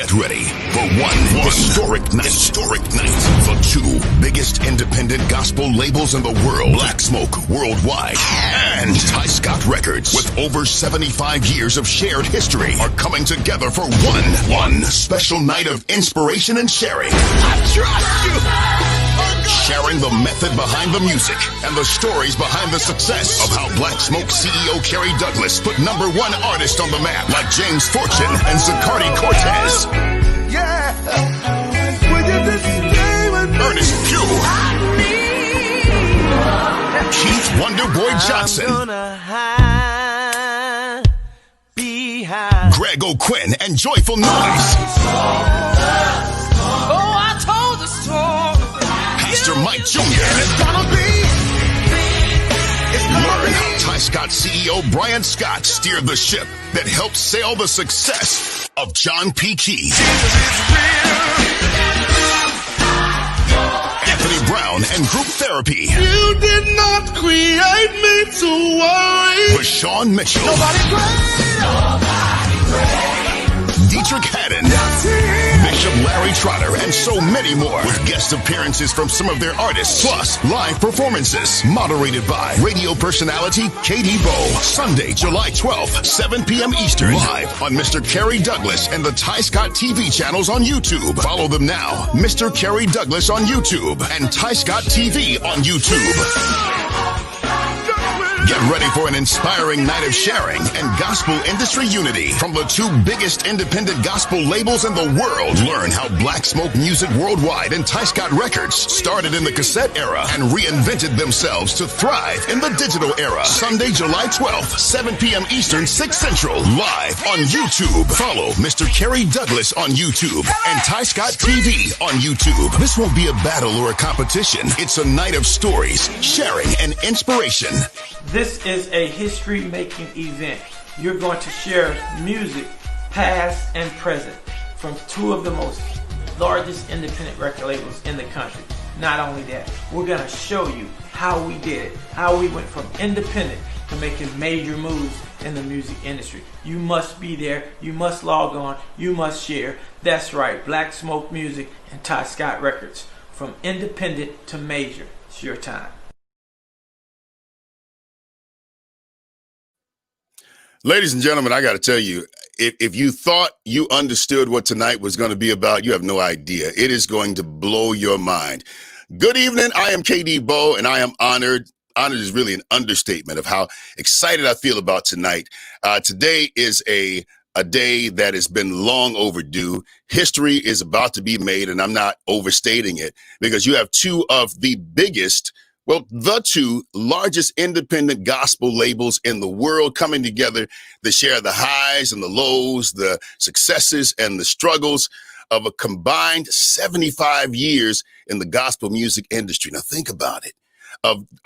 Get ready for one historic night. The two biggest independent gospel labels in the world, Blacksmoke Worldwide and Tyscot Records, with over 75 years of shared history, are coming together for one special night of inspiration and sharing. I trust you. Sharing the method behind the music and the stories behind the success of how Blacksmoke CEO Kerry Douglas put #1 artists on the map like James Fortune and Zacardi Cortez. Yeah. Ernest Pugh. Keith Wonderboy Johnson. Griego Quinn and Joyful Noise. Pastor Mike Jr. Learn how Tyscot CEO Brian Scott steered the ship that helped sail the success of John P. Key. Anthony Brown and Group Therapy. You did not create me to worry. Vashawn Mitchell. Nobody great. Dietrich Haddon, Bishop Larry Trotter, and so many more, with guest appearances from some of their artists, plus live performances, moderated by radio personality Katie Bowe. Sunday, July 12th, 7 p.m. Eastern, live on Mr. Kerry Douglas and the Tyscot TV channels on YouTube. Follow them now, Mr. Kerry Douglas on YouTube and Tyscot TV on YouTube. Get ready for an inspiring night of sharing and gospel industry unity from the two biggest independent gospel labels in the world. Learn how Blacksmoke Music Worldwide and Tyscot Records started in the cassette era and reinvented themselves to thrive in the digital era. Sunday, July 12th, 7 p.m. Eastern, 6 Central, live on YouTube. Follow Mr. Kerry Douglas on YouTube and Tyscot TV on YouTube. This won't be a battle or a competition. It's a night of stories, sharing, and inspiration. This is a history-making event. You're going to share music, past and present, from two of the most largest independent record labels in the country. Not only that, we're going to show you how we did it, how we went from independent to making major moves in the music industry. You must be there, you must log on, you must share. That's right, Blacksmoke Music and Tyscot Records. From independent to major, it's your time. Ladies and gentlemen, I got to tell you, if you thought you understood what tonight was going to be about, you have no idea. It is going to blow your mind. Good evening. I am KD Bowe, and I am honored. Honored is really an understatement of how excited I feel about tonight. Today is a day that has been long overdue. History is about to be made, and I'm not overstating it, because you have two of the biggest, well, the two largest independent gospel labels in the world coming together to share the highs and the lows, the successes and the struggles of a combined 75 years in the gospel music industry. Now think about it.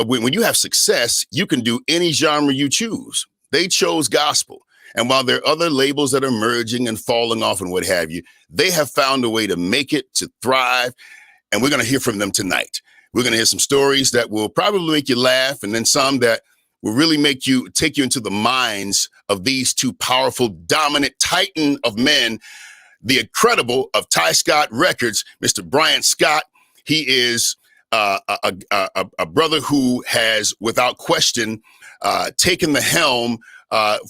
When you have success, you can do any genre you choose. They chose gospel. And while there are other labels that are merging and falling off and what have you, they have found a way to make it, to thrive. And we're going to hear from them tonight. We're going to hear some stories that will probably make you laugh, and then some that will really take you into the minds of these two powerful, dominant titan of men, the incredible of Tyscot Records, Mr. Brian Scott. He is a brother who has, without question, taken the helm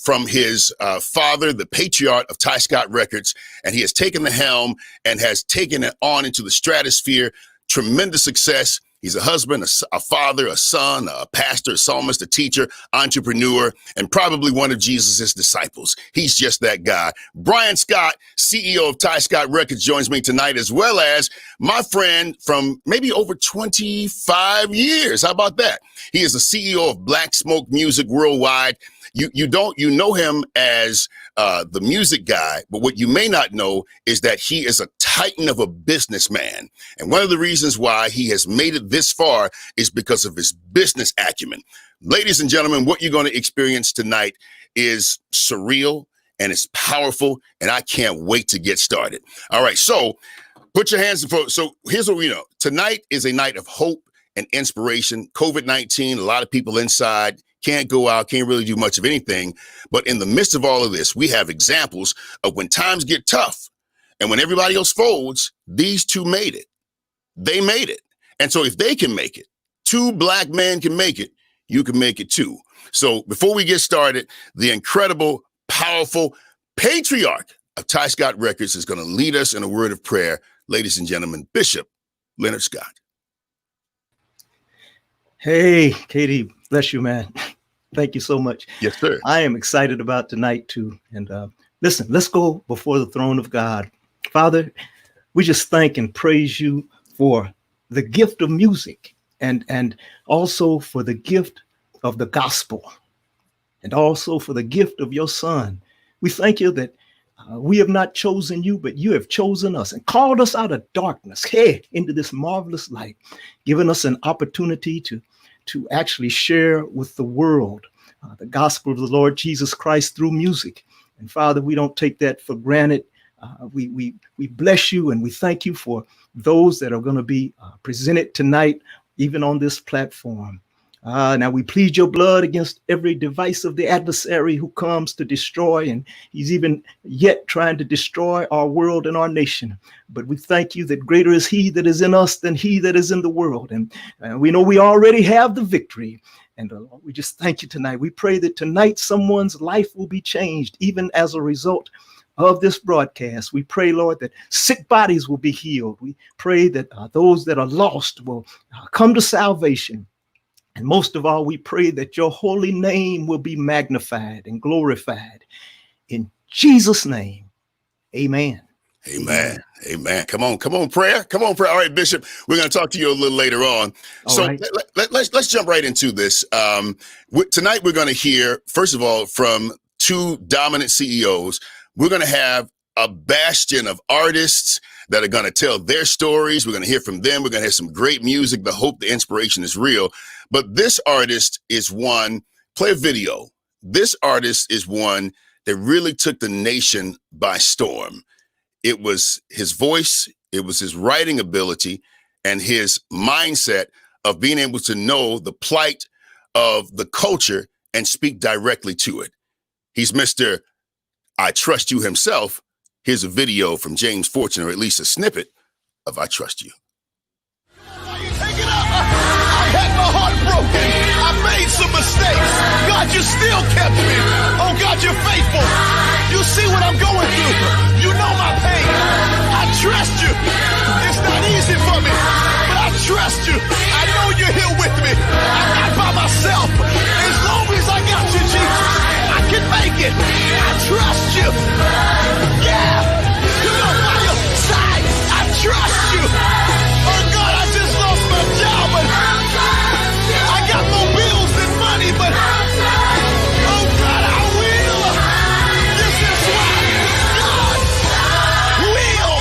from his father, the patriarch of Tyscot Records, and he has taken the helm and has taken it on into the stratosphere. Tremendous success. He's a husband, a father, a son, a pastor, a psalmist, a teacher, entrepreneur, and probably one of Jesus's disciples. He's just that guy. Brian Scott, CEO of Tyscot Records, joins me tonight, as well as my friend from maybe over 25 years. How about that? He is the CEO of Blacksmoke Music Worldwide. You know him as the music guy, but what you may not know is that he is a titan of a businessman. And one of the reasons why he has made it this far is because of his business acumen. Ladies and gentlemen, what you're going to experience tonight is surreal and it's powerful, and I can't wait to get started. All right, so put your hands in. So here's what we know. Tonight is a night of hope and inspiration. COVID-19, a lot of people inside, can't go out, can't really do much of anything. But in the midst of all of this, we have examples of when times get tough And when everybody else folds, these two made it. They made it. And so if they can make it, two black men can make it, you can make it too. So before we get started, the incredible, powerful patriarch of Tyscot Records is going to lead us in a word of prayer. Ladies and gentlemen, Bishop Leonard Scott. Hey, Katie, bless you, man. Thank you so much. Yes, sir. I am excited about tonight too. And listen, let's go before the throne of God. Father, we just thank and praise you for the gift of music and also for the gift of the gospel and also for the gift of your son. We thank you that we have not chosen you, but you have chosen us and called us out of darkness, into this marvelous light, giving us an opportunity to actually share with the world the gospel of the Lord Jesus Christ through music. And Father, we don't take that for granted. We bless you and we thank you for those that are going to be presented tonight, even on this platform. Now we plead your blood against every device of the adversary who comes to destroy, and he's even yet trying to destroy our world and our nation. But we thank you that greater is he that is in us than he that is in the world. And we know we already have the victory. And we just thank you tonight. We pray that tonight someone's life will be changed, even as a result of this broadcast. We pray, Lord, that sick bodies will be healed. We pray that those that are lost will come to salvation. And most of all, we pray that your holy name will be magnified and glorified. In Jesus' name, amen. Amen. Amen. Come on, prayer. Come on, prayer. All right, Bishop, we're going to talk to you a little later on. So right. let's jump right into this. Tonight, we're going to hear, first of all, from two dominant CEOs. We're going to have a bastion of artists that are going to tell their stories. We're going to hear from them. We're going to have some great music. The hope, the inspiration is real. But this artist is one, play a video. This artist is one that really took the nation by storm. It was his voice, it was his writing ability, and his mindset of being able to know the plight of the culture and speak directly to it. He's Mr. I Trust You himself. Here's a video from James Fortune, or at least a snippet of I Trust You. Take it up. I had my heart broken. I made some mistakes. God, you still kept me. Oh, God, you're faithful. You see what I'm going through. You know my pain. I trust you. It's not easy for me, but I trust you. I know you're here with me. I'm not by myself. As long as I got you, Jesus, I can make it. I trust you. Yeah. You're by your side. I trust you. Oh, God, I just lost my job, but I got more bills than money, but oh, God, I will. This is why God will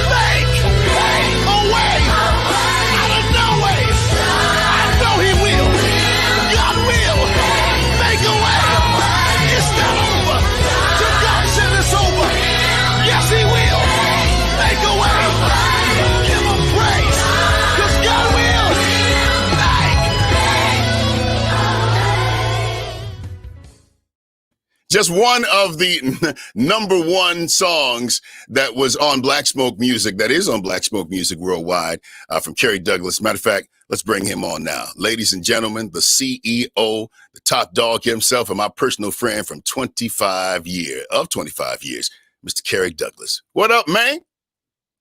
make a way out of no way. I know he will. God will make a way. It's not over till God said it's over. Yes, he will make a way. Give him praise, because God will make. Just one of the number one songs that was on Blacksmoke Music, that is on Blacksmoke Music Worldwide, from Kerry Douglas. Matter of fact, let's bring him on now. Ladies and gentlemen, the CEO, the top dog himself, and my personal friend from 25 years, Mr. Kerry Douglas. What up, man?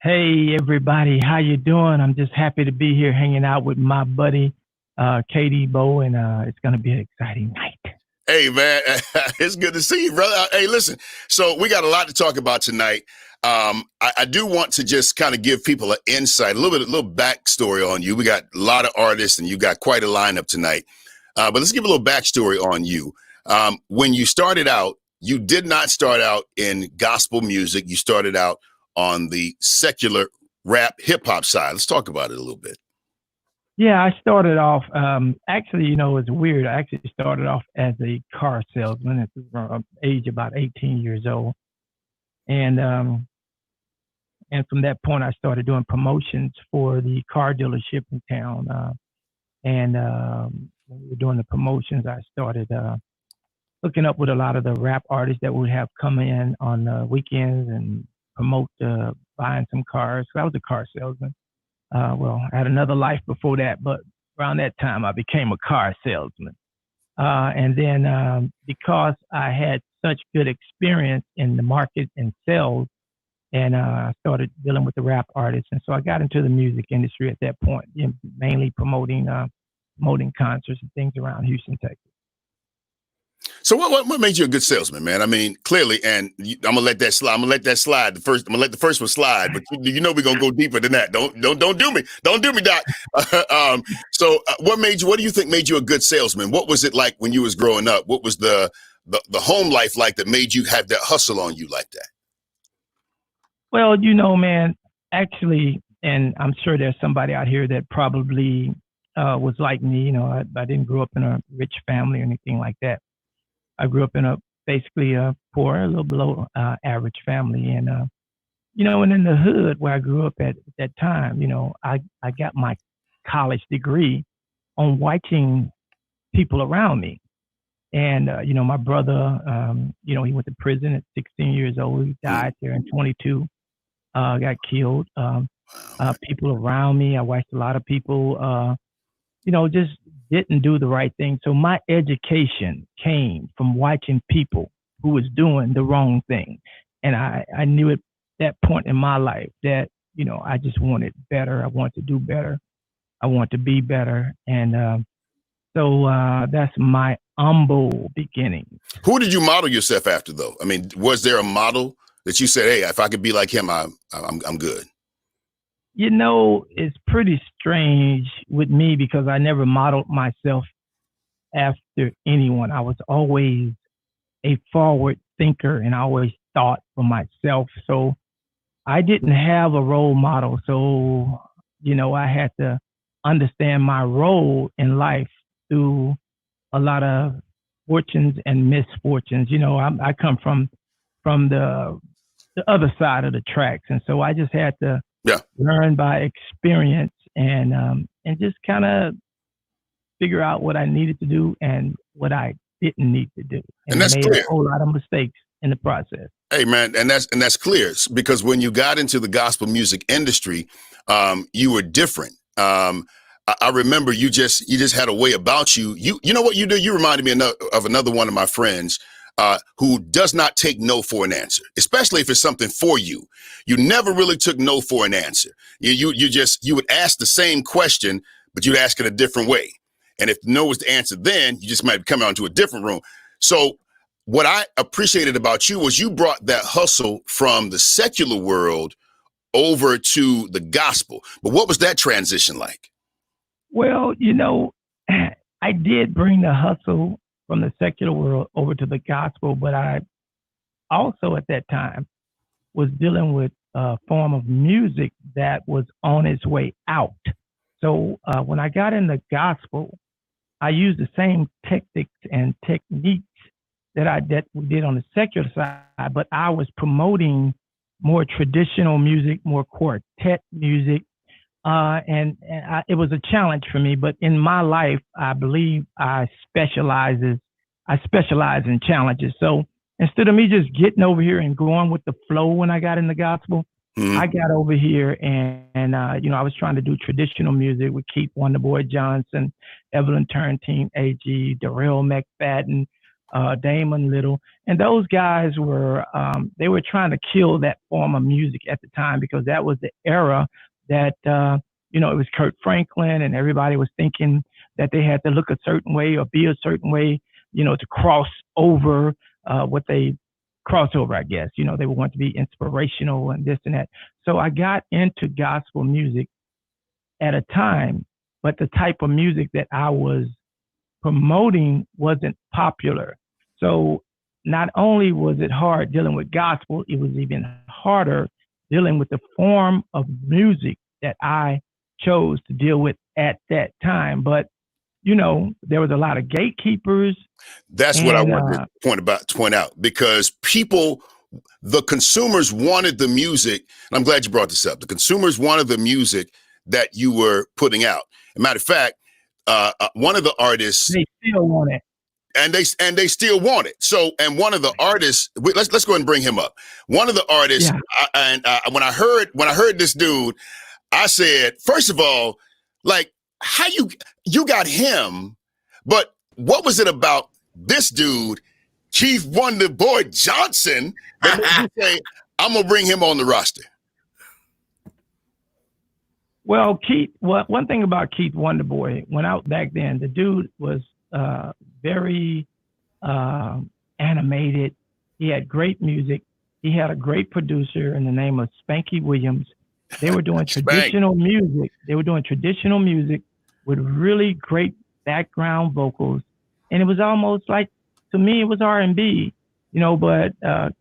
Hey, everybody. How you doing? I'm just happy to be here hanging out with my buddy, Katie Bo, and it's going to be an exciting night. Hey, man, it's good to see you, brother. Hey, listen, so we got a lot to talk about tonight. I do want to just kind of give people an insight, a little backstory on you. We got a lot of artists, and you got quite a lineup tonight. But let's give a little backstory on you. When you started out, you did not start out in gospel music. You started out on the secular rap hip hop side. Let's talk about it a little bit. Yeah, I started off, actually, you know, it's weird. I actually started off as a car salesman at the age about 18 years old. And from that point, I started doing promotions for the car dealership in town. When we were doing the promotions, I started hooking up with a lot of the rap artists that would have come in on weekends and promote buying some cars. I was a car salesman. Well, I had another life before that, but around that time I became a car salesman. And then because I had such good experience in the market and sales, and I started dealing with the rap artists. And so I got into the music industry at that point, mainly promoting concerts and things around Houston, Texas. So what made you a good salesman, man? I mean, clearly, and I'm gonna let that slide. I'm gonna let that slide. I'm gonna let the first one slide, but you know we're gonna go deeper than that. Don't do me. Don't do me, Doc. What do you think made you a good salesman? What was it like when you was growing up? What was the home life like that made you have that hustle on you like that? Well, you know, man, actually, and I'm sure there's somebody out here that probably was like me. You know, I didn't grow up in a rich family or anything like that. I grew up in basically a poor, a little below average family. And, you know, and in the hood where I grew up at that time, you know, I got my college degree on watching people around me. And, you know, my brother, you know, he went to prison at 16 years old. He died there in 22, got killed. People around me, I watched a lot of people, you know, just didn't do the right thing. So my education came from watching people who was doing the wrong thing. And I knew at that point in my life that, you know, I just wanted better. I wanted to do better. I want to be better. And so that's my humble beginning. Who did you model yourself after, though? I mean, was there a model that you said, hey, if I could be like him, I'm good? You know, it's pretty strange with me because I never modeled myself after anyone. I was always a forward thinker and I always thought for myself. So I didn't have a role model. So, you know, I had to understand my role in life through a lot of fortunes and misfortunes. You know, I come from the other side of the tracks. And so I just had to learn by experience and just kind of figure out what I needed to do and what I didn't need to do. And that's made clear. A whole lot of mistakes in the process. Hey, man, and that's clear because when you got into the gospel music industry, you were different. I remember you just had a way about you. You know what you do? You reminded me of another one of my friends who does not take no for an answer, especially if it's something for you. You never really took no for an answer. You would ask the same question, but you'd ask it a different way. And if no was the answer, then you just might come out into a different room. So what I appreciated about you was you brought that hustle from the secular world over to the gospel. But what was that transition like? Well, you know, I did bring the hustle from the secular world over to the gospel, but I also at that time was dealing with a form of music that was on its way out. So when I got in the gospel, I used the same tactics and techniques that we did on the secular side, but I was promoting more traditional music, more quartet music. It was a challenge for me, but in my life, I believe I specialize in challenges. So instead of me just getting over here and going with the flow when I got in the gospel, I got over here and you know, I was trying to do traditional music with Keith Wonderboy Johnson, Evelyn Turrentine-Agee, Darrell McFadden, Damon Little. And those guys were, they were trying to kill that form of music at the time because that was the era that, you know, it was Kurt Franklin and everybody was thinking that they had to look a certain way or be a certain way, you know, to cross over crossover, I guess. You know, they want to be inspirational and this and that. So I got into gospel music at a time, but the type of music that I was promoting wasn't popular. So not only was it hard dealing with gospel, it was even harder dealing with the form of music that I chose to deal with at that time. But, you know, there was a lot of gatekeepers. That's what I wanted to point out, because the consumers wanted the music. And I'm glad you brought this up. The consumers wanted the music that you were putting out. As a matter of fact, one of the artists. They still want it. And they still want it. So, and one of the artists, let's go ahead and bring him up. One of the artists, when I heard this dude, I said, first of all, like, how you got him, but what was it about this dude, Keith Wonder Boy Johnson, that made you say, I'm gonna bring him on the roster? Well, Keith, one thing about Keith Wonderboy, when out back then, the dude was very animated. He had great music. He had a great producer in the name of Spanky Williams. They were doing traditional music. They were doing traditional music with really great background vocals. And it was almost like, to me, it was R&B, but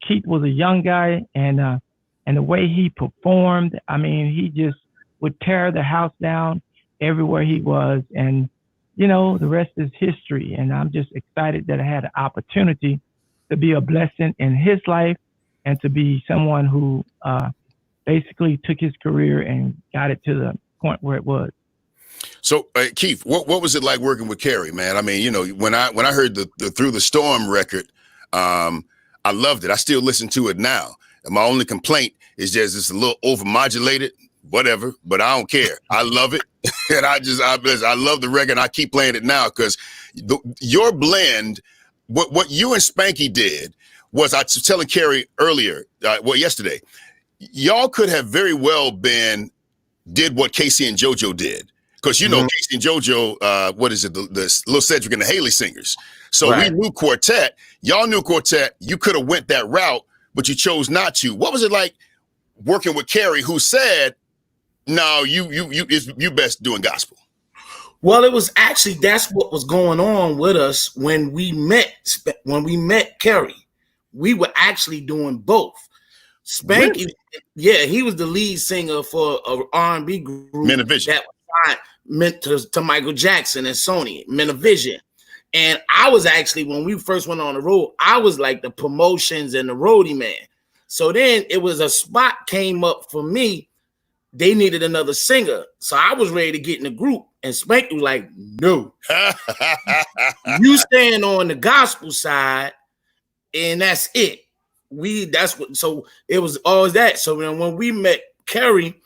Keith was a young guy, and the way he performed, I mean, he just would tear the house down everywhere he was. And, the rest is history. And I'm just excited that I had an opportunity to be a blessing in his life and to be someone who basically took his career and got it to the point where it was. So, Keith, what was it like working with Kerry, man? I mean, when I heard the Through the Storm record, I loved it. I still listen to it now. And my only complaint is just it's a little overmodulated, whatever, but I don't care. I love it. And I love the record. And I keep playing it now because your blend, what you and Spanky did was, I was telling Kerry earlier, yesterday, y'all could have very well did what Casey and JoJo did. Because, Casey and JoJo, what is it? The Little Cedric and the Haley Singers. So we knew quartet. Y'all knew quartet. You could have went that route, but you chose not to. What was it like working with Kerry, who said, no, you best doing gospel? Well, it was actually, that's what was going on with us when we met Kerry. We were actually doing both. Spanky, he was the lead singer for an R&B group Men of Vision. that was meant to Michael Jackson and Sony, Men of Vision. And I was actually, when we first went on the road, I was like the promotions and the roadie man. So then it was a spot came up for me. They needed another singer. So I was ready to get in the group. And Spanky was like, no. You stand on the gospel side, and that's it. So it was always that. So then when we met Kerry,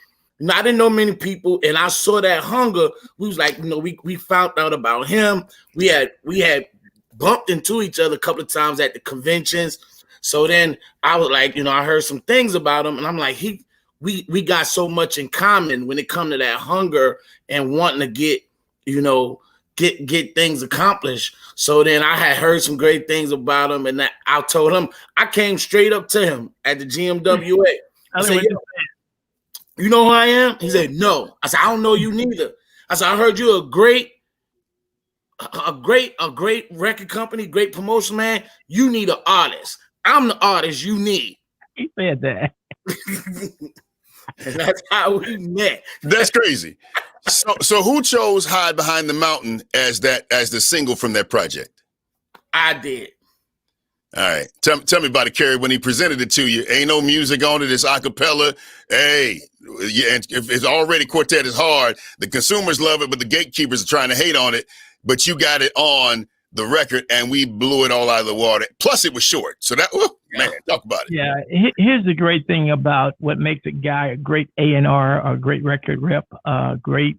I didn't know many people, and I saw that hunger. We was like, we found out about him. We had bumped into each other a couple of times at the conventions. So then I was like, I heard some things about him, and I'm like, we got so much in common when it comes to that hunger and wanting to get things accomplished. So then I had heard some great things about him, and I told him, I came straight up to him at the GMWA. I said, you know who I am? He said, no. I said, I don't know you neither. I said, I heard you a great record company, great promotion man. You need an artist. I'm the artist you need. He said that. And that's how we met. That's crazy. So who chose Hide Behind the Mountain as the single from that project? I did. All right. Tell me about it, Kerry. When he presented it to you, ain't no music on it. It's a cappella. Hey, and if it's already quartet is hard, the consumers love it, but the gatekeepers are trying to hate on it. But you got it on the record, and we blew it all out of the water. Plus, it was short. So that, man, talk about it. Yeah. Here's the great thing about what makes a guy a great A&R, a great record rep, a great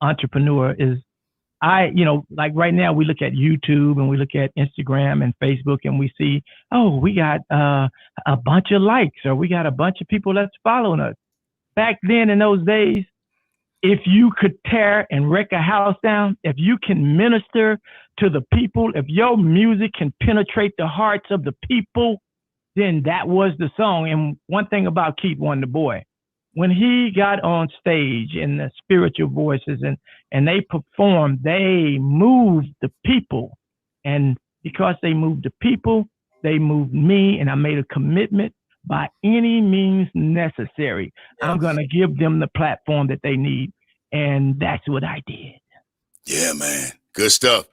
entrepreneur is like right now we look at YouTube and we look at Instagram and Facebook and we see, we got a bunch of likes or we got a bunch of people that's following us. Back then in those days, if you could tear and wreck a house down, if you can minister to the people, if your music can penetrate the hearts of the people, then that was the song. And one thing about Keith Wonderboy, when he got on stage in the spiritual voices and they performed, they moved the people. And because they moved the people, they moved me, and I made a commitment by any means necessary. I'm going to give them the platform that they need. And that's what I did. Yeah, man. Good stuff.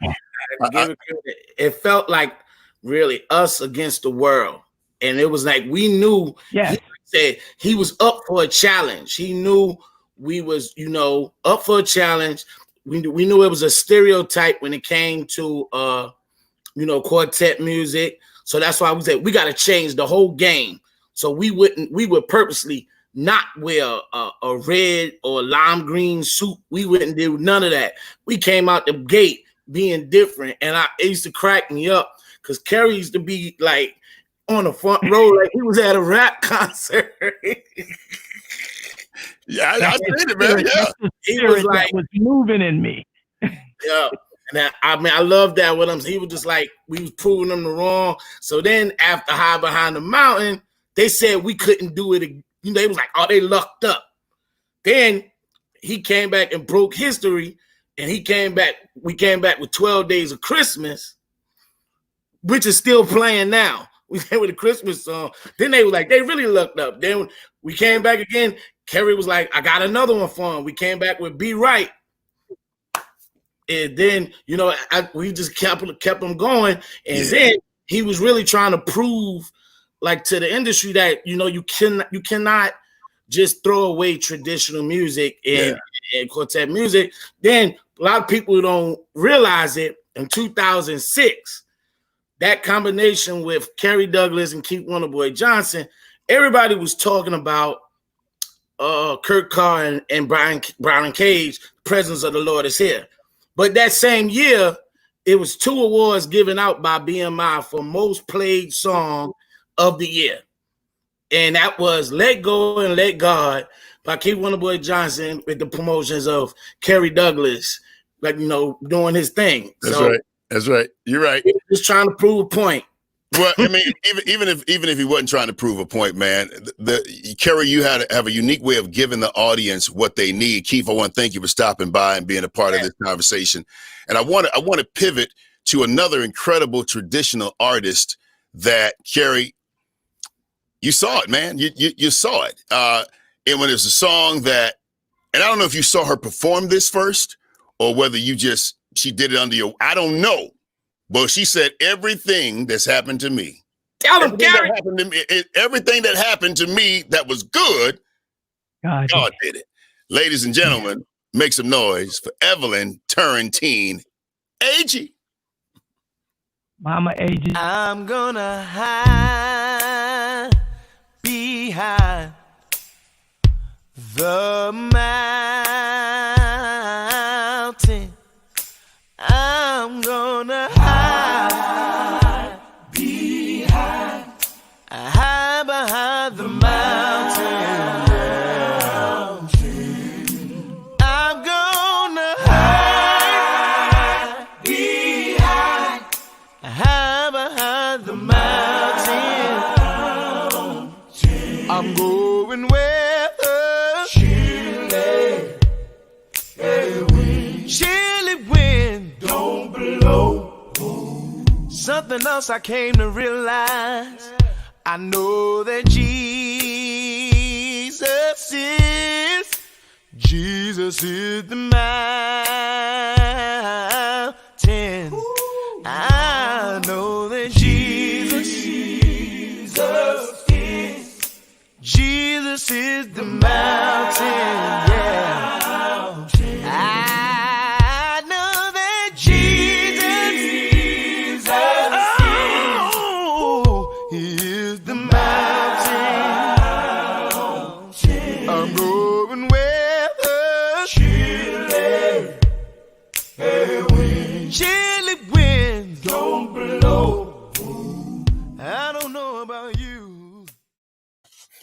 It felt like really us against the world. And it was like we knew he said he was up for a challenge. He knew we was, up for a challenge. We knew it was a stereotype when it came to quartet music. So that's why we said we got to change the whole game. So we would purposely not wear a red or lime green suit. We wouldn't do none of that. We came out the gate being different. And it used to crack me up because Kerry used to be like on the front row like he was at a rap concert. Yeah, I did it, man. Yeah. He was like was moving in me. Yeah. And I love that with him. He was just like, we was proving them wrong. So then after High Behind the Mountain, they said we couldn't do it. They was like, oh, they lucked up. Then he came back and broke history. And we came back with 12 Days of Christmas, which is still playing now. We came with a Christmas song. Then they were like, they really lucked up. Then we came back again. Kerry was like, I got another one for him. We came back with Be Right. And then, we just kept him going. And then he was really trying to prove, like, to the industry that, you cannot just throw away traditional music and quartet music. Then a lot of people don't realize it. In 2006, that combination with Kerry Douglas and Keith Wonderboy Johnson, everybody was talking about Kurt Carr and Brown and Cage, Presence of the Lord is Here. But that same year, it was 2 awards given out by BMI for most played song of the year. And that was Let Go and Let God by Keith Wonderboy Johnson with the promotions of Kerry Douglas, doing his thing. That's right. You're right. Just trying to prove a point. Well, I mean, even if he wasn't trying to prove a point, man, Kerry, you have a unique way of giving the audience what they need. Keith, I want to thank you for stopping by and being a part of this conversation. And I want to pivot to another incredible traditional artist that Kerry, you saw it, man. You saw it. And when it's a song that, and I don't know if you saw her perform this first or whether she did it under your, I don't know. But she said, everything that's happened to me. Tell him, Gary. Everything that happened to me that was good, God did it. Ladies and gentlemen, make some noise for Evelyn Turrentine-Agee. Mama Agee. I'm gonna hide behind the mountain. I'm gonna hide behind the mountain. I'm gonna hide behind the mountain. I'm going where Shirley wind don't blow. Something else I came to realize. I know that Jesus is the mountain. I know that Jesus is the mountain. Yeah. I know that Jesus is the mountain. I'm going where Shirley winds don't blow. I don't know about you.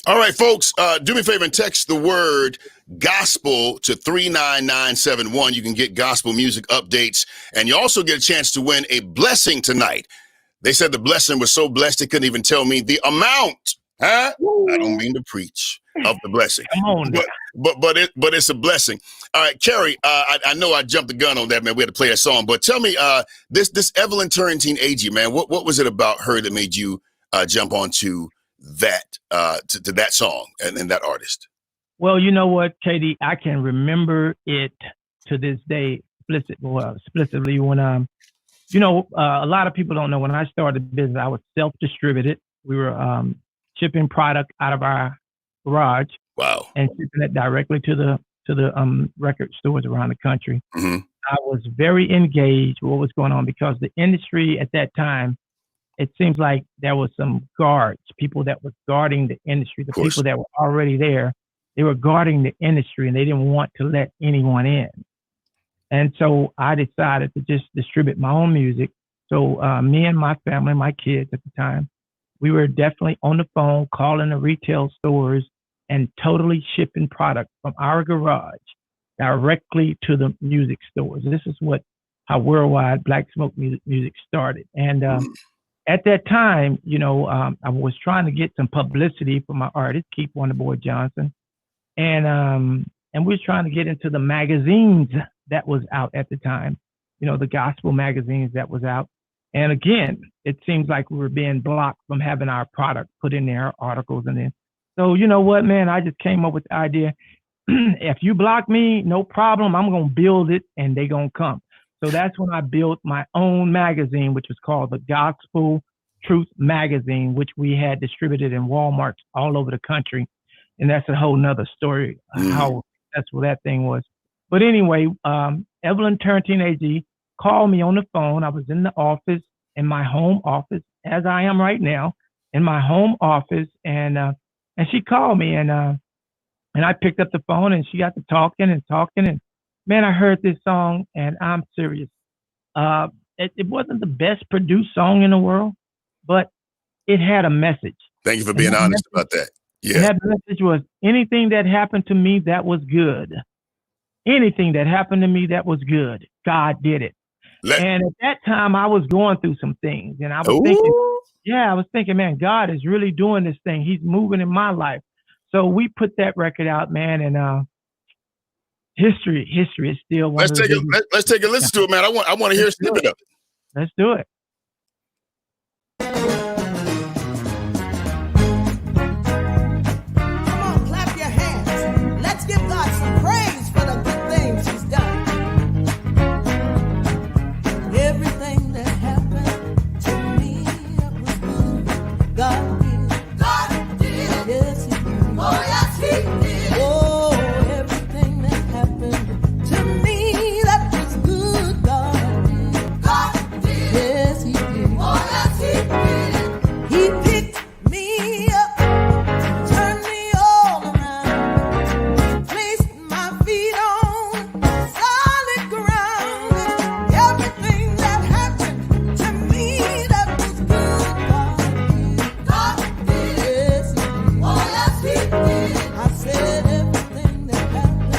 All right, folks, do me a favor and text the word gospel to 39971. You can get gospel music updates, and you also get a chance to win a blessing tonight. They said the blessing was so blessed they couldn't even tell me the amount. Huh? I don't mean to preach of the blessing. Come on, but it's a blessing. All right, Kerry, I know I jumped the gun on that, man. We had to play that song, but tell me, this Evelyn Turrentine-Agee, man, what was it about her that made you jump onto that to that song and that artist? Well, you know what, Katie, I can remember it to this day explicitly when a lot of people don't know when I started the business, I was self-distributed. We were shipping product out of our garage. Wow. And shipping it directly to the record stores around the country. Mm-hmm. I was very engaged with what was going on because the industry at that time, it seems like there was some guards, people that was guarding the industry, the people that were already there. They were guarding the industry and they didn't want to let anyone in. And so I decided to just distribute my own music. So me and my family, my kids at the time, we were definitely on the phone calling the retail stores and totally shipping product from our garage directly to the music stores. This is how worldwide Blacksmoke music started. And at that time, you know, I was trying to get some publicity for my artist, Keith Wonderboy Johnson. And we was trying to get into the magazines that was out at the time, you know, the gospel magazines that was out. And again, it seems like we were being blocked from having our product put in their articles. And then, so you know what, man, I just came up with the idea. If you block me, no problem. I'm going to build it and they going to come. So that's when I built my own magazine, which was called the Gospel Truth Magazine, which we had distributed in Walmarts all over the country. And that's a whole nother story, how successful that thing was. But anyway, Evelyn Turrentine-Agee called me on the phone. I was in the office, in my home office, as I am right now, in my home office. And she called me and I picked up the phone and she got to talking. And man, I heard this song and I'm serious. It wasn't the best produced song in the world, but it had a message. Thank you for being honest about that. Yeah. And that message was anything that happened to me that was good. Anything that happened to me that was good. God did it. And at that time I was going through some things and I was thinking, man, God is really doing this thing. He's moving in my life. So we put that record out, man, and history is still one. Let's take a listen to it, man. I want to hear a snippet of it. Let's do it. Come on, clap your hands. Let's give God some praise for the good things He's done. Everything that happened to me was good. God did. God did. Yes, He did. Oh, yes, He did. Oh, everything that happened to me that was good. God did. God did. Yes, He did. Oh, yes, He did. He picked me up, turned me all around, placed my feet on solid ground. Everything that happened to me that was good, God did. Yes, He did. Oh, yes, He did. I said everything that happened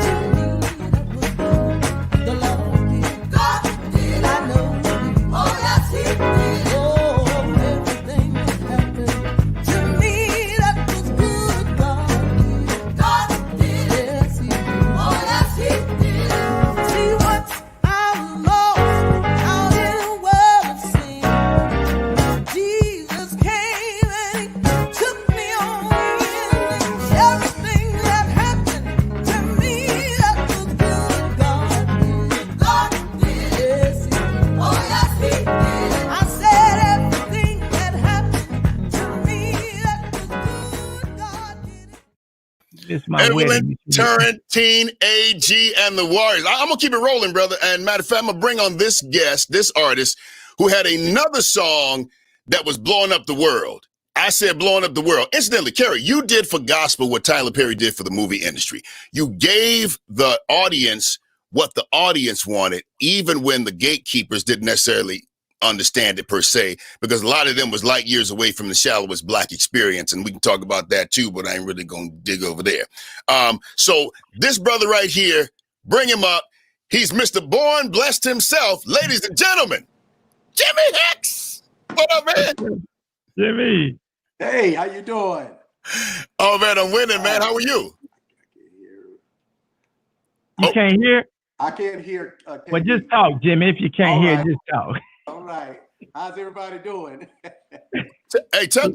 to me that was good, the Lord did. God did. I know He did. Oh, yes, He did. Oh, everything that happened to me that was good, God did. God did. Yes, He did. Oh, yes, He did. See what I lost out in the world of sin. Jesus came and He took me on in. Everything that happened to me that was good, God did. God did. Yes, He did. Oh, yes, He did. I said everything that happened to me that was good, God did it. It's my Evelyn wedding. Turrentine-Agee and the Warriors. I'm going to keep it rolling, brother. And matter of fact, I'm going to bring on this guest, this artist, who had another song that was blowing up the world. I said blowing up the world. Incidentally, Kerry, you did for gospel what Tyler Perry did for the movie industry. You gave the audience what the audience wanted, even when the gatekeepers didn't necessarily understand it per se, because a lot of them was light years away from the shallowest Black experience. And we can talk about that too, but I ain't really going to dig over there. So this brother right here, bring him up. He's Mr. Born Blessed himself. Ladies and gentlemen, Jimmy Hicks. What up, man? Jimmy. Hey, how you doing? Oh, man, I'm winning, man. How are you? You can't hear? I can't hear. Well, just talk, Jimmy. If you can't hear, just talk. All right. How's everybody doing? Hey, tell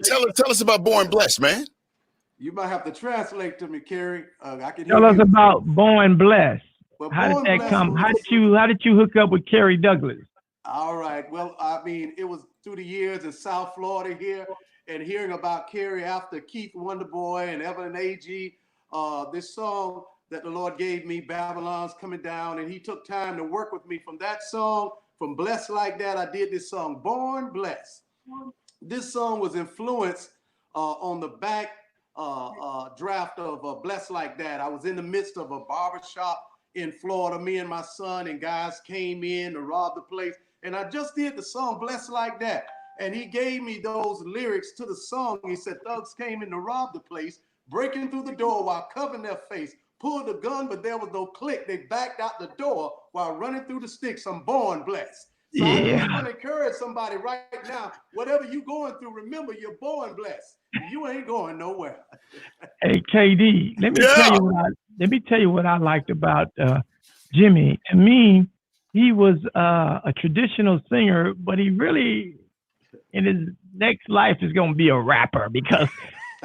us about Born Blessed, man. You might have to translate to me, Kerry. I can Tell hear us you. about Born Blessed. Well, How Born did that Blessed come? was- How did you hook up with Kerry Douglas? All right. Well, I mean, it was through the years in South Florida here, and hearing about Kerry after Keith Wonderboy and Evelyn Agee. This song that the Lord gave me, Babylon's Coming Down, and he took time to work with me from that song, from Blessed Like That. I did this song, Born Blessed. This song was influenced on the back draft of Blessed Like That. I was in the midst of a barbershop in Florida. Me and my son and guys came in to rob the place. And I just did the song Blessed Like That. And he gave me those lyrics to the song. He said, thugs came in to rob the place, breaking through the door while covering their face. Pulled the gun, but there was no click. They backed out the door while running through the sticks. I'm born blessed. So I just want to encourage somebody right now, whatever you're going through, remember you're born blessed. You ain't going nowhere. Hey, KD, let me tell you what I liked about Jimmy. To me, he was a traditional singer, but he really, in his next life, is going to be a rapper, because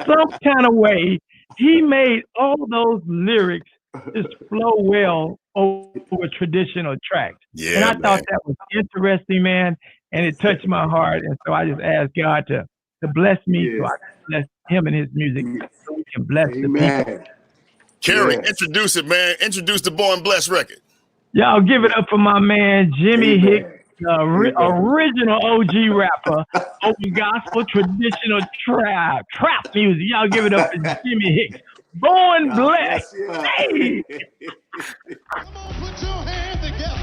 some kind of way he made all those lyrics just flow well over traditional tracks. Yeah, and I thought that was interesting, man, and it touched my heart. And so I just asked God to bless me, so I can bless him and his music, so we can bless the people. Kerry, introduce it, man. Introduce the Born Blessed record. Y'all give it up for my man, Jimmy Hicks, the original OG rapper over gospel traditional trap music. Y'all give it up for Jimmy Hicks. Born Blessed. Hey! Come on, put your hands together.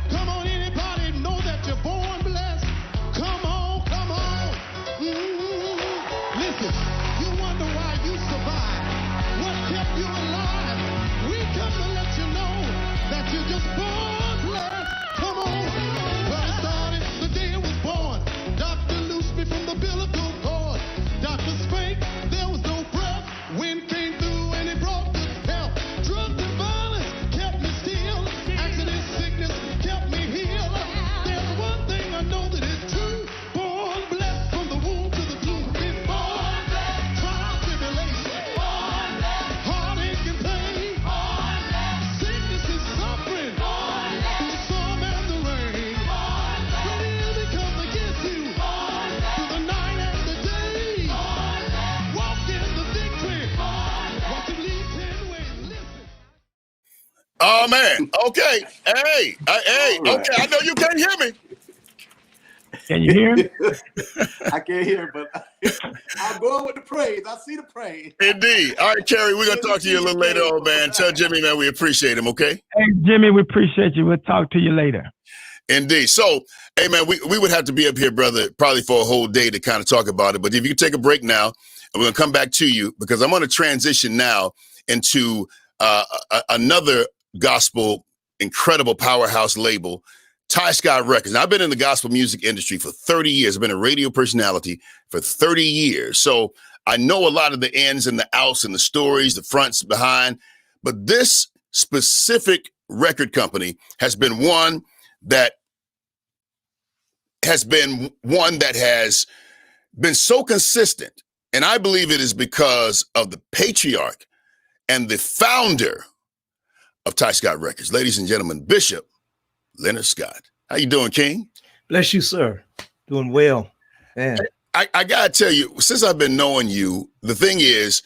Come on, anybody know that you're born blessed? Come on, come on. Listen, you wonder why you survived. What kept you alive? We come to let you know that you're just born blessed. Come on. Well, it started the day I was born. Doctor loosed me from the umbilical cord. Doctor spake, there was no breath. Wind came through and it brought good health. Drugs and violence kept me still. Accident, sickness kept me healed. There's one thing I know that is true. Born blessed from the womb to the tomb. Been born blessed. Trial, tribulation. Born blessed. Heartache and pain. Born blessed. Sickness and suffering. Born blessed. Through the storm and the rain. Born blessed. When the enemy comes against you. Born blessed. Through the night and the day. Born blessed. Walk in the victory. Watch him lead 10 ways. Listen. Oh, man. Okay. Hey. Okay. I know you can't hear me. Can you hear him? I can't hear, but I'm going with the praise. I see the praise. Indeed. All right, Kerry, we're going to talk to you a little later on, man. Tell Jimmy, man, we appreciate him, okay? Hey, Jimmy, we appreciate you. We'll talk to you later. Indeed. So, hey, man, we would have to be up here, brother, probably for a whole day to kind of talk about it. But if you could take a break now, and we're going to come back to you, because I'm going to transition now into another gospel, incredible powerhouse label, Tyscot Records. Now, I've been in the gospel music industry for 30 years. I've been a radio personality for 30 years. So I know a lot of the ins and the outs and the stories, the fronts behind. But this specific record company has been one that has been so consistent. And I believe it is because of the patriarch and the founder of Tyscot Records. Ladies and gentlemen, Bishop Leonard Scott. How you doing, King? Bless you, sir. Doing well. Man. I got to tell you, since I've been knowing you, the thing is,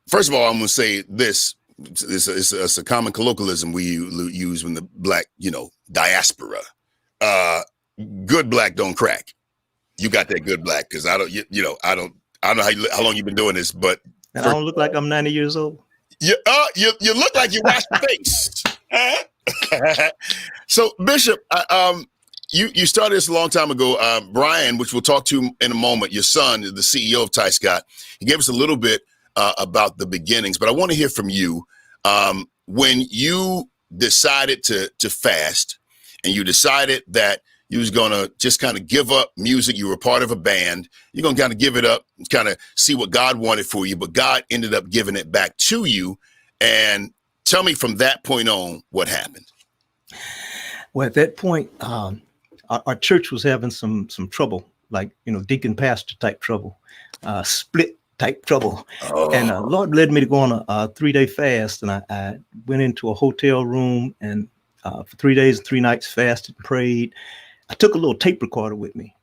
first of all, I'm going to say this. It's a common colloquialism we use when the black, diaspora. Good black don't crack. You got that good black, because I don't know how long you've been doing this, but and I don't look like I'm 90 years old. You look like you washed your face. So, Bishop, you started this a long time ago. Brian, which we'll talk to in a moment, your son, the CEO of Tyscot, he gave us a little bit about the beginnings, but I want to hear from you. When you decided to fast, and you decided that you was going to just kind of give up music, you were part of a band, you're going to kind of give it up, kind of see what God wanted for you, but God ended up giving it back to you. And tell me from that point on what happened. Well, at that point, our church was having some trouble, like, deacon pastor type trouble, split type trouble. Oh. And Lord led me to go on a 3-day fast. And I went into a hotel room and for 3 days and 3 nights fasted and prayed. I took a little tape recorder with me,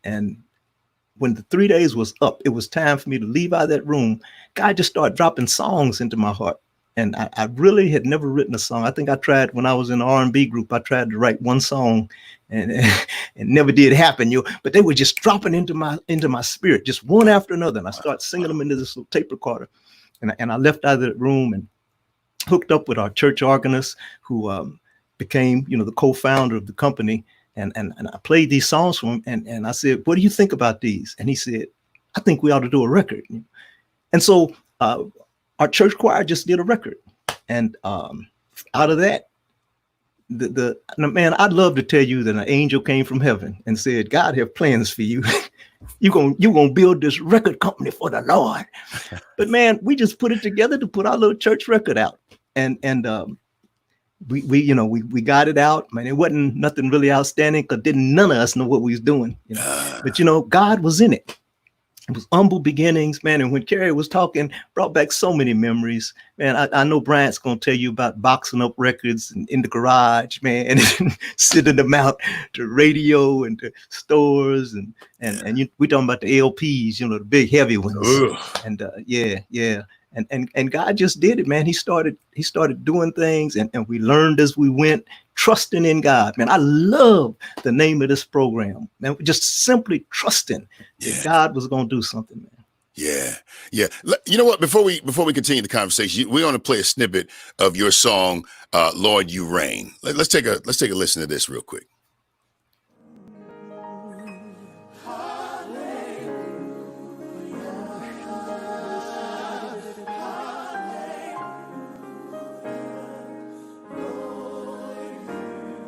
and when the 3 days was up, it was time for me to leave out of that room. God just started dropping songs into my heart. And I really had never written a song. I think I tried when I was in the R&B group. I tried to write one song, and it never did happen. But they were just dropping into my spirit, just one after another. And I started singing them into this little tape recorder. And I left out of the room and hooked up with our church organist, who became, the co-founder of the company. And I played these songs for him. And I said, "What do you think about these?" And he said, "I think we ought to do a record." And so our church choir just did a record. And out of that, man, I'd love to tell you that an angel came from heaven and said, "God have plans for you. You're gonna build this record company for the Lord." But man, we just put it together to put our little church record out. And we got it out. Man, it wasn't nothing really outstanding, because none of us know what we was doing. But God was in it. It was humble beginnings, man. And when Kerry was talking, brought back so many memories, man. I know Bryant's going to tell you about boxing up records in the garage, man, and sending them out to radio and to stores. And we talking about the LPs, the big heavy ones. Ugh. And yeah. And God just did it, man. He started doing things, and we learned as we went, trusting in God. Man, I love the name of this program, man. Just simply trusting that God was going to do something, man. Yeah. You know what? Before we continue the conversation, we're going to play a snippet of your song, "Lord, You Reign." Let's take a listen to this real quick.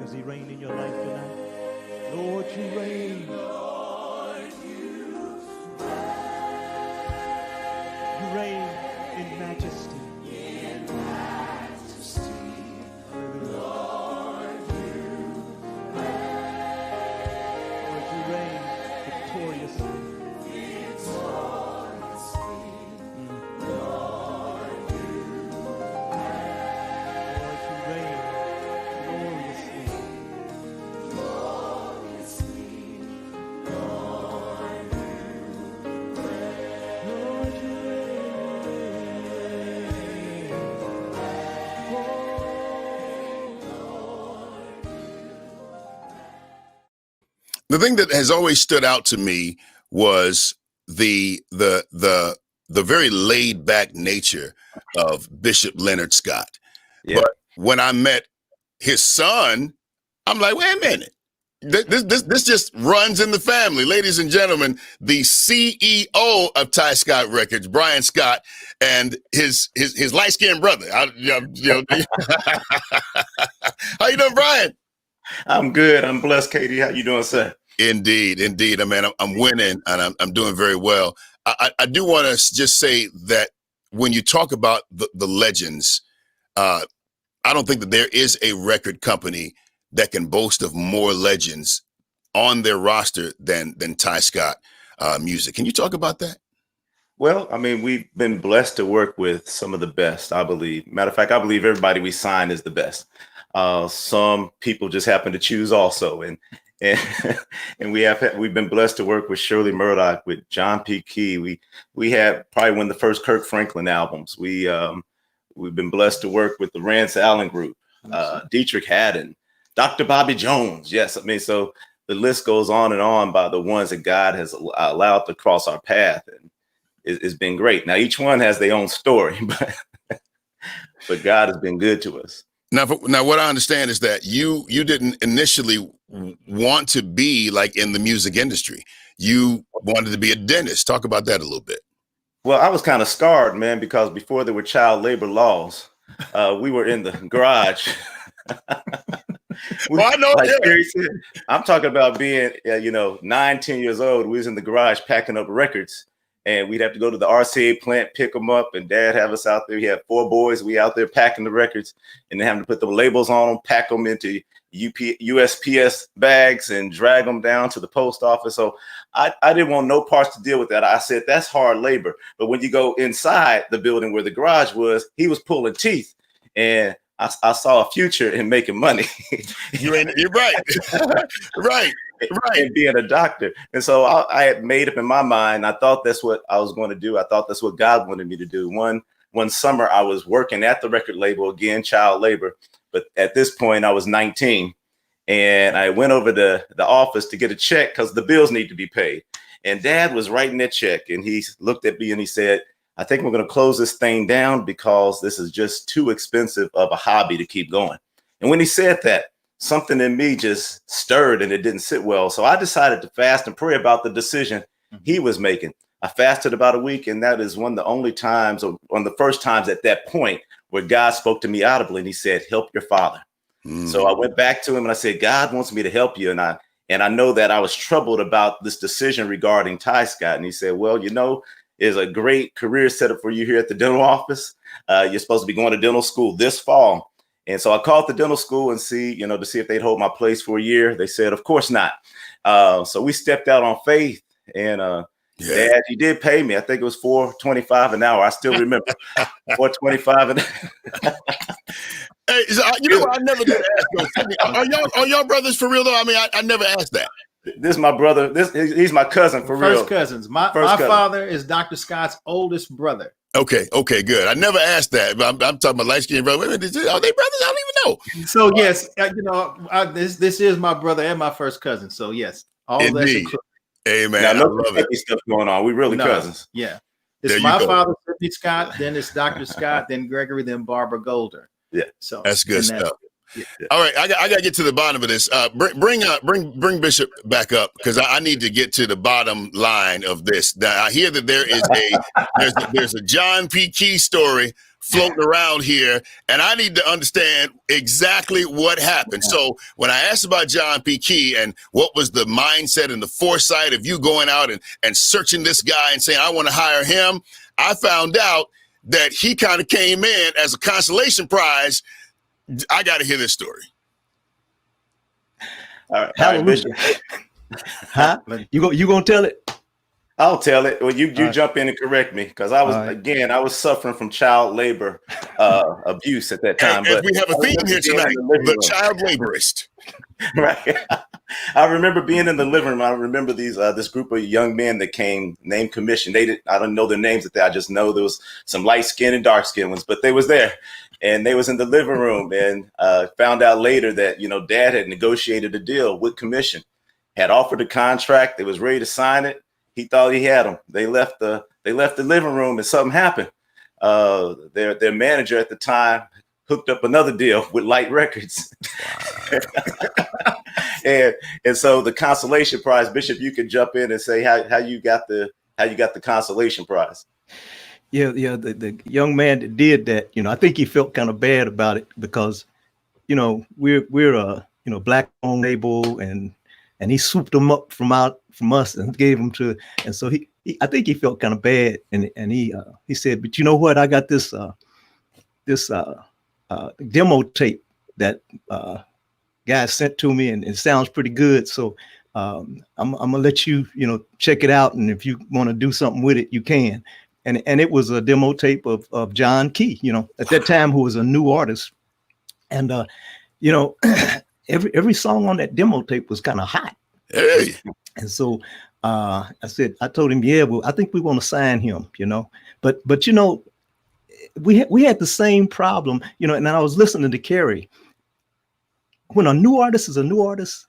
Does he reign in your life tonight? Lord, you reign. Lord, you reign in majesty. In majesty. Lord, you reign victoriously. The thing that has always stood out to me was the very laid back nature of Bishop Leonard Scott. Yeah. But when I met his son, I'm like, wait a minute. This just runs in the family. Ladies and gentlemen, the CEO of Tyscot Records, Brian Scott, and his light-skinned brother. How you doing, Brian? I'm good. I'm blessed, Katie. How you doing, sir? Indeed. I mean, I'm winning, and I'm doing very well. I do want to just say that when you talk about the legends, I don't think that there is a record company that can boast of more legends on their roster than Tyscot Music. Can you talk about that? Well, I mean, we've been blessed to work with some of the best, I believe. Matter of fact, I believe everybody we sign is the best. Some people just happen to choose also. And we've been blessed to work with Shirley Murdock, with John P. Key. We had probably one of the first Kirk Franklin albums. We've been blessed to work with the Rance Allen group, Dietrich Haddon, Dr. Bobby Jones. Yes, I mean, so the list goes on and on by the ones that God has allowed to cross our path, and it's been great. Now each one has their own story, but God has been good to us. Now, what I understand is that you didn't initially want to be like in the music industry. You wanted to be a dentist. Talk about that a little bit. Well, I was kind of scarred, man, because before there were child labor laws, we were in the garage. Well, I know. Like Kerry said, I'm talking about being, 9, 10 years old. We was in the garage packing up records, and we'd have to go to the RCA plant, pick them up, and Dad have us out there. He had 4 boys. We out there packing the records, and then having to put the labels on them, pack them into USPS bags, and drag them down to the post office. So I didn't want no parts to deal with that. I said, that's hard labor. But when you go inside the building where the garage was, he was pulling teeth. And I saw a future in making money. You're right. Right. And being a doctor. And so I had made up in my mind, I thought that's what I was going to do. I thought that's what God wanted me to do. One summer I was working at the record label, again, child labor. But at this point I was 19 and I went over to the office to get a check because the bills need to be paid. And Dad was writing that check and he looked at me and he said, I think we're going to close this thing down because this is just too expensive of a hobby to keep going. And when he said that, something in me just stirred and it didn't sit well. So I decided to fast and pray about the decision he was making. I fasted about a week, and that is one of the only times, or one of the first times at that point, where God spoke to me audibly and he said, help your father. So I went back to him and I said, God wants me to help you. And I know that I was troubled about this decision regarding Tyscot. And he said, well, you know, there's a great career setup for you here at the dental office. You're supposed to be going to dental school this fall. And so I called the dental school and to see if they'd hold my place for a year. They said, of course not. So we stepped out on faith and Dad, you did pay me. I think it was $4.25 an hour. I still remember $4.25 an hour. Hey, you know what? I never did ask those. Are y'all brothers for real though? I mean, I never asked that. This is my brother. He's my cousin for real. First cousins. My father is Dr. Scott's oldest brother. Okay, good. I never asked that. But I'm talking about light-skinned brother. Are they brothers? I don't even know. So yes, this is my brother and my first cousin. So yes, all Indeed. that's included. Hey man, I love it. Stuff going on. We really cousins. Yeah, it's my father, Sidney Scott. Then it's Dr. Scott. Then Gregory. Then Barbara Golder. Yeah, so that's good stuff. Yeah. All right, I got to get to the bottom of this. Bring Bishop back up because I need to get to the bottom line of this. Now, I hear that there is there's a John P. Key story floating around here, and I need to understand exactly what happened. So when I asked about John P. Key and what was the mindset and the foresight of you going out and searching this guy and saying, I want to hire him, I found out that he kind of came in as a consolation prize. I got to hear this story. All right, Bishop. Huh? You gonna tell it? I'll tell it. Well, you jump in and correct me because I was suffering from child labor abuse at that time. But we have a theme here tonight: the child laborist. Right. I remember being in the living room. I remember this group of young men that came named commission. I don't know their names at that. I just know there was some light skin and dark skin ones, but they was there. And they was in the living room and found out later that, Dad had negotiated a deal with commission, had offered a contract. They was ready to sign it. He thought he had them. They left the living room and something happened. Their manager at the time hooked up another deal with Light Records. and so the consolation prize, Bishop, you can jump in and say how you got the consolation prize. Yeah. The young man that did that, I think he felt kind of bad about it because, we're a black owned label and he swooped them up from us and gave them to, and so I think he felt kind of bad and he said, but you know what? I got this demo tape that guy sent to me and it sounds pretty good. So I'm gonna let you, check it out. And if you want to do something with it, you can. And it was a demo tape of John Key, at that time, who was a new artist. And, every song on that demo tape was kind of hot. Hey. And so I told him, yeah, well, I think we want to sign him, but we had the same problem, and I was listening to Kerry. When a new artist is a new artist,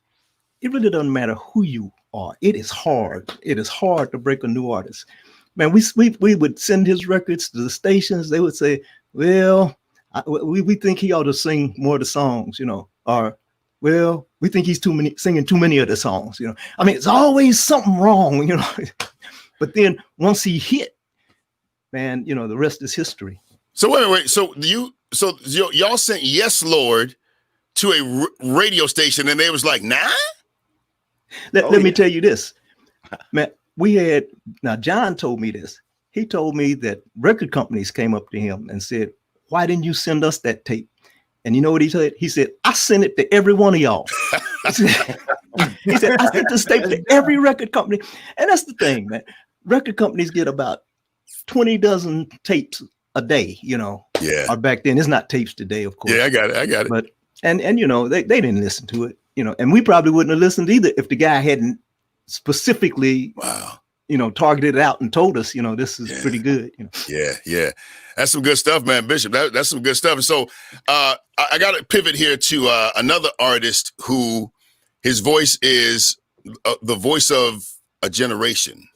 it really doesn't matter who you are. It is hard. It is hard to break a new artist. Man, we would send his records to the stations. They would say, well, we think he ought to sing more of the songs, or, well, we think he's singing too many of the songs, I mean, it's always something wrong, But then once he hit, man, the rest is history. So wait. So y'all sent Yes Lord to a radio station and they was like, nah? Let me tell you this, man. Now John told me this. He told me that record companies came up to him and said, why didn't you send us that tape? And you know what he said? He said, I sent it to every one of y'all. He said, I sent this tape to every record company. And that's the thing, man. Record companies get about 20 dozen tapes a day, you know. Yeah. Or back then, it's not tapes today, of course. Yeah, I got it. But and you know, they didn't listen to it, you know, and we probably wouldn't have listened either if the guy hadn't specifically, you know, targeted it out and told us, you know, this is pretty good. You know? Yeah. That's some good stuff, man, Bishop. That's some good stuff. And so I got to pivot here to another artist who his voice is the voice of a generation,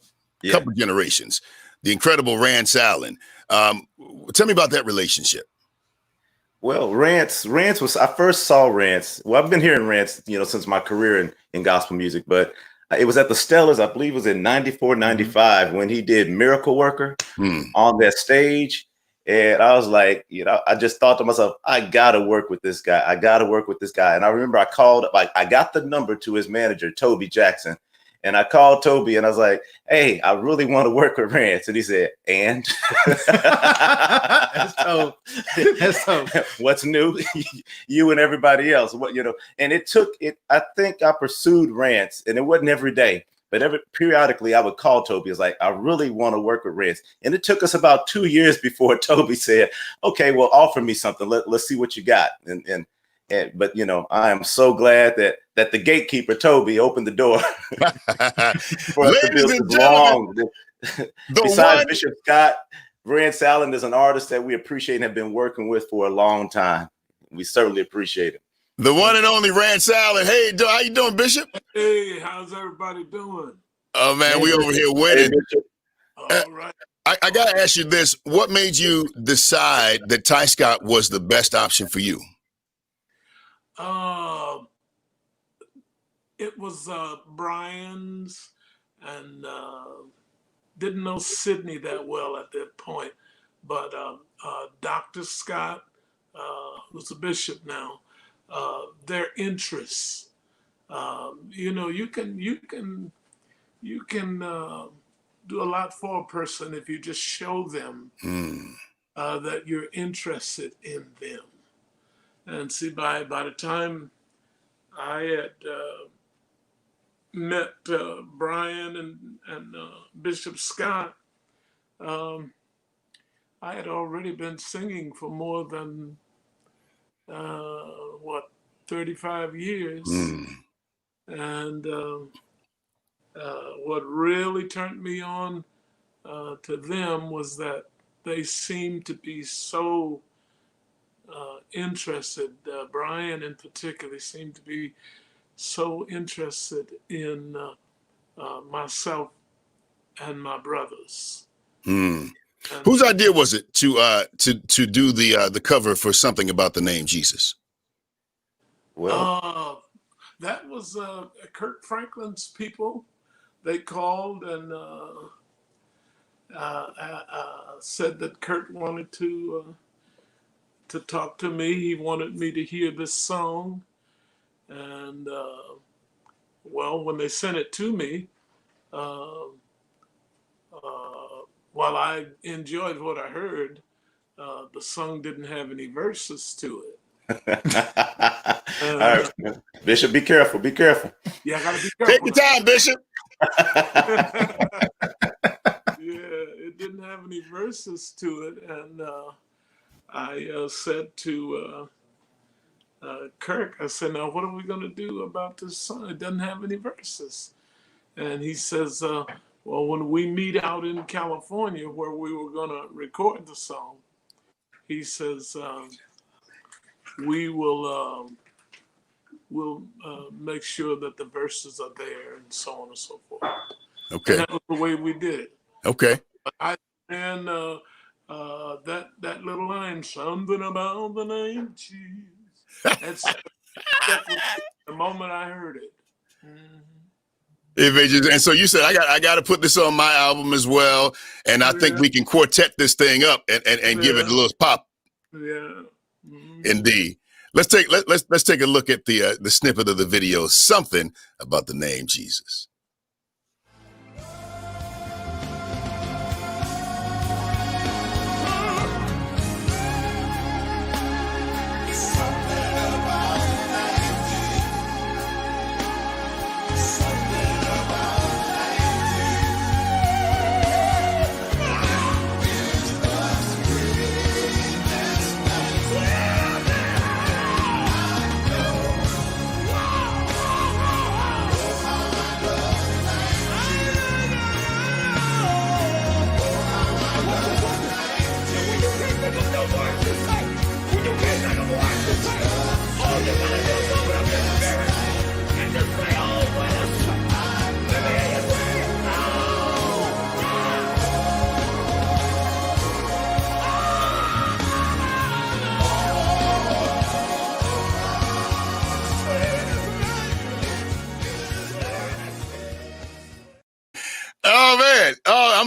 a couple generations, the incredible Rance Allen. Tell me about that relationship. Well, Rance was, I first saw Rance. Well, I've been hearing Rance, you know, since my career in gospel music, but it was at the Stellars, I believe it was in 94, 95 when he did Miracle Worker on that stage. And I was like, you know, I just thought to myself, I got to work with this guy. And I remember I called, like, I got the number to his manager, Toby Jackson. And I called Toby and I was like, hey, I really want to work with Rance. And he said, and? That's dope. That's dope. What's new? You and everybody else. What, you know, and it took it. I think I pursued Rance, and it wasn't every day, but periodically I would call Toby. It's like, I really want to work with Rance. And it took us about 2 years before Toby said, okay, well, offer me something. Let's see what you got. But you know, I am so glad that the gatekeeper Toby opened the door for us to build this long. Besides Bishop Scott, Rance Allen is an artist that we appreciate and have been working with for a long time. We certainly appreciate it. The one and only Rance Allen. Hey, how you doing, Bishop? Hey, how's everybody doing? Oh man, we over here winning. All right. I gotta ask you this: what made you decide that Tyscot was the best option for you? It was Brian's, and didn't know Sydney that well at that point, but Dr. Scott, who's a bishop now, their interests. You know, you can do a lot for a person if you just show them that you're interested in them. And see, by the time I had met Brian and Bishop Scott, I had already been singing for more than 35 years. And what really turned me on to them was that they seemed to be so interested. Brian in particular seemed to be so interested in myself and my brothers. Whose idea was it to do the cover for Something About the Name Jesus? Well, that was Kurt Franklin's people. They called and said that Kurt wanted to talk to me. He wanted me to hear this song. And well, when they sent it to me, while I enjoyed what I heard, the song didn't have any verses to it. All right, Bishop, be careful. Be careful. Yeah, I gotta be careful. Take your time, Bishop. Yeah, it didn't have any verses to it, and I said to Kirk, I said, now what are we going to do about this song? It doesn't have any verses. And he says, well, when we meet out in California where we were going to record the song, he says, we will we'll make sure that the verses are there and so on and so forth. Okay. And that was the way we did it. Okay. And that little line, something about the name Jesus. That's the moment I heard it. And so you said, I got to put this on my album as well, and I think we can quartet this thing up and give it a little pop. Yeah. Indeed. Let's take a look at the snippet of the video. Something About the Name Jesus.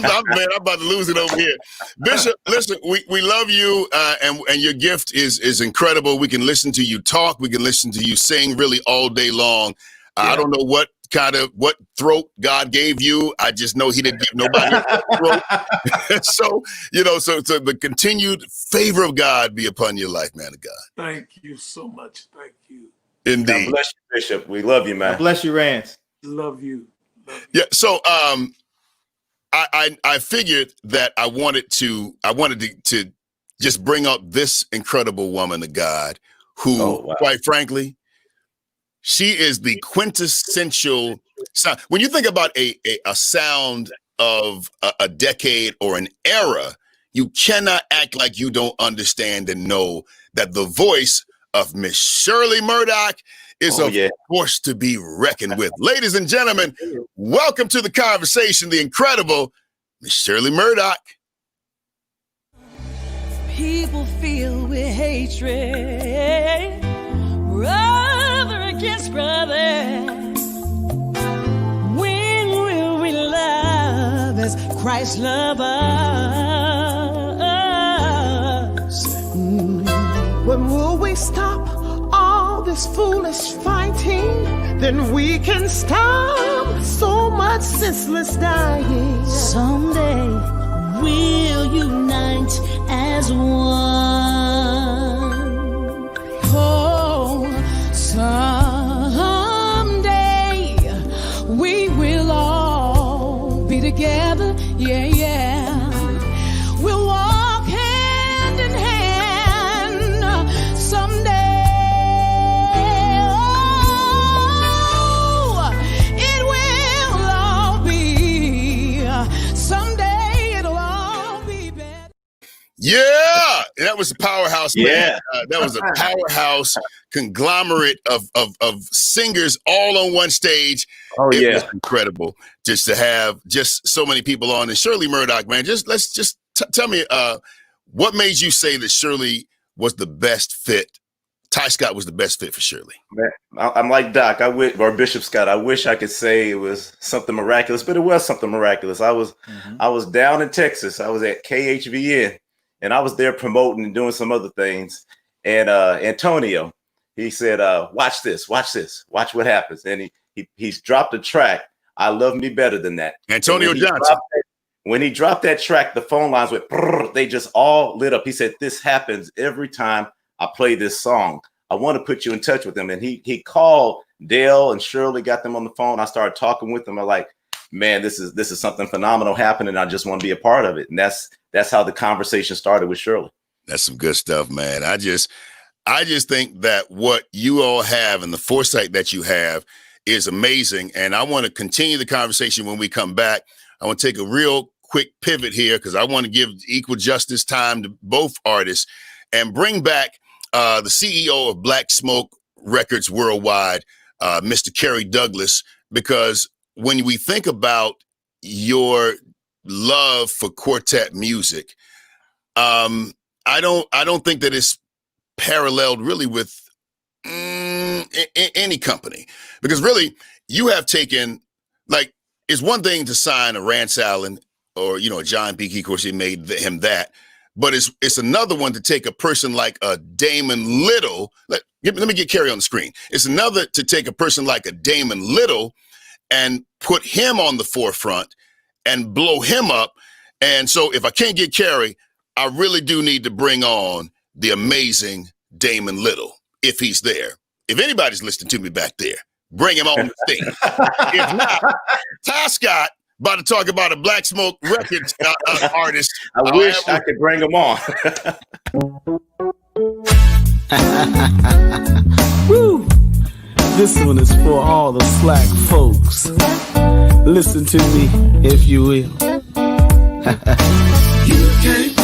man, I'm about to lose it over here. Bishop, listen, we love you, and your gift is incredible. We can listen to you talk. We can listen to you sing really all day long. I don't know what throat God gave you. I just know he didn't give nobody a throat. So the continued favor of God be upon your life, man of God. Thank you so much. Thank you. Indeed. God bless you, Bishop. We love you, man. God bless you, Rance. Love you. Yeah. So I figured that I wanted to just bring up this incredible woman of God who, quite frankly, she is the quintessential sound. When you think about a sound of a decade or an era, you cannot act like you don't understand and know that the voice of Miss Shirley Murdock is a force to be reckoned with. Ladies and gentlemen, welcome to the conversation, the incredible Miss Shirley Murdock. People filled with hatred, brother against brother. When will we love as Christ loves us? When will we stop all this foolish fighting? Then we can stop so much senseless dying. Someday we'll unite as one. Oh, someday we will all be together. Yeah, yeah. We'll walk hand in hand someday. Oh, it will all be someday. It'll all be better. Yeah, that was a powerhouse, man. Yeah. That was a powerhouse conglomerate of singers all on one stage. It was incredible just to have just so many people on. And Shirley Murdock, man, tell me what made you say that Shirley was the best fit? Tyscot was the best fit for Shirley. Man, I'm like Doc. Or Bishop Scott. I wish I could say it was something miraculous, but it was something miraculous. I was down in Texas. I was at KHVN, and I was there promoting and doing some other things. And Antonio, he said, "Watch this, watch what happens." And he's dropped a track. I Love Me Better Than That. Antonio Johnson. When he dropped that track, the phone lines went. They just all lit up. He said, "This happens every time I play this song. I want to put you in touch with him." And he called Dale and Shirley, got them on the phone. I started talking with them. I'm like, man, this is something phenomenal happening. I just want to be a part of it. And that's how the conversation started with Shirley. That's some good stuff, man. I just think that what you all have and the foresight that you have is amazing. And I want to continue the conversation when we come back. I want to take a real quick pivot here because I want to give equal justice time to both artists and bring back the CEO of Blacksmoke Records Worldwide, Mr. Kerry Douglas, because when we think about your love for quartet music, I don't think that it's paralleled really with any company, because really you have taken, like, it's one thing to sign a Rance Allen or a John P. Key. Of course, he made him that. But it's another one to take a person like a Damon Little. Let me get Kerry on the screen. It's another to take a person like a Damon Little and put him on the forefront and blow him up. And so if I can't get Kerry, I really do need to bring on the amazing Damon Little, if he's there. If anybody's listening to me back there, bring him on the stage. If not, Tyscot about to talk about a Blacksmoke Records artist. I wish I could bring him on. Woo! This one is for all the slack folks. Listen to me, if you will. You can't.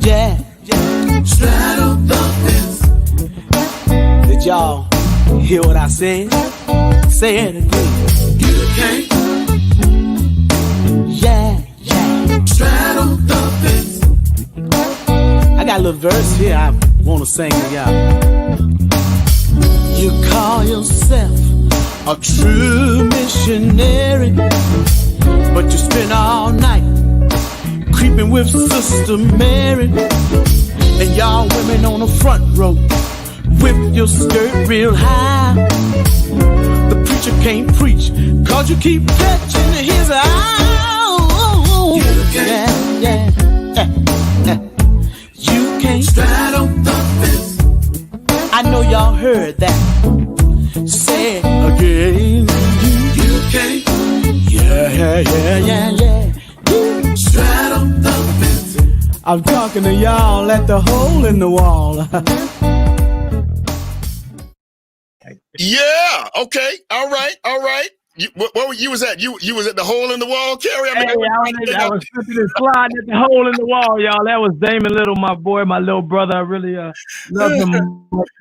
Yeah. Straddle the fence. Did y'all hear what I said? Say it again. You can't. Yeah. Straddle the fence. I got a little verse here I want to sing to y'all. You call yourself a true missionary, but you spent all night creeping with Sister Mary. And y'all women on the front row with your skirt real high. The preacher can't preach cause you keep catching his eye. You can't straddle the fence. I know y'all heard that. Say it again. You can't. Yeah. Straddle the fence. I'm talking to y'all at the hole in the wall. Yeah. Okay. All right. Where you was at? You was at the hole in the wall, Kerry? I was slipping and sliding at the hole in the wall, y'all. That was Damon Little, my boy, my little brother. I really love him,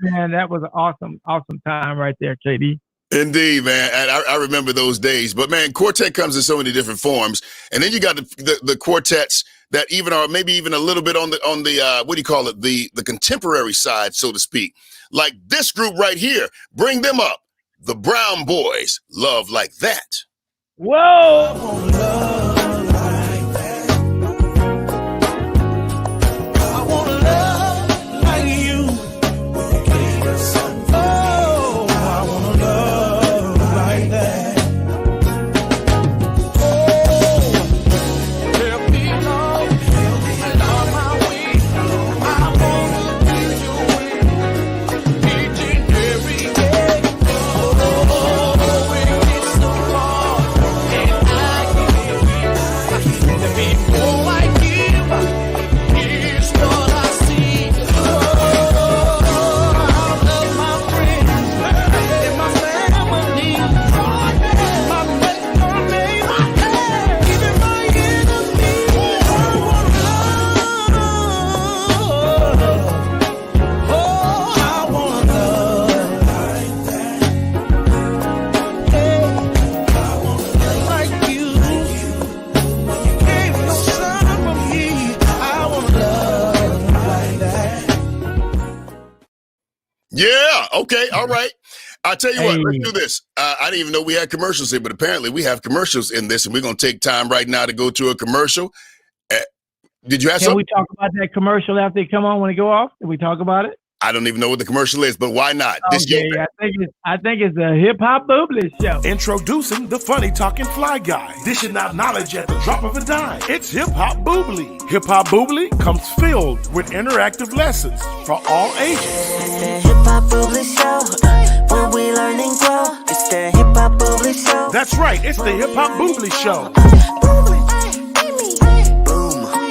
man. That was an awesome time right there, KD. Indeed, man. And I remember those days. But man, quartet comes in so many different forms, and then you got the quartets that even are maybe even a little bit on the what do you call it, the contemporary side, so to speak. Like this group right here. Bring them up. The Brown Boys, Love Like That. Whoa! Yeah. Okay. All right. I'll tell you what, let's do this. I didn't even know we had commercials here, but apparently we have commercials in this, and we're going to take time right now to go to a commercial. Did you have something? Can we talk about that commercial after they come on when they go off? Did we talk about it? I don't even know what the commercial is, but why not? Okay, I think it's the Hip Hop Boobly Show. Introducing the funny talking fly guy, dishing out knowledge at the drop of a dime. It's Hip Hop Boobly. Hip Hop Boobly comes filled with interactive lessons for all ages. It's the Hip Hop Boobly Show, where we learn and grow. It's the Hip Hop Boobly Show. That's right, it's the Hip Hop Boobly Show.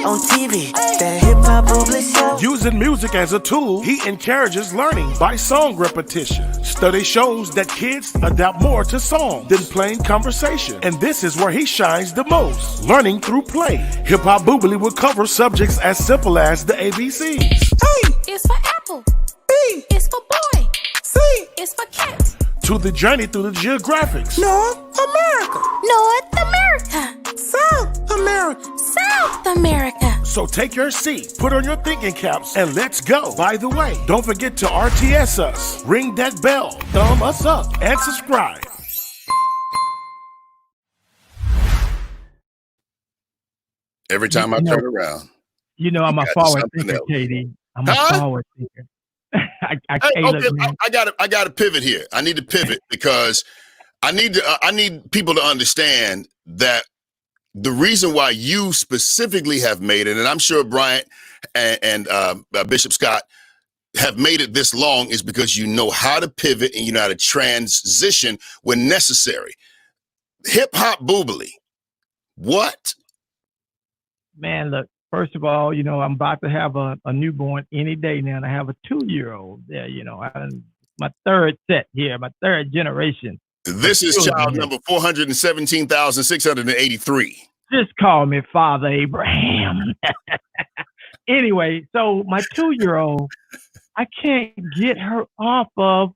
On TV, the Hip Hop Boobly Show. Using music as a tool, he encourages learning by song repetition. Study shows that kids adapt more to song than plain conversation. And this is where he shines the most, learning through play. Hip Hop Boobly will cover subjects as simple as the ABCs. A is for apple. B is for boy. C is for cat. To the journey through the geographics. North America. North America. South America. South America. So take your seat, put on your thinking caps, and let's go. By the way, don't forget to RTS us, ring that bell, thumb us up, and subscribe. Every time I turn around. You know, I'm a forward thinker, Katie. I'm a forward thinker. I got to pivot here. I need to pivot because I need people to understand that the reason why you specifically have made it, and I'm sure Bryant and Bishop Scott have made it this long, is because you know how to pivot and you know how to transition when necessary. Hip Hop Boobly, what? Man, look. First of all, you know, I'm about to have a newborn any day now, and I have a 2-year-old there, you know. My third set here, my third generation. This is child number 417,683. Just call me Father Abraham. Anyway, so my 2-year-old, I can't get her off of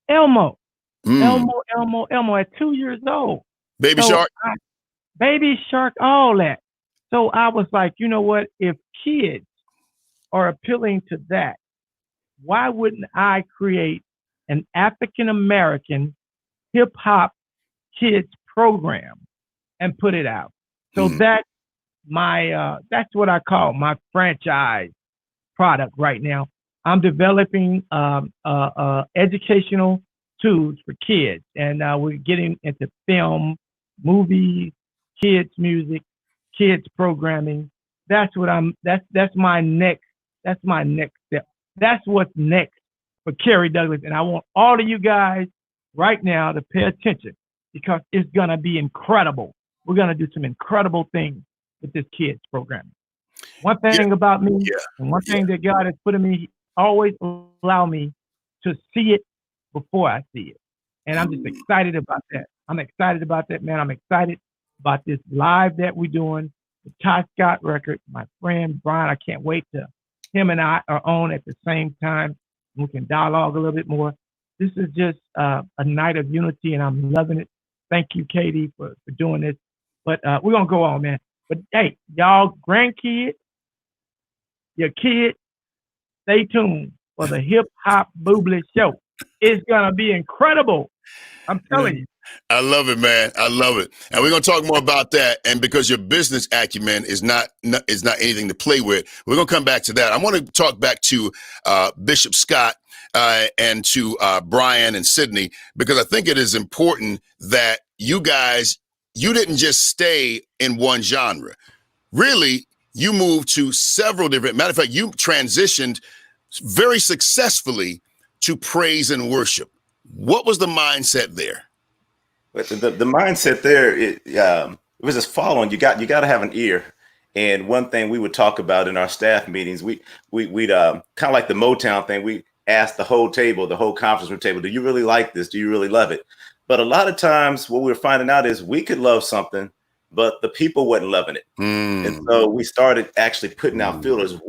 Elmo. Elmo at 2 years old. Baby Shark? Baby Shark, all that. So I was like, you know what? If kids are appealing to that, why wouldn't I create an African-American hip-hop kids program and put it out? So that's what I call my franchise product right now. I'm developing educational tools for kids, and we're getting into film, movies, kids music, kids programming. That's my next step. That's what's next for Kerry Douglas. And I want all of you guys right now to pay attention, because it's gonna be incredible. We're gonna do some incredible things with this kids programming. One thing about me, and one thing that God has put in me, always allow me to see it before I see it. And I'm just excited about that. I'm excited about that, man. I'm excited about this live that we're doing, the Tyscot record. My friend Brian, I can't wait to him and I are on at the same time. We can dialogue a little bit more. This is just a night of unity, and I'm loving it. Thank you, Katie, for doing this. But we're going to go on, man. But, hey, y'all grandkids, your kids, stay tuned for the Hip Hop Boobly Show. It's going to be incredible. I'm telling you. I love it, man. I love it. And we're going to talk more about that. And because your business acumen is not anything to play with, we're going to come back to that. I want to talk back to Bishop Scott and to Brian and Sydney, because I think it is important that you guys, you didn't just stay in one genre. Really, you moved to several different, matter of fact, you transitioned very successfully to praise and worship. What was the mindset there? The mindset there, it was just following. You got to have an ear. And one thing we would talk about in our staff meetings, we'd kind of like the Motown thing. We asked the whole table, the whole conference room table, do you really like this? Do you really love it? But a lot of times what we were finding out is we could love something, but the people wasn't loving it. And so we started actually putting out feelers.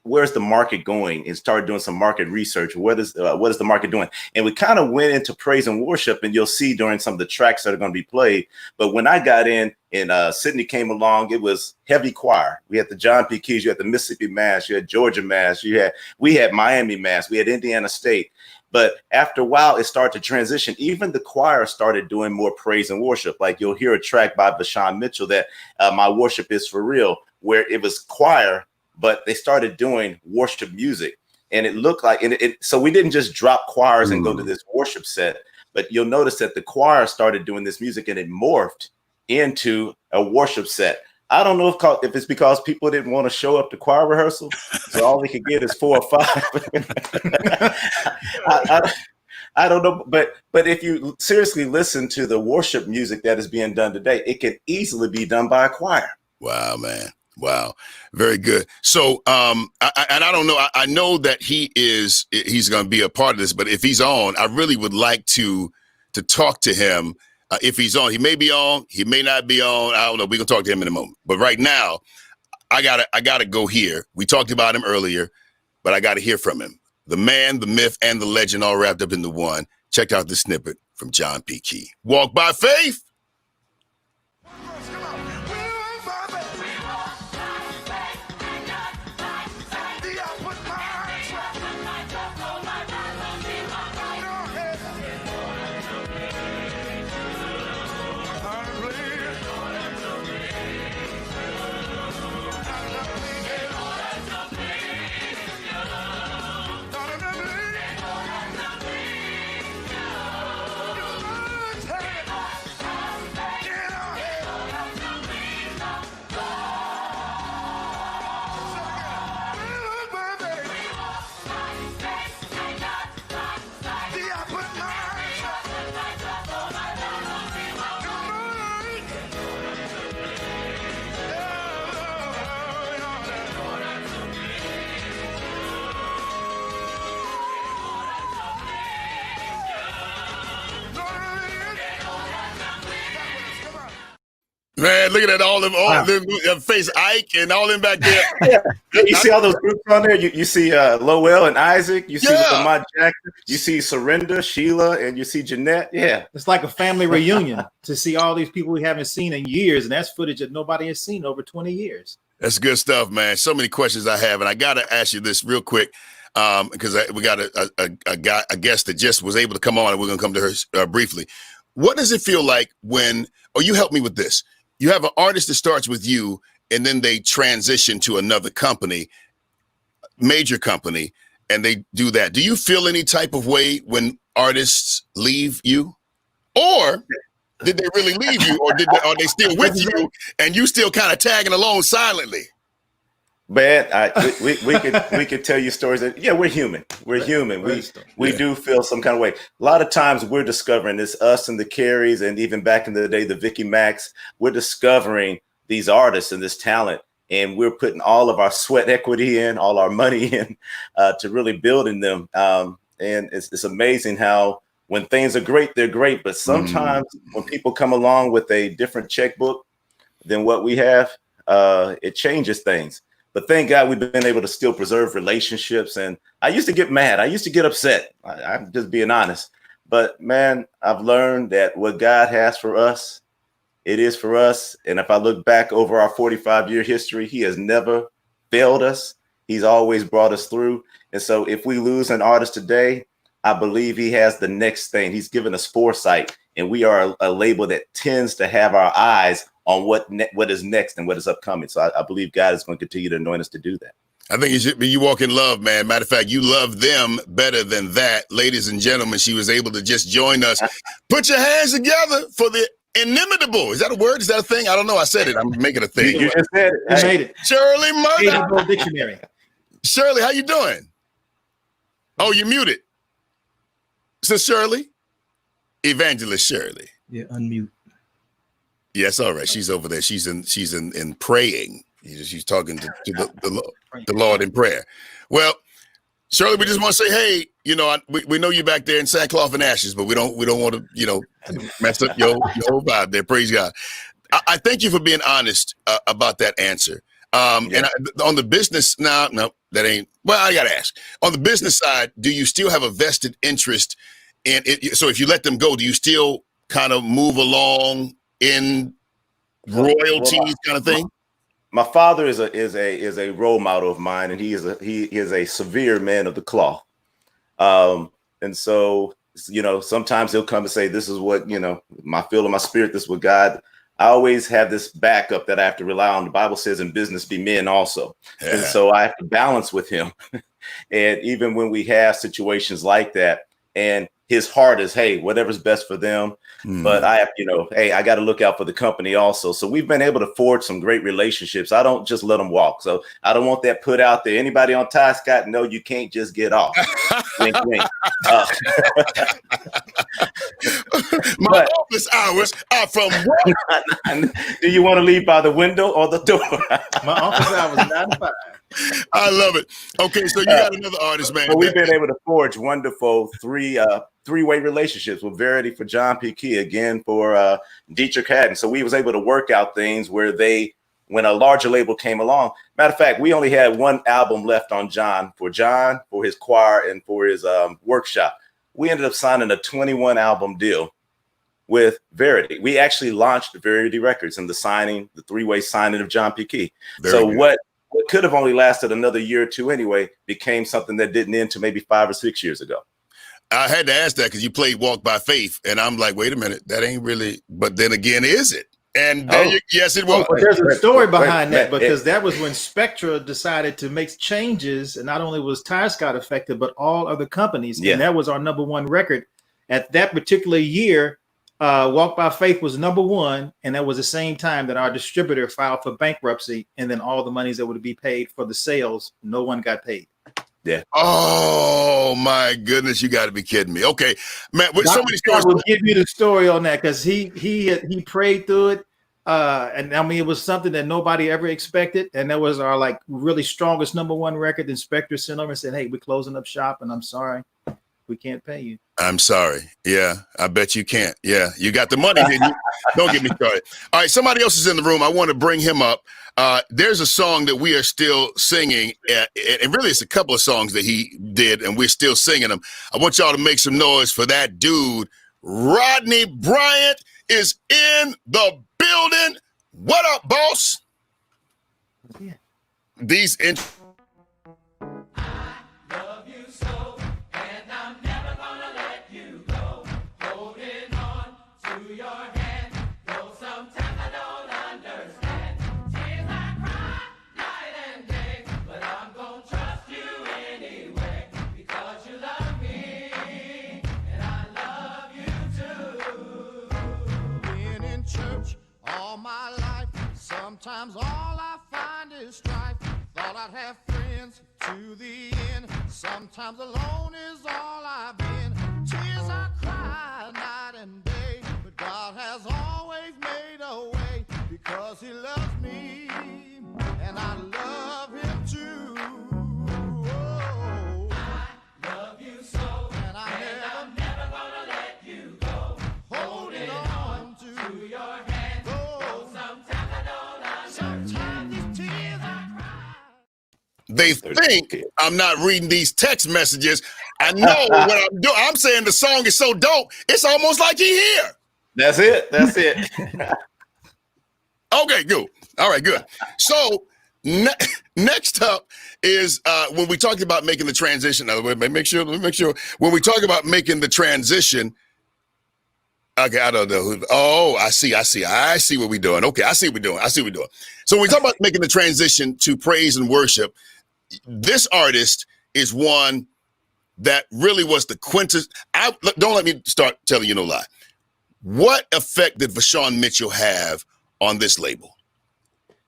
Where's the market going? And started doing some market research. What is the market doing? And we kind of went into praise and worship, and you'll see during some of the tracks that are going to be played. But when I got in and Sydney came along, it was heavy choir. We had the John P. Keys, you had the Mississippi Mass, you had Georgia Mass, we had Miami Mass, we had Indiana State. But after a while, it started to transition. Even the choir started doing more praise and worship. Like you'll hear a track by Vashawn Mitchell that My Worship Is For Real, where it was choir, but they started doing worship music. And it looked like, so we didn't just drop choirs and go to this worship set, but you'll notice that the choir started doing this music and it morphed into a worship set. I don't know if it's because people didn't want to show up to choir rehearsal, so all they could get is 4 or 5. I don't know, but if you seriously listen to the worship music that is being done today, it can easily be done by a choir. Wow, man. Wow. Very good. So, I don't know. I know that he's going to be a part of this, but if he's on, I really would like to talk to him. If he's on, he may be on, he may not be on. I don't know. We're going to talk to him in a moment. But right now, I gotta go here. We talked about him earlier, but I got to hear from him. The man, the myth, and the legend all wrapped up into one. Check out this snippet from John P. Key. Walk by faith. Man, look at that, all them face Ike and all them back there. Yeah. You see all those groups on there? You see Lowell and Isaac. You see Lamont Jackson. You see Surrender, Sheila, and you see Jeanette. Yeah. It's like a family reunion to see all these people we haven't seen in years, and that's footage that nobody has seen over 20 years. That's good stuff, man. So many questions I have, and I got to ask you this real quick because we got a guest that just was able to come on, and we're going to come to her briefly. What does it feel like when, or you help me with this, you have an artist that starts with you and then they transition to another company, major company, and they do that. Do you feel any type of way when artists leave you? Or did they really leave you? Or are they still with you and you still kind of tagging along silently? Man, we could tell you stories that, yeah, we're human. We're human. We do feel some kind of way. A lot of times we're discovering this, us and the Kerrys, and even back in the day, the Vicky Macs, we're discovering these artists and this talent, and we're putting all of our sweat equity in, all our money in to really building them. And it's amazing how when things are great, they're great. But sometimes when people come along with a different checkbook than what we have, it changes things. But thank God we've been able to still preserve relationships. And I used to get mad. I used to get upset. I'm just being honest. But man, I've learned that what God has for us, it is for us. And if I look back over our 45-year history, he has never failed us. He's always brought us through. And so if we lose an artist today, I believe he has the next thing. He's given us foresight. And we are a label that tends to have our eyes on what is next and what is upcoming. So I believe God is going to continue to anoint us to do that. I think you walk in love, man. Matter of fact, you love them better than that. Ladies and gentlemen, she was able to just join us. Put your hands together for the inimitable. Is that a word? Is that a thing? I don't know. I said it. I'm making a thing. You just said it. You made it. Shirley Murdock. Dictionary. Shirley, how you doing? Oh, you're muted. So Shirley, Evangelist Shirley. Yeah, unmute. Yes, all right. She's over there. She's in praying. She's talking to the Lord in prayer. Well, Shirley, we just want to say, hey, we know you back there in sackcloth and ashes, but we don't want to, mess up your whole vibe there. Praise God. I thank you for being honest about that answer. And on the business, no, that ain't. Well, I gotta ask. On the business side, do you still have a vested interest in it? So if you let them go, do you still kind of move along in royalties kind of thing? My father is a role model of mine, and he is a severe man of the cloth. And so, sometimes he'll come and say, this is what, my feel of my spirit, this is what God. I always have this backup that I have to rely on. The Bible says in business, be men also. Yeah. And so I have to balance with him. And even when we have situations like that, and his heart is, hey, whatever's best for them. But I have, hey, I got to look out for the company also. So we've been able to forge some great relationships. I don't just let them walk. So I don't want that put out there. Anybody on Tyscot, no, you can't just get off. Wink, wink. My office hours are from work. Do you want to leave by the window or the door? My office hours 9 to 5. I love it. Okay, so you got another artist, man. Well, we've been able to forge wonderful three-way relationships with Verity for John P. Key, again for Dietrich Haddon. So we was able to work out things where when a larger label came along. Matter of fact, we only had one album left on John, for his choir, and for his workshop. We ended up signing a 21 album deal with Verity. We actually launched Verity Records and the three-way signing of John P. Key. What could have only lasted another year or two anyway became something that didn't end to maybe 5 or 6 years ago. I had to ask that because you played Walk by Faith, and I'm like, wait a minute, that ain't really. But then again, is it? And yes, it was. But there's a story behind that, because that was when Spectra decided to make changes, and not only was Tyscot affected, but all other companies. Yeah. And that was our number one record at that particular year. Walk by Faith was number one, and that was the same time that our distributor filed for bankruptcy, and then all the monies that would be paid for the sales, no one got paid. Yeah. Oh my goodness, you got to be kidding me. Okay, man. So many stories. I will give you the story on that, because he prayed through it, and I mean it was something that nobody ever expected, and that was our really strongest number one record. Then Spectre sent over and said, "Hey, we're closing up shop, and I'm sorry, we can't pay you." I'm sorry. Yeah, I bet you can't. Yeah, you got the money, didn't you? Don't get me started. All right, somebody else is in the room. I want to bring him up. There's a song that we are still singing, and really it's a couple of songs that he did, and we're still singing them. I want y'all to make some noise for that dude. Rodney Bryant is in the building. What up, boss? Yeah. These Sometimes all I find is strife. Thought I'd have friends to the end. Sometimes alone is all I've been. Tears I cry night and day. But God has always made a way because He loves me and I love Him too. Oh, I love you so, and I'm never gonna let you go. Holding on to your hand. Oh, sometimes I don't understand. Sometimes these tears I cry. They think I'm not reading these text messages. I know what I'm doing. I'm saying the song is so dope, it's almost like he here. That's it. That's it. Okay, good. All right, good. So next up is when we talked about making the transition. Let me make sure. When we talk about making the transition, okay, I don't know. Oh, I see what we're doing. Okay, I see what we're doing. So when we talk about making the transition to praise and worship, this artist is one that really was the quintessence. Don't let me start telling you no lie. What effect did Vashawn Mitchell have on this label?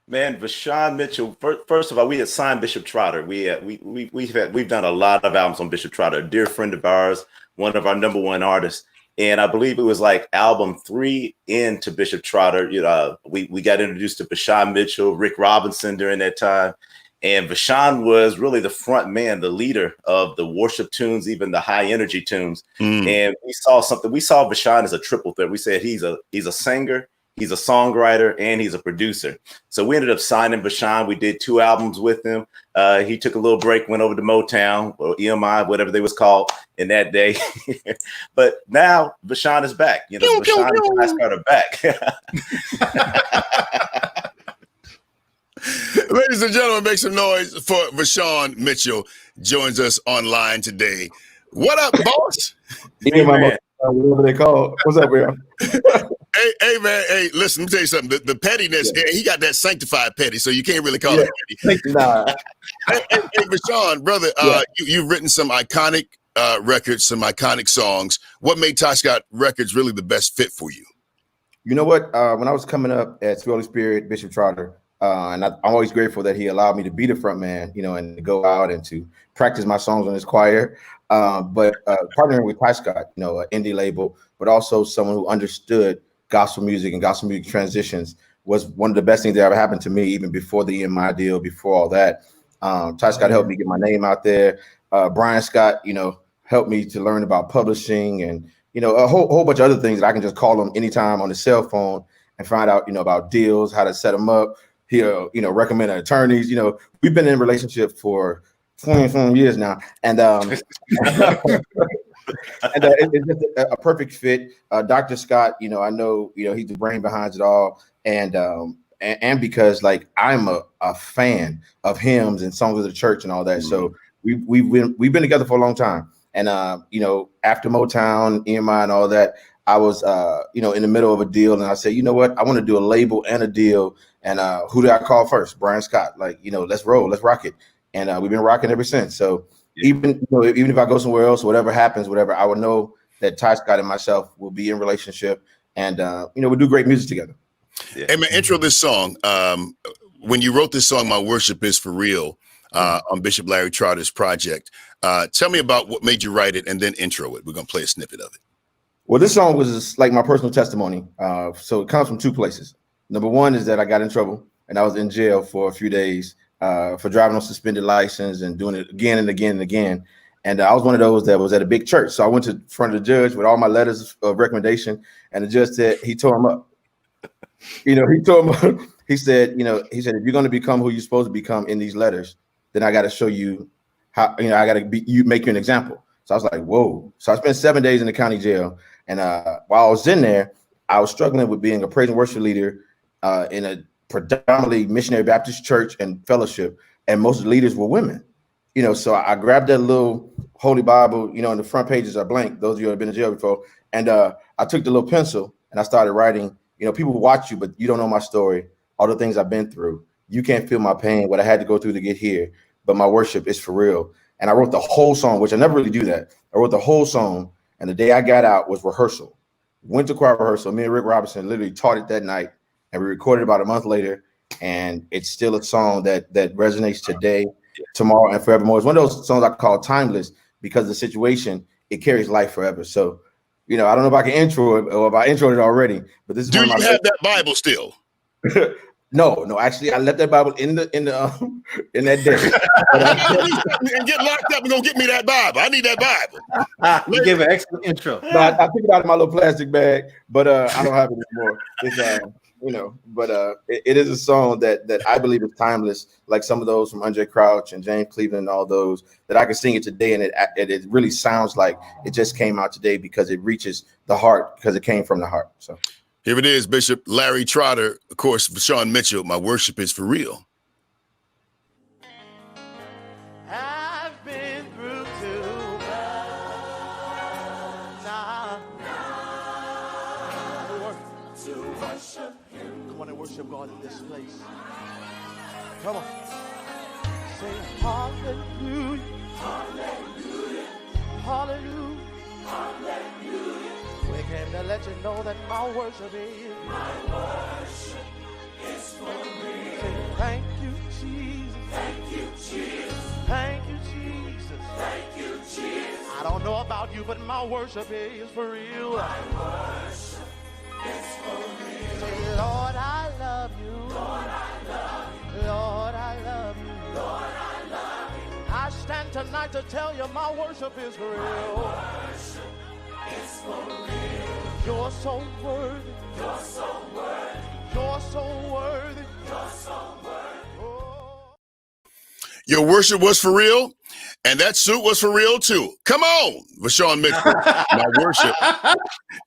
Man, Vashawn Mitchell. First of all, we had signed Bishop Trotter. We've done a lot of albums on Bishop Trotter. A dear friend of ours, one of our #1 artists, and I believe it was like album 3 into Bishop Trotter. You know, we got introduced to Vashawn Mitchell, Rick Robinson during that time. And Vashawn was really the front man, the leader of the worship tunes, even the high energy tunes. And we saw something. We saw Vashawn as a triple threat. We said he's a singer, he's a songwriter, and he's a producer. So we ended up signing Vashawn. We did 2 albums with him. He took a little break, went over to Motown or EMI, whatever they was called in that day. But now Vashawn is back. You know, Vashawn and Tyscot are back. Ladies and gentlemen, make some noise for Vashawn Mitchell. Joins us online today. What up, boss? Whatever they call. What's up, bro? Hey, man. Hey, listen, let me tell you something. The pettiness, he got that sanctified petty, so you can't really call it petty. Nah. Hey, Vashawn, brother, you've written some iconic records, some iconic songs. What made Tyscot Records really the best fit for you? You know what? When I was coming up at Holy Spirit, Bishop Trotter, and I'm always grateful that he allowed me to be the front man, you know, and to go out and to practice my songs on his choir. But partnering with Tyscot, you know, an indie label, but also someone who understood gospel music and gospel music transitions was one of the best things that ever happened to me, even before the EMI deal, before all that. Tyscot helped me get my name out there. Brian Scott, you know, helped me to learn about publishing and, you know, a whole bunch of other things that I can just call him anytime on the cell phone and find out, you know, about deals, how to set them up. He'll, you know, recommend attorneys. You know, we've been in a relationship for 20 years now, and it's just a perfect fit. Dr. Scott, you know, I know, you know, he's the brain behind it all, and because like I'm a fan of hymns and songs of the church and all that, so we've been together for a long time, and you know, after Motown, EMI, and all that, I was you know, in the middle of a deal, and I said, you know what, I want to do a label and a deal. And who did I call first? Brian Scott. Like, you know, let's roll, let's rock it. And we've been rocking ever since. So even if I go somewhere else, whatever happens, whatever, I would know that Tyscot and myself will be in relationship, and you know, we'll do great music together. Yeah. Hey man, intro this song. When you wrote this song, "My Worship Is For Real," on Bishop Larry Trotter's project, tell me about what made you write it, and then intro it. We're gonna play a snippet of it. Well, this song was like my personal testimony. So it comes from 2 places. Number 1 is that I got in trouble and I was in jail for a few days for driving on suspended license and doing it again and again and again. And I was one of those that was at a big church. So I went to front of the judge with all my letters of recommendation, and the judge said he tore them up. You know, he tore them up. He said, if you're going to become who you're supposed to become in these letters, then I got to show you how, you know, I got to make you an example. So I was like, whoa. So I spent 7 days in the county jail. And while I was in there, I was struggling with being a praise and worship leader in a predominantly missionary Baptist church and fellowship, and most of the leaders were women. You know, so I grabbed that little Holy Bible, you know, and the front pages are blank. Those of you who have been in jail before. And I took the little pencil and I started writing, you know, people watch you, but you don't know my story, all the things I've been through. You can't feel my pain, what I had to go through to get here, but my worship is for real. And I wrote the whole song, which I never really do that. I wrote the whole song, and the day I got out was rehearsal. Went to choir rehearsal. Me and Rick Robinson literally taught it that night, and we recorded about a month later. and it's still a song that resonates today, tomorrow, and forevermore. It's one of those songs I call timeless because the situation, it carries life forever. So, I don't know if I can intro it or if I introed it already, but this is Do you have that Bible still? No, actually, I left that Bible in that day. And get locked up and go get me that Bible. I need that Bible. You gave an excellent intro. No, I took it out of my little plastic bag, but I don't have it anymore. It's it is a song that I believe is timeless, like some of those from Andre Crouch and James Cleveland and all those, that I can sing it today, and it really sounds like it just came out today because it reaches the heart, because it came from the heart. So here it is, Bishop Larry Trotter, of course, Vashawn Mitchell. My worship is for real. I've been through too much. Now to worship Him. Come on and worship God in this place. Come on. Say hallelujah. Hallelujah. Hallelujah. Hallelujah. We came to let you know that my worship is. My worship is for me. Say thank you, Jesus. Thank you, Jesus. Thank you, Jesus. Thank you, Jesus. I don't know about you, but my worship is for real. My worship is for real. Say, Lord, I love you. Lord, I love you. Lord, I love you. Lord, I love you. I stand tonight to tell you my worship is for real. My worship is for real. You're so worthy. You're so worthy. You're so worthy. You're so worthy. Oh. Your worship was for real, and that suit was for real too. Come on, Vashawn Mitchell. My worship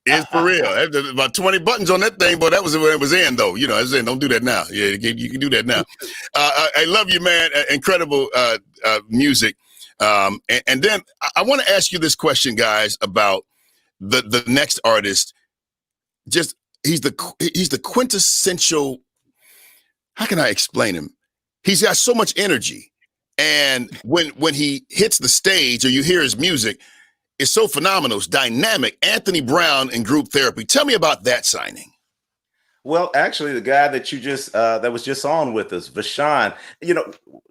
is for real. About 20 buttons on that thing, but that was when it was in, though. I was in. Don't do that now. Yeah, you can do that now. I love you, man. Incredible music. And then I want to ask you this question, guys, about the next artist. Just he's the quintessential. How can I explain him? He's got so much energy. And when he hits the stage or you hear his music, it's so phenomenal. It's dynamic. Anthony Brown in Group Therapy. Tell me about that signing. Well, actually, the guy that you just that was just on with us, Vashawn,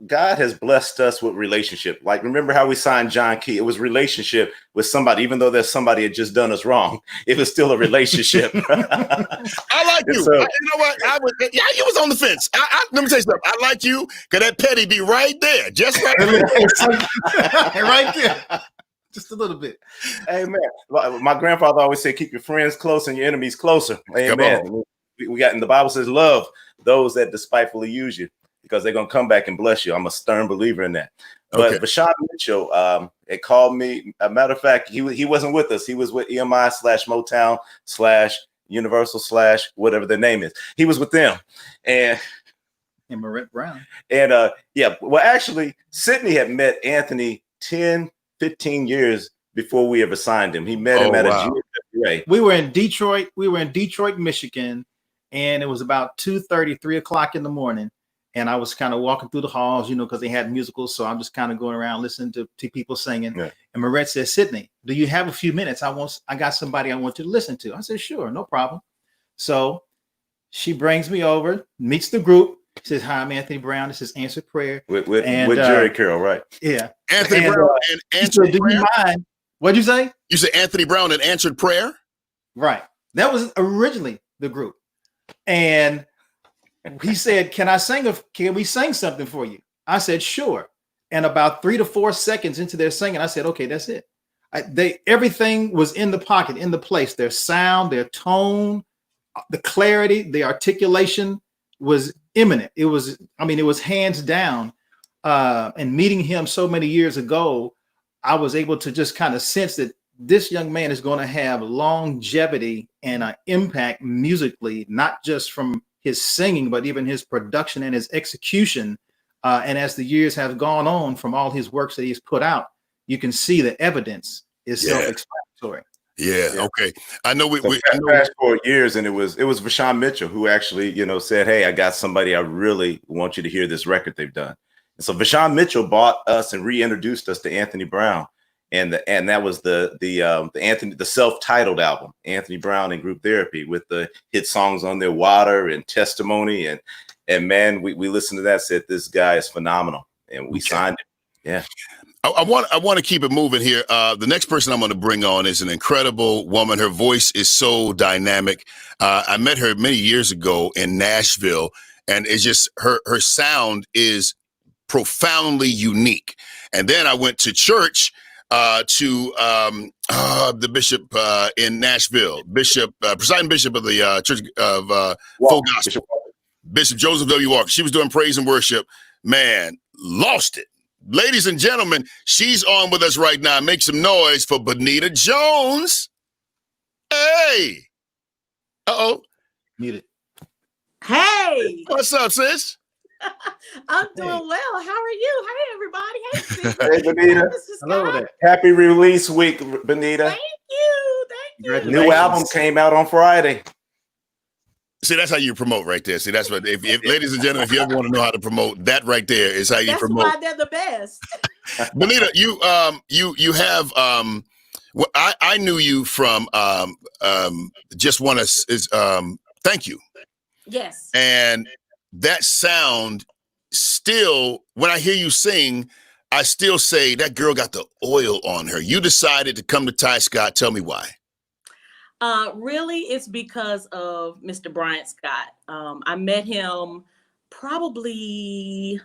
God has blessed us with relationship. Like, remember how we signed John Key? It was relationship with somebody, even though that somebody had just done us wrong. It was still a relationship. I like you. So, you know what? You was on the fence. Let me tell you something. I like you because that petty be right there, just right there. Right there. Just a little bit. Amen. My grandfather always said, keep your friends close and your enemies closer. Amen. We got in the Bible says, love those that despitefully use you because they're going to come back and bless you. I'm a stern believer in that. But Vashawn Mitchell, it called me. A matter of fact, he wasn't with us. He was with EMI/Motown/ Universal/ whatever their name is. He was with them. And Marette Brown. And well, actually, Sydney had met Anthony 10, 15 years before we ever signed him. He met him at a GWA. We were in Detroit, Michigan. And it was about 2:30, 3 o'clock in the morning. And I was kind of walking through the halls, because they had musicals. So I'm just kind of going around listening to people singing. Yeah. And Marette said, Sydney, do you have a few minutes? I got somebody I want you to listen to. I said, sure, no problem. So she brings me over, meets the group, says, hi, I'm Anthony Brown. This is Answered Prayer. With Jerry Carroll, right? Yeah. Anthony Brown and Answered Prayer? Do you mind? What'd you say? You said Anthony Brown and Answered Prayer? Right. That was originally the group. And he said, can we sing something for you? I said, sure. And about 3 to 4 seconds into their singing, I said, okay, that's it. Everything was in the pocket, in the place. Their sound, their tone, the clarity, the articulation was imminent. It was hands down. And meeting him so many years ago, I was able to just kind of sense that this young man is going to have longevity and an impact musically, not just from his singing, but even his production and his execution. And as the years have gone on from all his works that he's put out, you can see the evidence is self-explanatory. Yeah. Okay. I know we fast forward years, and it was Vashawn Mitchell who actually, said, hey, I got somebody I really want you to hear this record they've done. And so Vashawn Mitchell bought us and reintroduced us to Anthony Brown. And that was the self-titled album, Anthony Brown and Group Therapy, with the hit songs on there, Water and Testimony. And And man, we listened to that, said this guy is phenomenal, and we signed him. Yeah. I want to keep it moving here. The next person I'm going to bring on is an incredible woman. Her voice is so dynamic. I met her many years ago in Nashville, and it's just her sound is profoundly unique. And then I went to church to the bishop in Nashville, presiding bishop of the Church of Full Gospel, Bishop Joseph W. Walker. She was doing praise and worship. Man, lost it. Ladies and gentlemen, she's on with us right now. Make some noise for Bonita Jones. Hey. Uh-oh. Need it. Hey. What's up, sis? I'm doing well. How are you? Hey, everybody. Hey, Steve. Hey, Bonita. Hello there. Happy release week, Bonita. Thank you. Thank you. New album came out on Friday. See, that's how you promote right there. See, that's what, if ladies and gentlemen, if you ever want to know how to promote, that right there is how you promote. That's why they're the best. Bonita, you have, well, I knew you from, just want to, thank you. Yes. And that sound still, when I hear you sing, I still say that girl got the oil on her. You decided to come to Tyscot. Tell me why. Really, it's because of Mr. Bryant Scott. I met him probably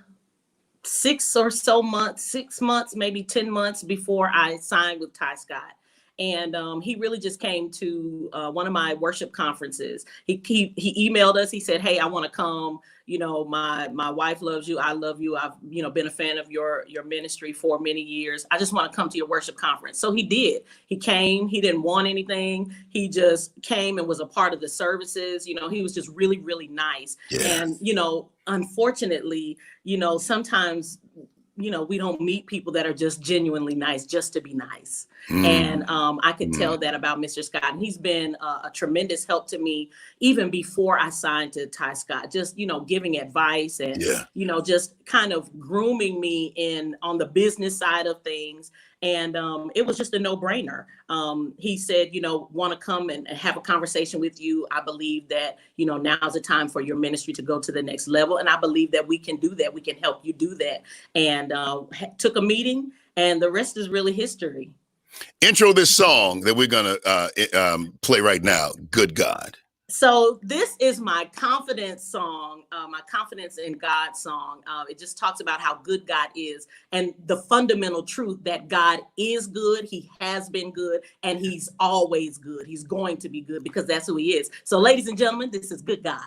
6 months, maybe 10 months before I signed with Tyscot. And he really just came to one of my worship conferences. He emailed us. He said, "Hey, I want to come. You know, my wife loves you. I love you. I've, been a fan of your ministry for many years. I just want to come to your worship conference." So he did. He came. He didn't want anything. He just came and was a part of the services. He was just really, really nice. Yeah. And, unfortunately, sometimes, we don't meet people that are just genuinely nice just to be nice. And I could tell that about Mr. Scott. And he's been a tremendous help to me even before I signed to Tyscot, just, giving advice and, just kind of grooming me on the business side of things. And it was just a no-brainer. He said, want to come and have a conversation with you. I believe that, now's the time for your ministry to go to the next level. And I believe that we can do that. We can help you do that. And took a meeting, and the rest is really history. Intro this song that we're going to play right now, Good God. So this is my confidence song, my confidence in God song. It just talks about how good God is and the fundamental truth that God is good. He has been good, and he's always good. He's going to be good because that's who he is. So ladies and gentlemen, this is Good God.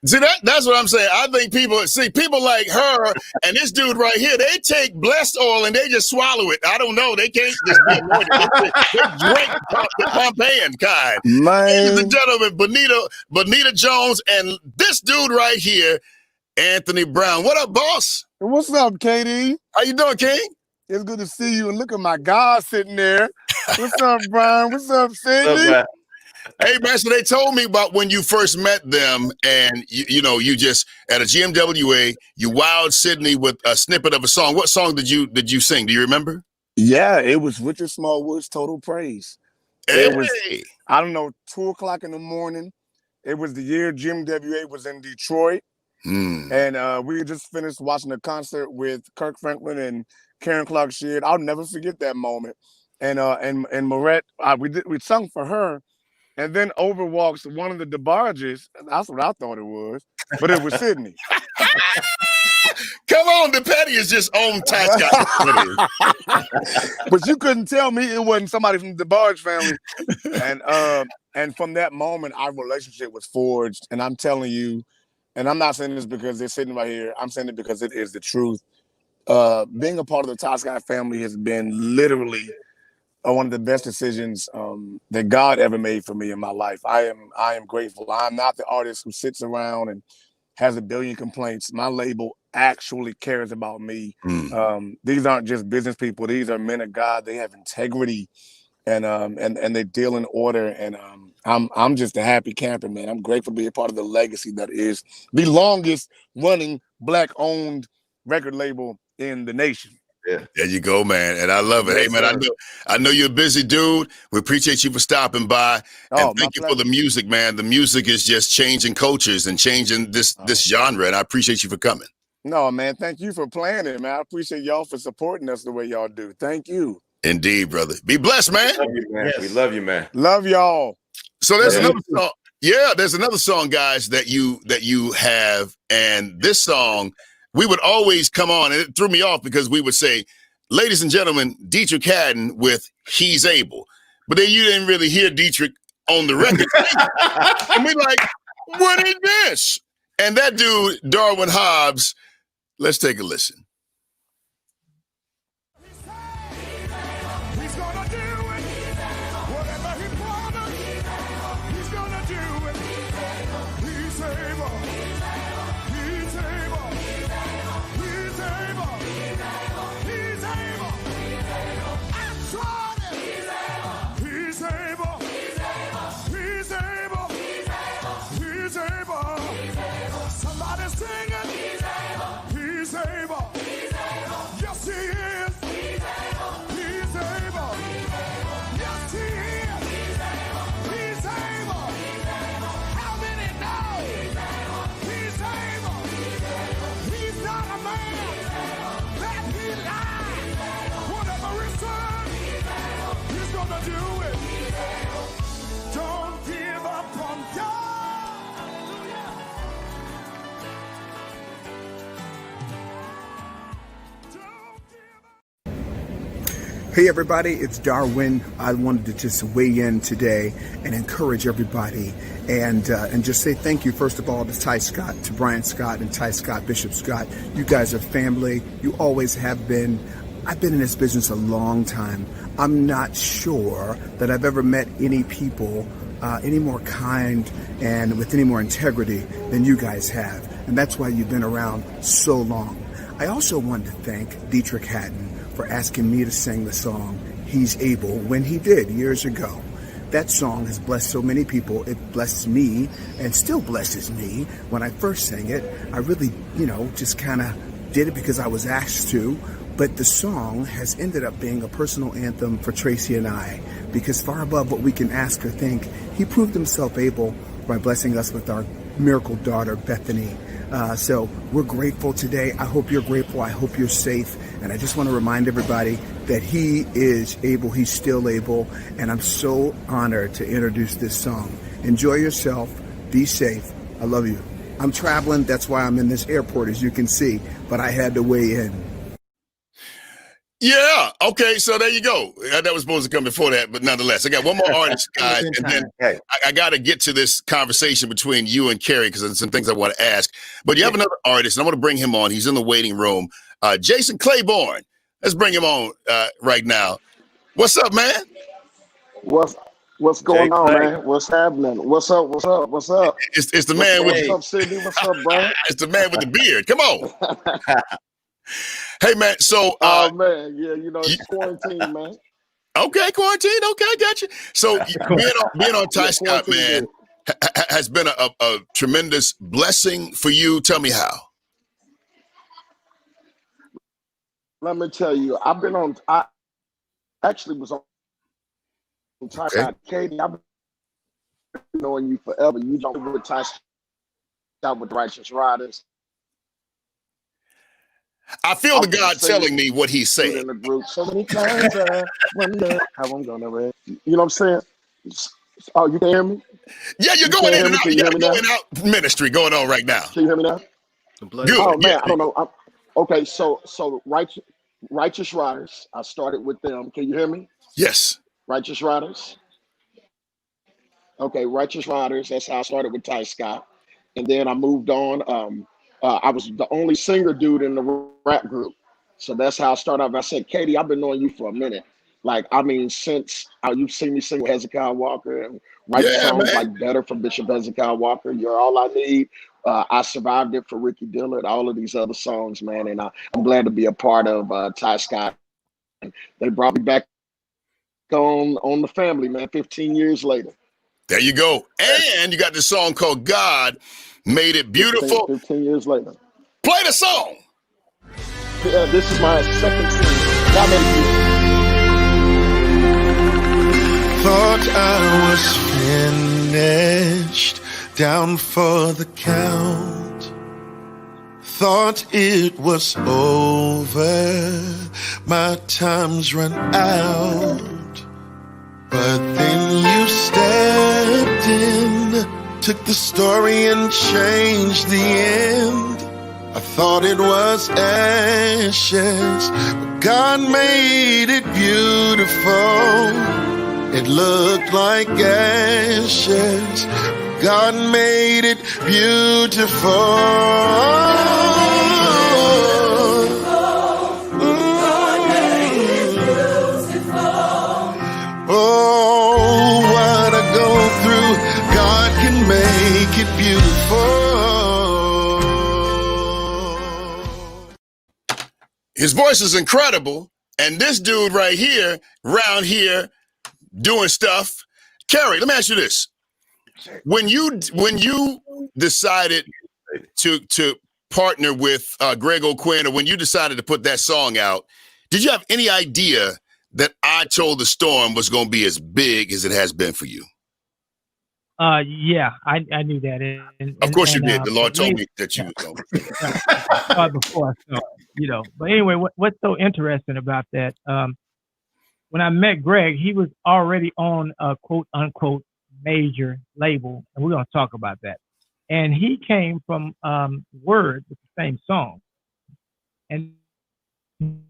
See, that's what I'm saying. I think people like her and this dude right here, they take blessed oil and they just swallow it. I don't know. They can't just be anointed. They drink the Pompeian kind. Man. Ladies and gentlemen, Bonita Jones and this dude right here, Anthony Brown. What up, boss? What's up, KD? How you doing, King? It's good to see you. And look at my God sitting there. What's up, Brian? What's up, Cindy? Hey, man, so they told me about when you first met them and, you just, at a GMWA, you wowed Sydney with a snippet of a song. What song did you sing? Do you remember? Yeah, it was Richard Smallwood's Total Praise. Hey. It was, I don't know, 2 o'clock in the morning. It was the year GMWA was in Detroit. And we just finished watching a concert with Kirk Franklin and Karen Clark Sheard. I'll never forget that moment. And Moret, we sung for her. And then over walks one of the DeBarges. That's what I thought it was. but it was Sydney. Come on, the petty is just on Tyscot. But you couldn't tell me it wasn't somebody from the Barge family. And from that moment, our relationship was forged. And I'm telling you, and I'm not saying this because they're sitting right here. I'm saying it because it is the truth. Being a part of the Tyscot family has been literally one of the best decisions that God ever made for me in my life. I am grateful. I'm not the artist who sits around and has a billion complaints. My label actually cares about me. These aren't just business people. These are men of God. They have integrity, and they deal in order. And I'm just a happy camper, man. I'm grateful to be a part of the legacy that is the longest running Black-owned record label in the nation. Yeah, there you go, man. And I love it. Hey, man, I know you're a busy dude. We appreciate you for stopping by. And thank you for the music, man. The music is just changing cultures and changing this genre. And I appreciate you for coming. No, man. Thank you for playing it, man. I appreciate y'all for supporting us the way y'all do. Thank you. Indeed, brother. Be blessed, man. We love you, man. Yes. We love you, man. Love y'all. So there's another song. Yeah, there's another song, guys, that you have. And this song, we would always come on, and it threw me off because we would say, ladies and gentlemen, Dietrich Haddon with He's Able. But then you didn't really hear Dietrich on the record. And we're like, what is this? And that dude, Darwin Hobbs, let's take a listen. Hey everybody, it's Darwin. I wanted to just weigh in today and encourage everybody and just say thank you, first of all, to Tyscot, to Brian Scott and Tyscot, Bishop Scott. You guys are family. You always have been. I've been in this business a long time. I'm not sure that I've ever met any people any more kind and with any more integrity than you guys have. And that's why you've been around so long. I also wanted to thank Dietrich Haddon for asking me to sing the song He's Able when he did years ago. That song has blessed so many people. It blessed me and still blesses me. When I first sang it, I really, just kind of did it because I was asked to. But the song has ended up being a personal anthem for Tracy and I, because far above what we can ask or think, he proved himself able by blessing us with our miracle daughter, Bethany. So we're grateful today. I hope you're grateful. I hope you're safe. And I just want to remind everybody that he is able. He's still able. And I'm so honored to introduce this song. Enjoy yourself. Be safe. I love you. I'm traveling. That's why I'm in this airport, as you can see. But I had to weigh in. Yeah. Okay. So there you go. That was supposed to come before that, but nonetheless, I got one more artist, guys, and then I got to get to this conversation between you and Kerry because there's some things I want to ask. But you have another artist, and I want to bring him on. He's in the waiting room. Jason Claiborne. Let's bring him on right now. What's up, man? What's going on, man? What's happening? What's up? It's the man with what's up, Sydney? What's up, Brian? It's the man with the beard. Come on. Hey man, so man, yeah, it's quarantine, man. Okay, quarantine. Okay, I got you. So being on Tyscot, man, has been a tremendous blessing for you. Tell me how. Let me tell you, I actually was on Tyscot. Okay. Katie, I've been knowing you forever. You don't with Tyscot with Righteous Riders. I feel the God telling me what he's saying. In the group so many times, I wonder how I'm gonna read. You know what I'm saying? Oh, you can hear me? Yeah, you're You going can't in hear and me? out. Can You you got hear a me now? going out ministry going on right now. Can you hear me now? Good. Oh man, Yeah. I don't know. Okay, so Righteous Riders. I started with them. Can you hear me? Yes. Righteous Riders. Okay, Righteous Riders. That's how I started with Tyscot, and then I moved on. I was the only singer dude in the rap group, so that's how I started off. I said, Katie, I've been knowing you for a minute. Like, I mean, since you've seen me sing with Hezekiah Walker and write Yeah, songs man. like Better for Bishop Hezekiah Walker, You're All I Need. I Survived It for Ricky Dillard, all of these other songs, man. And I'm glad to be a part of Tyscot. They brought me back on the family, man, 15 years later. There you go. And you got this song called God Made It Beautiful. 15 years later. Play the song. Yeah, this is my second single. God Made It Beautiful. Thought I was finished, down for the count. Thought it was over, my time's run out. But then you stepped in, took the story and changed the end. I thought it was ashes, but God made it beautiful. It looked like ashes, God made it beautiful. Oh, what I go through, God can make it beautiful. His voice is incredible. And this dude right here, round here, doing stuff. Kerry, let me ask you this. When you decided to partner with Griego Quinn, or when you decided to put that song out, did you have any idea that I Told the Storm was going to be as big as it has been for you? Yeah, I knew that. Of course you did. The Lord told me that you was going to. Before I started, you know. But anyway, what's so interesting about that? When I met Greg, he was already on a quote unquote major label, and we're going to talk about that. And he came from Word with the same song, and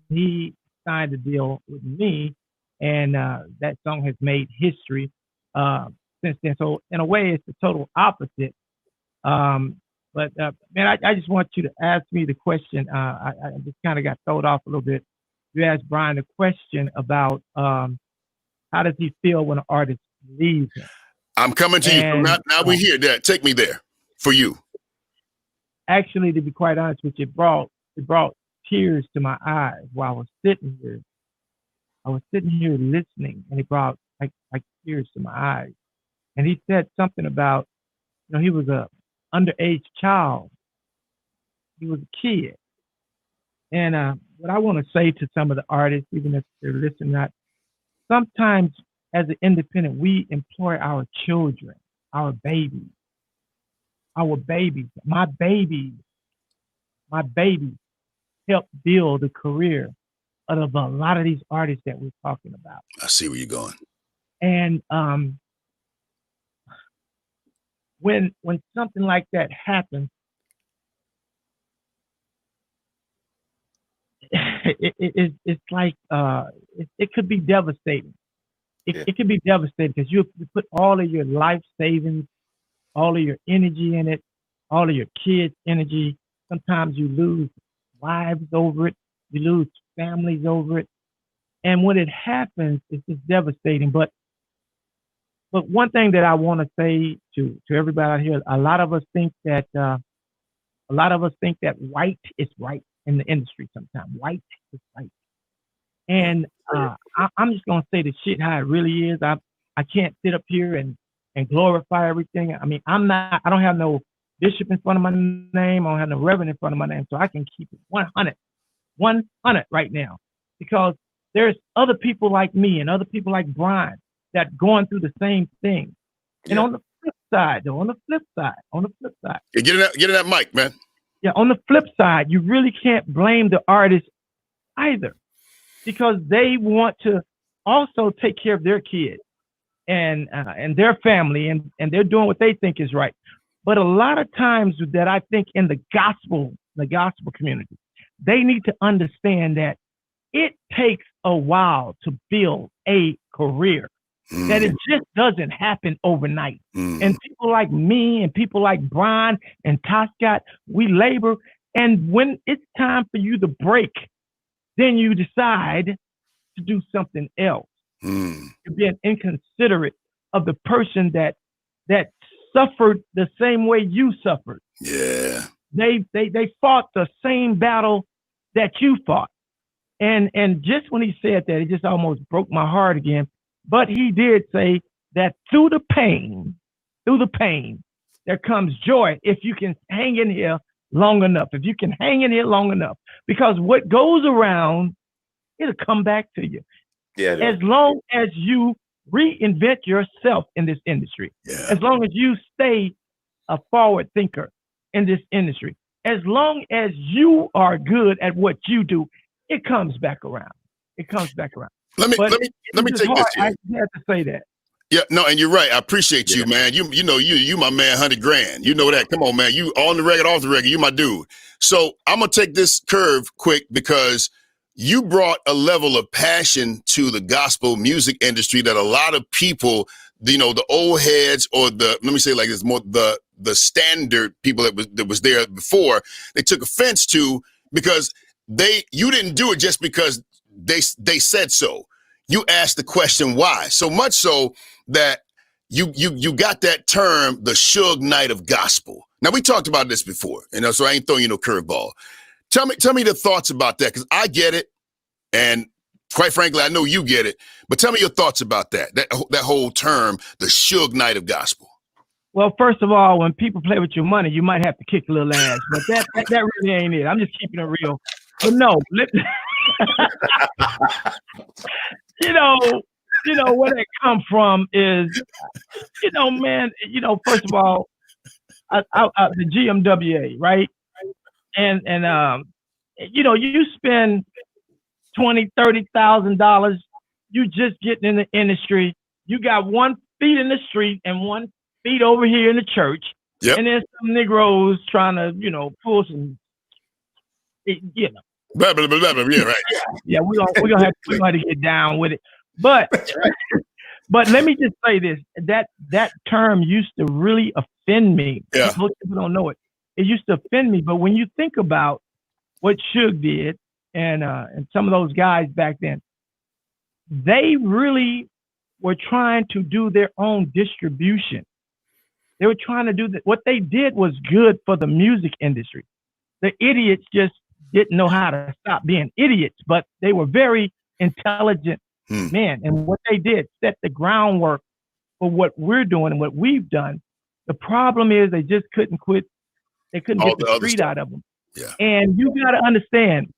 he signed a deal with me, and that song has made history since then. So in a way, it's the total opposite. But man, I just want you to ask me the question. I just kind of got thrown off a little bit. You asked Brian a question about how does he feel when an artist leaves him? I'm coming to you. Now we hear that. Take me there for you. Actually, to be quite honest with you, it brought tears to my eyes while I was sitting here. I was sitting here listening, and it brought like tears to my eyes. And he said something about, you know, he was a underage child. He was a kid. And what I want to say to some of the artists, even if they're listening, sometimes as an independent, we employ our children, our babies. My babies help build the career of a lot of these artists that we're talking about. I see where you're going. And when something like that happens, it's like it could be devastating. It could be devastating because you put all of your life savings, all of your energy in it, all of your kids' energy. Sometimes you lose wives over it, you lose families over it, and when it happens, it's just devastating. But one thing that I want to say to everybody out here, a lot of us think that white is right in the industry. Sometimes white is right, and I'm just gonna say the shit how it really is. I can't sit up here and glorify everything. I mean, I don't have no bishop in front of my name. I don't have no reverend in front of my name, so I can keep it 100 right now, because there's other people like me and other people like Brian that going through the same thing. And on the flip side, Yeah, get in that mic, man. Yeah, on the flip side, you really can't blame the artist either, because they want to also take care of their kids. and their family, and they're doing what they think is right. But a lot of times that I think in the gospel community, they need to understand that it takes a while to build a career, that it just doesn't happen overnight. And people like me and people like Brian and Tyscot, we labor. And when it's time for you to break, then you decide to do something else. You're being inconsiderate of the person that suffered the same way you suffered. Yeah. They fought the same battle that you fought. And just when he said that, it just almost broke my heart again. But he did say that through the pain, there comes joy if you can hang in here long enough. If you can hang in here long enough, because what goes around, it'll come back to you. Yeah. As long as you reinvent yourself in this industry, as long as you stay a forward thinker in this industry, as long as you are good at what you do, it comes back around. It comes back around. Let me take this here. I have to say that. Yeah, no, and you're right. I appreciate you, man. You know, you my man, 100 grand. You know that. Come on, man. You on the record, off the record. You my dude. So I'm gonna take this curve quick because you brought a level of passion to the gospel music industry that a lot of people, you know, the old heads or let me say it like this, more the standard people that was there before, they took offense to, because you didn't do it just because they said so. You asked the question why, so much so that you got that term, the Suge Knight of gospel. Now, we talked about this before, you know, so I ain't throwing you no curveball. Tell me the thoughts about that, because I get it, and quite frankly, I know you get it. But tell me your thoughts about that whole term, the Suge Knight of gospel. Well, first of all, when people play with your money, you might have to kick a little ass, but that really ain't it. I'm just keeping it real. But no, you know where that come from is, you know, man, you know, first of all, the GMWA, right? And you know, you spend $20,000-$30,000, you just getting in the industry. You got 1 feet in the street and 1 feet over here in the church. Yep. And then some Negroes trying to, you know, pull some, you know. Blah, blah, blah, blah, blah. Yeah, right. Yeah, we're gonna have to get down with it. But but let me just say this: that term used to really offend me. Yeah. Most people don't know it. It used to offend me. But when you think about what Suge did and some of those guys back then, they really were trying to do their own distribution. They were trying to do that. What they did was good for the music industry. The idiots just didn't know how to stop being idiots, but they were very intelligent men. And what they did set the groundwork for what we're doing and what we've done. The problem is they just couldn't quit. They couldn't get the street out of them. Yeah. And you got to understand,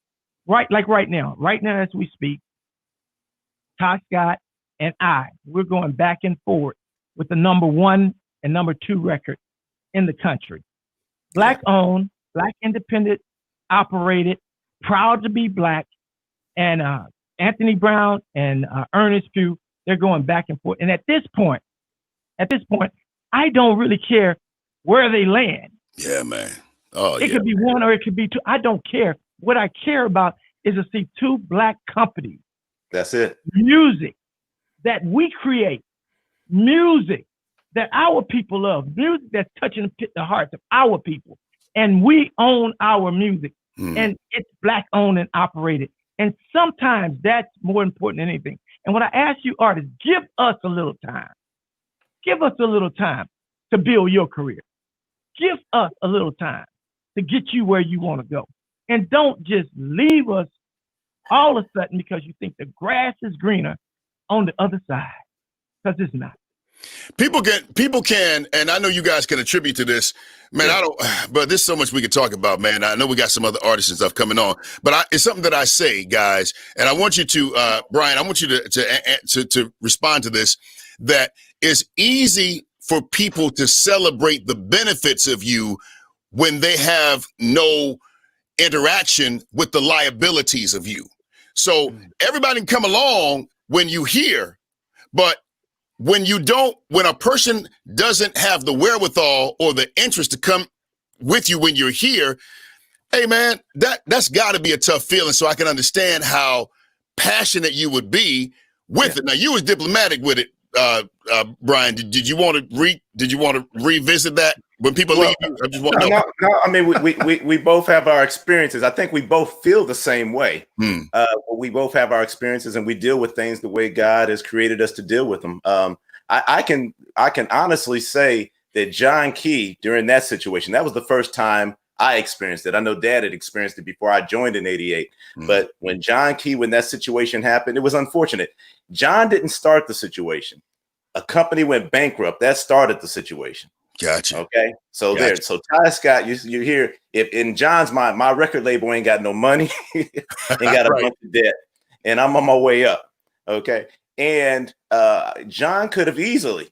right now as we speak, Tyscot and we're going back and forth with the #1 and #2 record in the country. Black owned, Black independent, operated, proud to be Black, and Anthony Brown and Ernest Pugh, they're going back and forth. And at this point, I don't really care where they land. Yeah, man. Oh, it could be one or it could be two. I don't care. What I care about is to see 2 Black companies. That's it. Music that we create, music that our people love, music that's touching the hearts of our people. And we own our music, and it's Black owned and operated. And sometimes that's more important than anything. And what I ask you, artists, give us a little time. Give us a little time to build your career. Give us a little time to get you where you want to go. And don't just leave us all of a sudden because you think the grass is greener on the other side, because it's not. People can, and I know you guys can attribute to this, man. But there's so much we could talk about, man. I know we got some other artists and stuff coming on, but it's something that I say, guys, and I want you to, Brian, I want you to respond to this. That it's easy for people to celebrate the benefits of you when they have no interaction with the liabilities of you. So everybody can come along when you hear, but when a person doesn't have the wherewithal or the interest to come with you when you're here, hey man, that's got to be a tough feeling. So I can understand how passionate you would be with it. Now you was diplomatic with it, Brian. Did you want to revisit that when people leave? I just want to know. No, I mean we both have our experiences. I think we both feel the same way. We both have our experiences, and we deal with things the way God has created us to deal with them. I can honestly say that John Key, during that situation, that was the first time I experienced it. I know Dad had experienced it before I joined in '88, but when John Key, when that situation happened, it was unfortunate. John didn't start the situation. A company went bankrupt. That started the situation. Gotcha. Okay. So there. So Tyscot, you hear, if in John's mind, my record label ain't got no money, ain't got a bunch of debt, and I'm on my way up. Okay. And John could have easily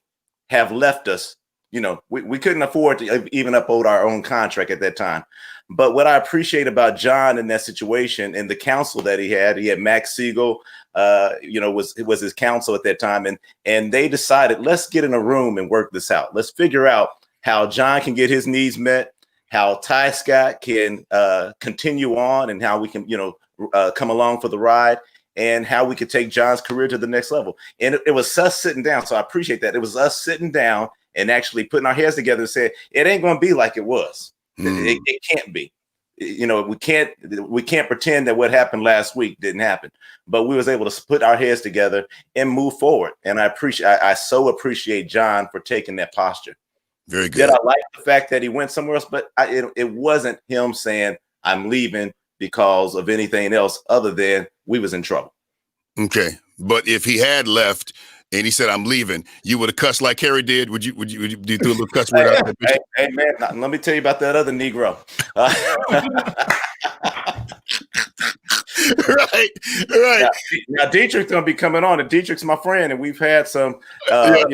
have left us. You know, we couldn't afford to even uphold our own contract at that time. But what I appreciate about John in that situation and the counsel that he had Max Siegel, was his counsel at that time. And they decided, let's get in a room and work this out. Let's figure out how John can get his needs met, how Tyscot can continue on, and how we can, come along for the ride, and how we could take John's career to the next level. And it was us sitting down. So I appreciate that. It was us sitting down and actually putting our heads together and saying, it ain't going to be like it was. It can't be. We can't pretend that what happened last week didn't happen. But we was able to put our heads together and move forward. And I so appreciate John for taking that posture. Very good. Did I like the fact that he went somewhere else? But it wasn't him saying, I'm leaving because of anything else other than we was in trouble. Okay. But if he had left and he said, I'm leaving, you would have cussed like Kerry did? Would you do a little cuss word out there? Hey, man, let me tell you about that other Negro. Right. Now Dietrich's gonna be coming on, and Dietrich's my friend, and we've had some, No, not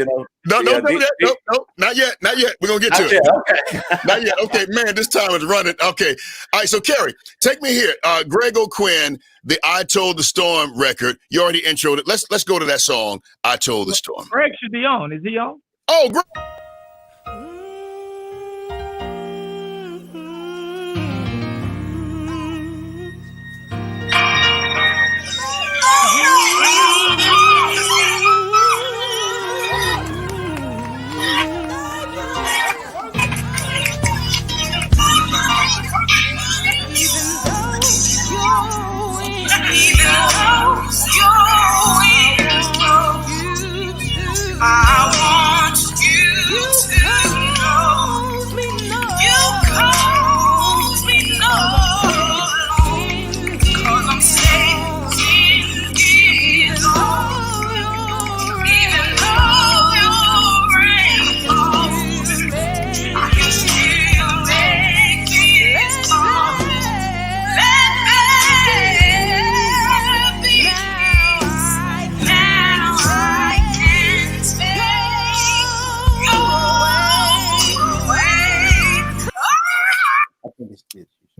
yet. We're gonna get to it. Okay. Not yet. Okay, man, this time is running. Okay, all right. So Kerry, take me here. Griego Quinn, the "I Told the Storm" record. You already introed it. Let's go to that song. "I Told the Storm." Greg should be on. Is he on? Oh, Greg.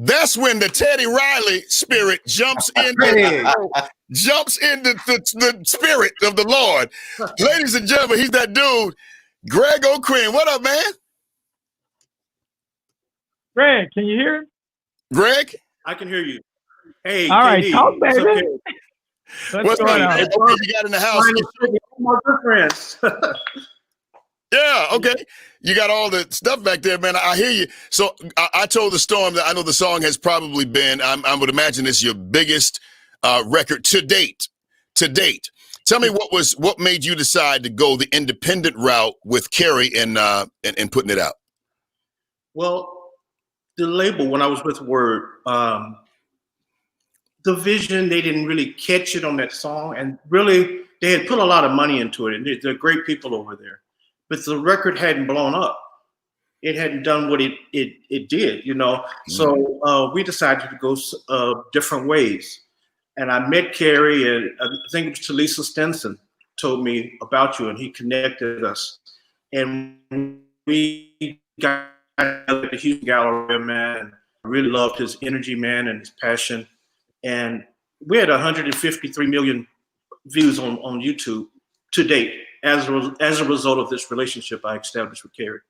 That's when the Teddy Riley spirit jumps into the spirit of the Lord. Ladies and gentlemen, he's that dude, Griego Quinn. What up, man? Greg, can you hear? Greg? I can hear you. Hey, all right, KD, talk, baby. okay? What's going on? Hey, boy, you got in the house. My good friends. Yeah, okay. You got all the stuff back there, man. I hear you. So I told the storm that I know the song has probably been, I would imagine it's your biggest record to date. Tell me what made you decide to go the independent route with Kerry and putting it out? Well, the label, when I was with Word, the vision, they didn't really catch it on that song. And really, they had put a lot of money into it. And they're great people over there. But the record hadn't blown up. It hadn't done what it did, you know. So we decided to go different ways. And I met Kerry, and I think it was Talisa Stinson told me about you, and he connected us. And we got at the Houston Gallery, man. And I really loved his energy, man, and his passion. And we had 153 million views on YouTube to date. as a result of this relationship I established with Kerry.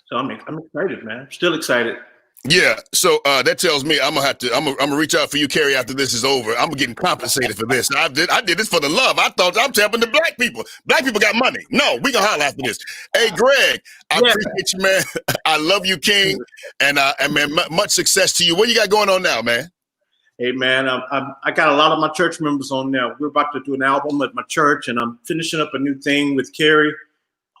So I'm excited, man. I'm still excited. Yeah, so that tells me I'm gonna reach out for you, Kerry, after this is over. I'm getting compensated for this. I did this for the love. I thought I'm helping the black people. Black people got money. No, we gonna holler after this. Hey, Greg, I appreciate you, man. I love you, King, and man, much success to you. What you got going on now, man? Hey, man, I got a lot of my church members on now. We're about to do an album at my church, and I'm finishing up a new thing with Kerry,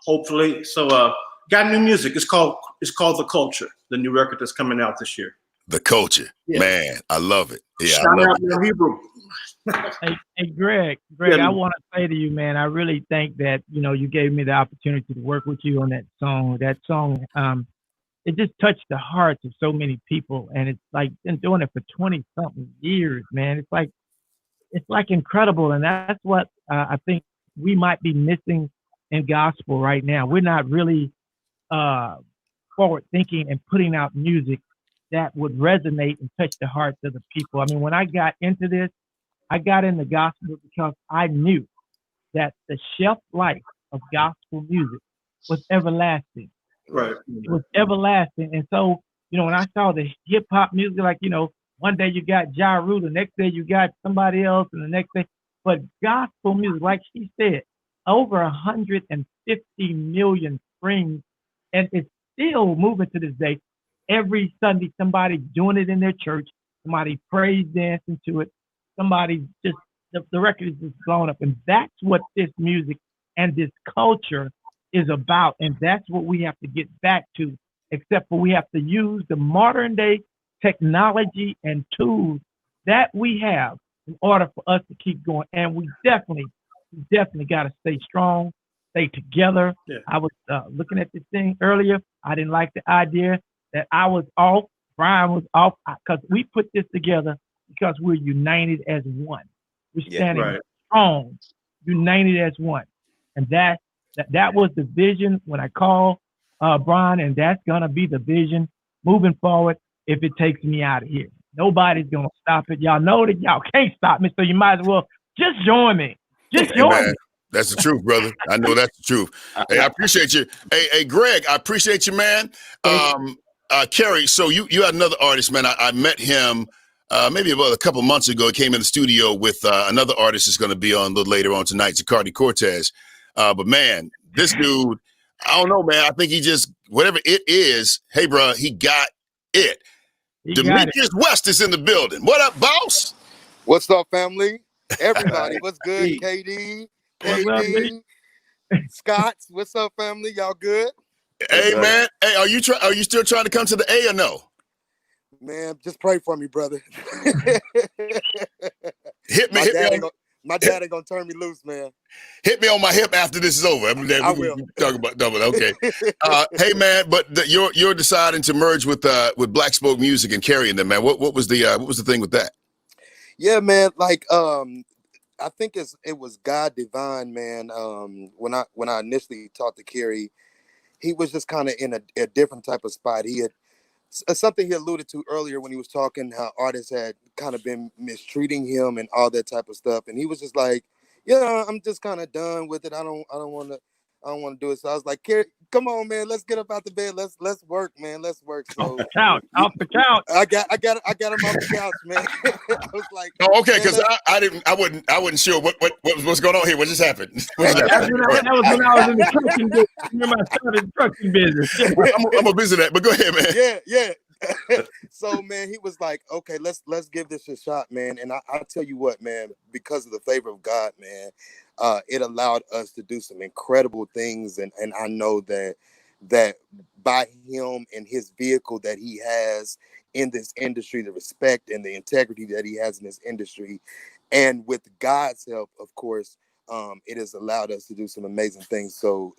hopefully. So, got new music. It's called The Culture, the new record that's coming out this year. The Culture. Yeah. Man, I love it. Yeah, Shout out to Hebrew. Hey, Greg, I want to say to you, man, I really think that, you gave me the opportunity to work with you on that song. That song, it just touched the hearts of so many people. And it's like, been doing it for 20 something years, man. It's like incredible. And that's what I think we might be missing in gospel right now. We're not really forward thinking and putting out music that would resonate and touch the hearts of the people. I mean, when I got into this, I got into gospel because I knew that the shelf life of gospel music was everlasting. Right. It was everlasting. And so, when I saw the hip hop music, like, one day you got Ja Rule, the next day you got somebody else, and the next day, but gospel music, like she said, over 150 million streams. And it's still moving to this day. Every Sunday, somebody doing it in their church. Somebody praise dancing to it. Somebody just, the record is just blown up. And that's what this music and this culture is about. And that's what we have to get back to, except for we have to use the modern day technology and tools that we have in order for us to keep going. And we definitely got to stay strong. Stay together. Yeah. I was looking at this thing earlier. I didn't like the idea that I was off, Brian was off, because we put this together because we're united as one. We're standing strong, united as one. And that was the vision when I called Brian, and that's going to be the vision moving forward if it takes me out of here. Nobody's going to stop it. Y'all know that y'all can't stop me, so you might as well just join me. Just join me. That's the truth, brother. I know that's the truth. Hey, I appreciate you. Hey, Greg, I appreciate you, man. Kerry, so you had another artist, man. I met him maybe about a couple months ago. He came in the studio with another artist that's going to be on a little later on tonight, Zacardi Cortez. But, man, this dude, I don't know, man. I think he just, whatever it is, hey, bro, he got it. Demetrius West is in the building. What up, boss? What's up, family? Everybody, what's good? KD. Scott's, what's up, family? Y'all good? Hey, man. Hey, are you still trying to come to the A or no? Man, just pray for me, brother. Hit me. My dad ain't gonna turn me loose, man. Hit me on my hip after this is over. I will. Talk about double. Okay. Hey, man, but you're deciding to merge with Blacksmoke Music and carrying them, man. What was the thing with that? Yeah, man. Like I think it was God divine, man. When I initially talked to Kerry, he was just kind of in a different type of spot. He had something he alluded to earlier when he was talking how artists had kind of been mistreating him and all that type of stuff, and he was just like, "Yeah, I'm just kind of done with it. I don't want to do it." So I was like, "Kerry, come on, man, let's get up out the bed. Let's work, man. Let's work." So off the couch. I got him off the couch, man. I was like, "Oh, okay," because I wasn't sure what's going on here. What just happened? That was when I was in the trucking business. Remember, I started the trucking business. I'm gonna visit that, but go ahead, man. Yeah. So, man, he was like, "Okay, let's give this a shot, man." And I tell you what, man, because of the favor of God, man, it allowed us to do some incredible things, and I know that by him and his vehicle that he has in this industry, the respect and the integrity that he has in this industry, and with God's help, of course, it has allowed us to do some amazing things. So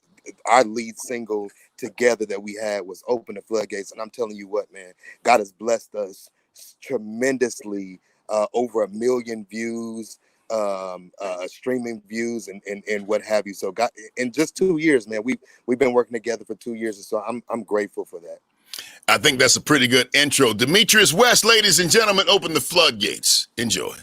our lead single together that we had was Open the Floodgates. And I'm telling you what, man, God has blessed us tremendously, over 1 million views, streaming views and what have you. So God, in just 2 years, man, we've been working together for 2 years. And so I'm grateful for that. I think that's a pretty good intro. Demetrius West, ladies and gentlemen, Open the Floodgates. Enjoy.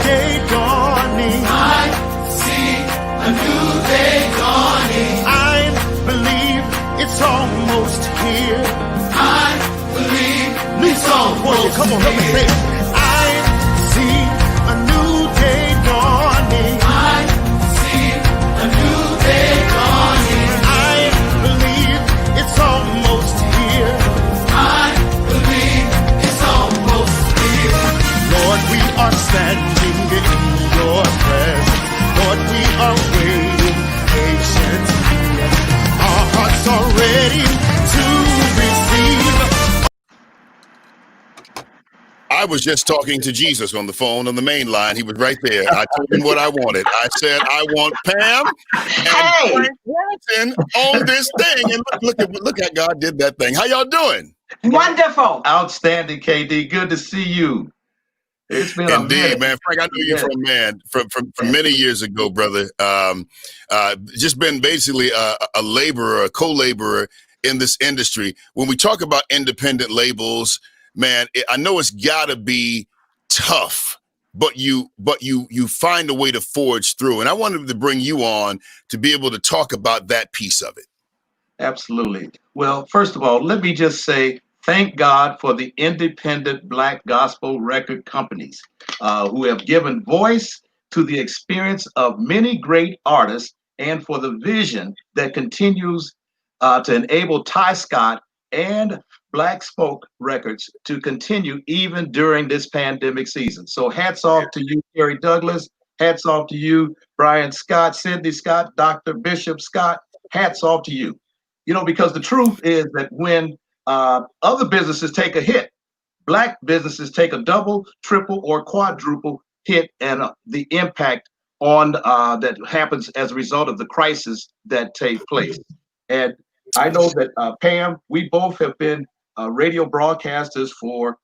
day dawning. I see a new day dawning. I believe it's almost here. I believe it's almost Come on, help me say it. I see a new day dawning. I see a new day dawning. I believe it's almost here. I believe it's almost here. Lord, we are standing in your presence. Lord, we are waiting patiently. Our hearts are ready to receive. I was just talking to Jesus on the phone on the main line. He was right there. I told him what I wanted. I said, I want Pam and Frank Wilson on this thing. And look how God did that thing. How y'all doing? Wonderful. Outstanding, KD. Good to see you. It's been Indeed, man. Frank, I know you from many years ago, brother. Just been basically a laborer, a co-laborer in this industry. When we talk about independent labels, man, I know it's gotta be tough, but you find a way to forge through. And I wanted to bring you on to be able to talk about that piece of it. Absolutely. Well, first of all, let me just say thank God for the independent Black gospel record companies who have given voice to the experience of many great artists and for the vision that continues to enable Tyscot and Blacksmoke Records to continue even during this pandemic season. So hats off to you, Kerry Douglas. Hats off to you, Brian Scott, Cindy Scott, Dr. Bishop Scott. Hats off to you. You know, because the truth is that when other businesses take a hit, Black businesses take a double, triple, or quadruple hit, and the impact on that happens as a result of the crisis that take place. And I know that Pam, we both have been radio broadcasters for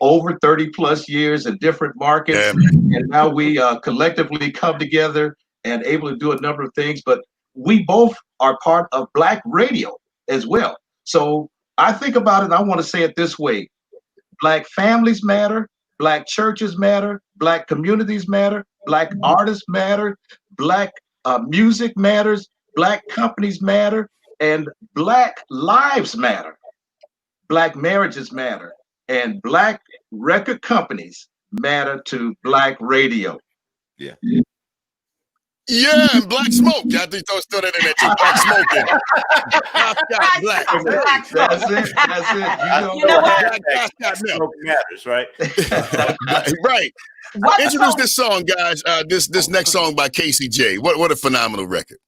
over 30 plus years in different markets. And now we collectively come together and able to do a number of things, but we both are part of Black radio as well. So I think about it, and I want to say it this way. Black families matter, Black churches matter, Black communities matter, Black artists matter, Black music matters, Black companies matter, and Black lives matter. Black marriages matter, and Black record companies matter to Black radio. Yeah. Yeah, and Blacksmoke. I think those throw that in there too. Black Smoke. That's it. That's it. You know what? Blacksmoke matters, right? Right. Introduce this song, guys. This next song by Casey J. What a phenomenal record.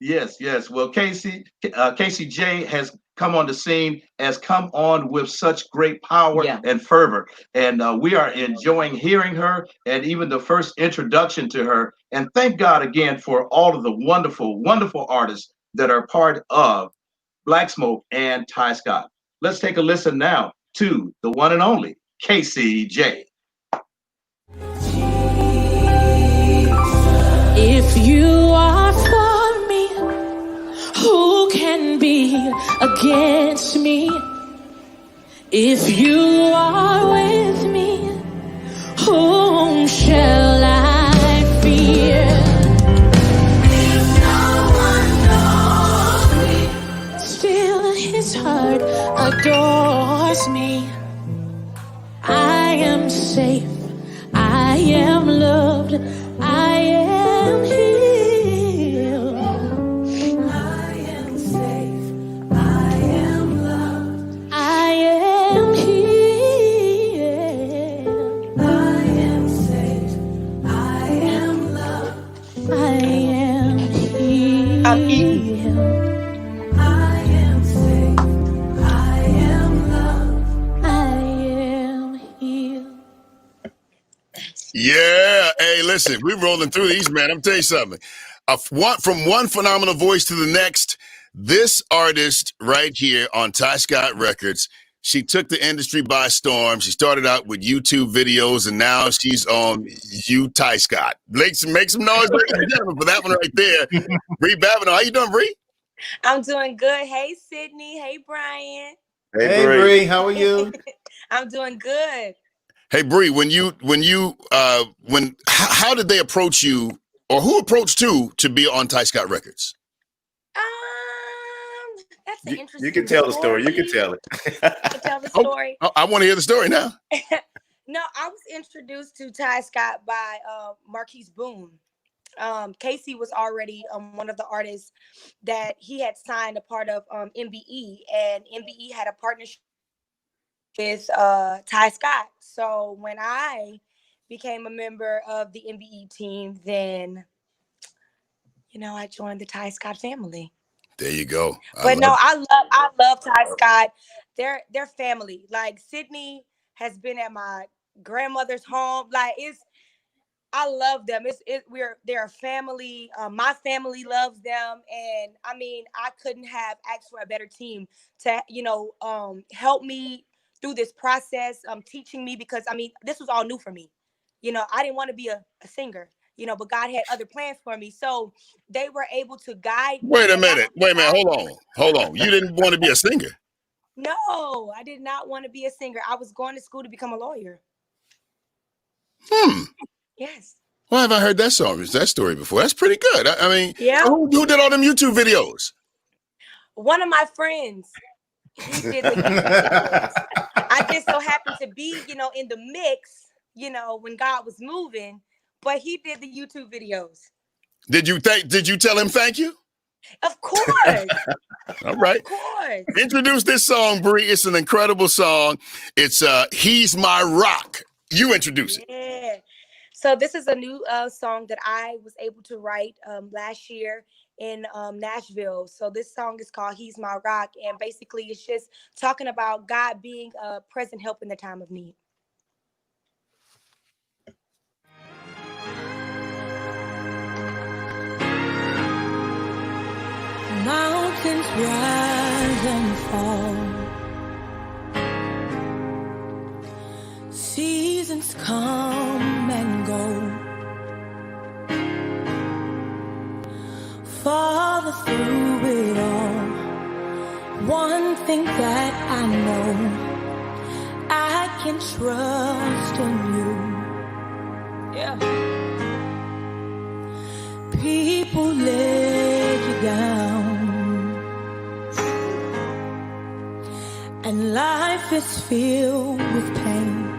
Yes. Well, Casey J has come on the scene, has come on with such great power and fervor. And we are enjoying hearing her and even the first introduction to her. And thank God again for all of the wonderful, wonderful artists that are part of Blacksmoke and Tyscot. Let's take a listen now to the one and only Casey J. If you are for me, who can be against me? If you are with me, whom shall I fear? If no one knows me, still his heart adores me. I am safe, I am loved, I am healed. I am safe, I am loved, I am healed. I am safe, I am loved, I am healed. I am safe, I am loved, I am healed. Yeah. Hey, listen, we're rolling through these, man. I'm telling you something. From one phenomenal voice to the next, this artist right here on Tyscot Records, she took the industry by storm. She started out with YouTube videos, and now she's on Tyscot. Make some noise, ladies and gentlemen, for that one right there. Bree Babineaux, how you doing, Bree? I'm doing good. Hey, Sydney. Hey, Brian. Hey, Bree. How are you? I'm doing good. Hey, Bree, how did they approach you, or who approached you to be on Tyscot Records? That's an interesting. You can tell the story. You can tell it. I can tell the story. I want to hear the story now. No, I was introduced to Tyscot by Marquise Boone. Casey was already one of the artists that he had signed a part of MBE, and MBE had a partnership with Tyscot. So when I became a member of the MBE team, then I joined the Tyscot family. There you go. I love Tyscot. They're family. Like Sydney has been at my grandmother's home. Like I love them. They're a family. My family loves them, and I mean, I couldn't have asked for a better team to help me through this process, teaching me, because I mean, this was all new for me. I didn't want to be a singer, but God had other plans for me. So they were able to guide me. Wait a minute. Hold on. You didn't want to be a singer? No, I did not want to be a singer. I was going to school to become a lawyer. Yes. Well, have I heard that story before? That's pretty good. I mean, yeah. Who did all them YouTube videos? One of my friends. He did the YouTube videos. I just so happened to be, in the mix, when God was moving, but he did the YouTube videos. Did you tell him thank you? Of course. All right. Of course. Introduce this song, Bree. It's an incredible song. It's He's My Rock. You introduce it. Yeah. So this is a new song that I was able to write last year in Nashville. So this song is called He's My Rock. And basically it's just talking about God being a present help in the time of need. Mountains rise and fall. Seasons come and go. Father, through it all, one thing that I know, I can trust in you. Yeah. People let you down, and life is filled with pain.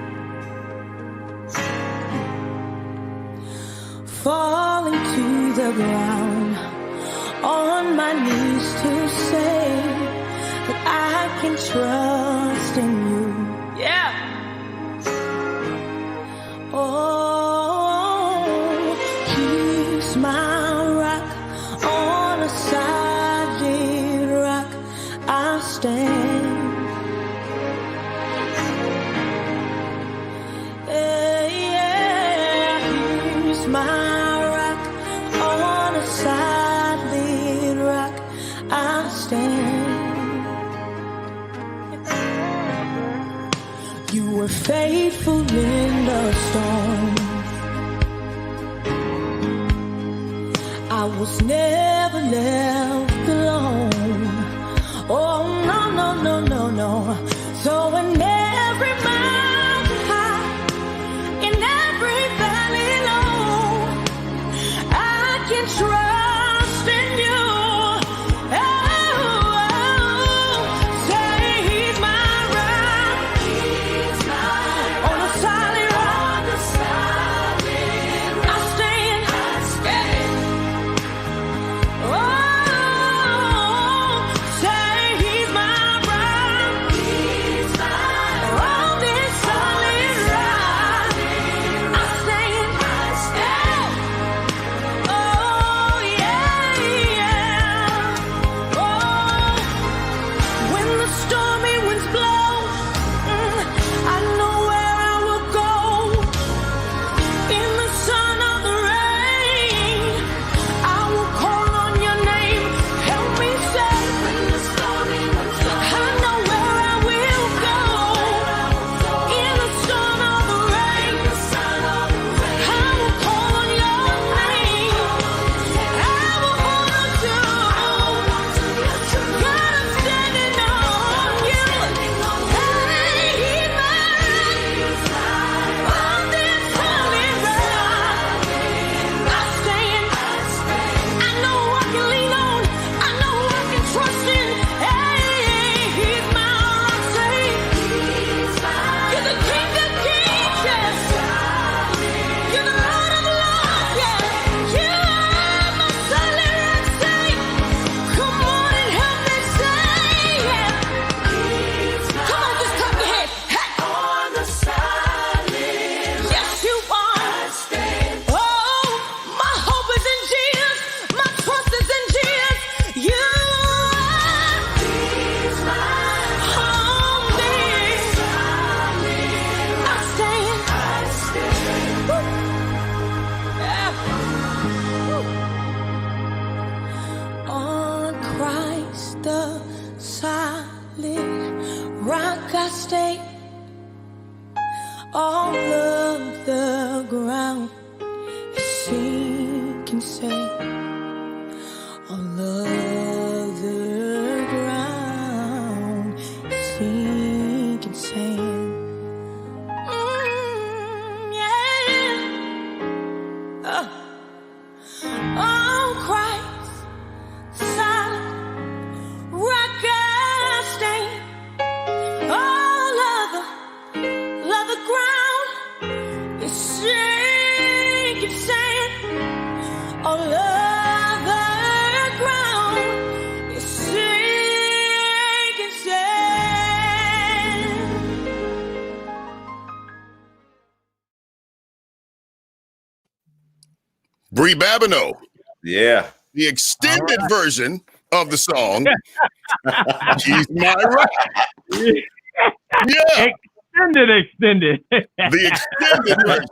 Falling to the ground, on my knees to say that I can trust in you. Yeah. Oh, He's my rock, on a solid rock I stand. Yeah, He's my rock, on a solid rock I stand. You were faithful in the storm. I was never left alone. Oh, no, no, no, no, no. So in every mountain high, in every valley low, I can trust in you. Oh, say He's my rock. He's my rock. On a solid rock. On a solid rock. I stand. Oh, ground, she can say, all other ground, she can say. Oh, Christ, solid rock I stand. All other ground is sinking sand. All other ground is sinking sand. Bree Babineaux. Yeah. The extended version of the song. She's my right. Yeah. Extended. The extended version.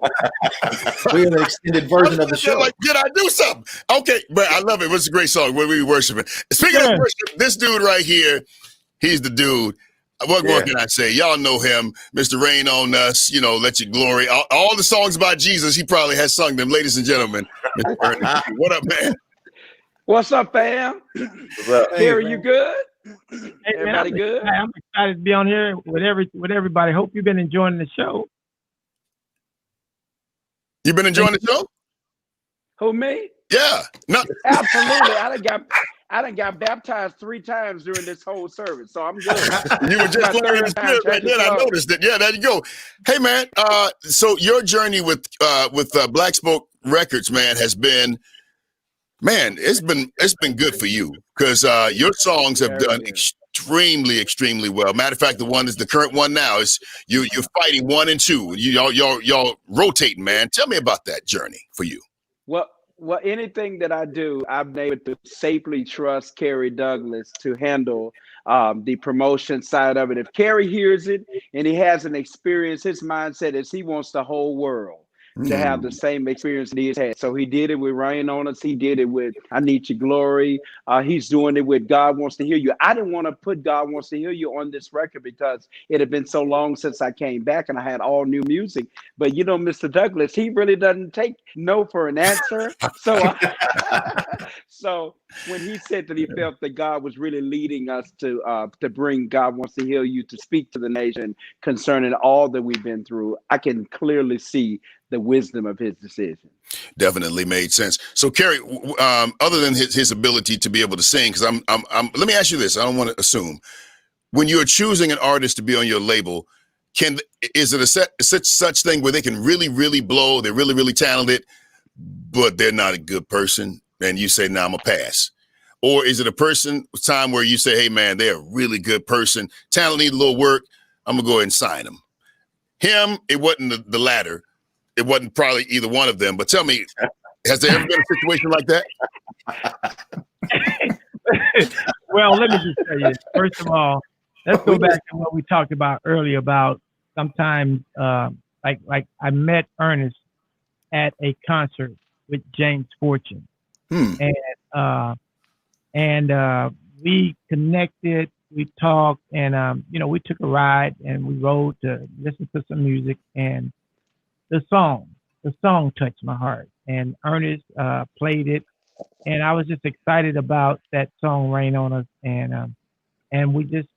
We're the extended version of the show. Like, did I do something? Okay, but I love it. It was a great song when we were worshiping. Speaking of worship, this dude right here, he's the dude. What more can I say? Y'all know him, Mr. Rain on Us, you know, Let Your Glory. All the songs about Jesus, he probably has sung them. Ladies and gentlemen, Mr. Ernest Pugh. What up, man? What's up, fam? What's up? Kerry, you good? Hey, Everybody good? I'm excited to be on here with everybody. Hope you've been enjoying the show. You been enjoying the show? Who, me? Yeah. No. Absolutely. I done got baptized 3 times during this whole service, so I'm good. You were just learning the spirit right then. I noticed it. Yeah, there you go. Hey, man. So your journey with Blacksmoke Records, man, has been, man, it's been good for you because your songs have done extremely well. Matter of fact, the current one now is you're fighting 1 and 2. Y'all rotating, man. Tell me about that journey for you. Well, anything that I do, I'm able to safely trust Kerry Douglas to handle the promotion side of it. If Kerry hears it and he has an experience, his mindset is he wants the whole world to have the same experience that he's had. So he did it with Rain on Us. He did it with I Need Your Glory. He's doing it with God Wants to Hear You. I didn't want to put God Wants to Hear You on this record because it had been so long since I came back and I had all new music. But you know, Mr. Douglas, he really doesn't take no for an answer. So when he said that he felt that God was really leading us to bring God Wants to Hear You to speak to the nation concerning all that we've been through, I can clearly see the wisdom of his decision. Definitely made sense. So, Kerry, other than his ability to be able to sing, because let me ask you this. I don't want to assume. When you're choosing an artist to be on your label, is it such thing where they can really blow, they're really talented, but they're not a good person, and you say, nah, I'm gonna pass? Or is it a time where you say, hey, man, they're a really good person, talent, need a little work, I'm gonna go ahead and sign them? Him, it wasn't the latter. It wasn't probably either one of them, but tell me, has there ever been a situation like that? Well, let me just tell you this. First of all, let's go back to what we talked about earlier about sometimes, like I met Ernest at a concert with James Fortune, and we connected, we talked, and we took a ride and we rode to listen to some music, and the song touched my heart, and Ernest played it, and I was just excited about that song "Rain on Us," and we just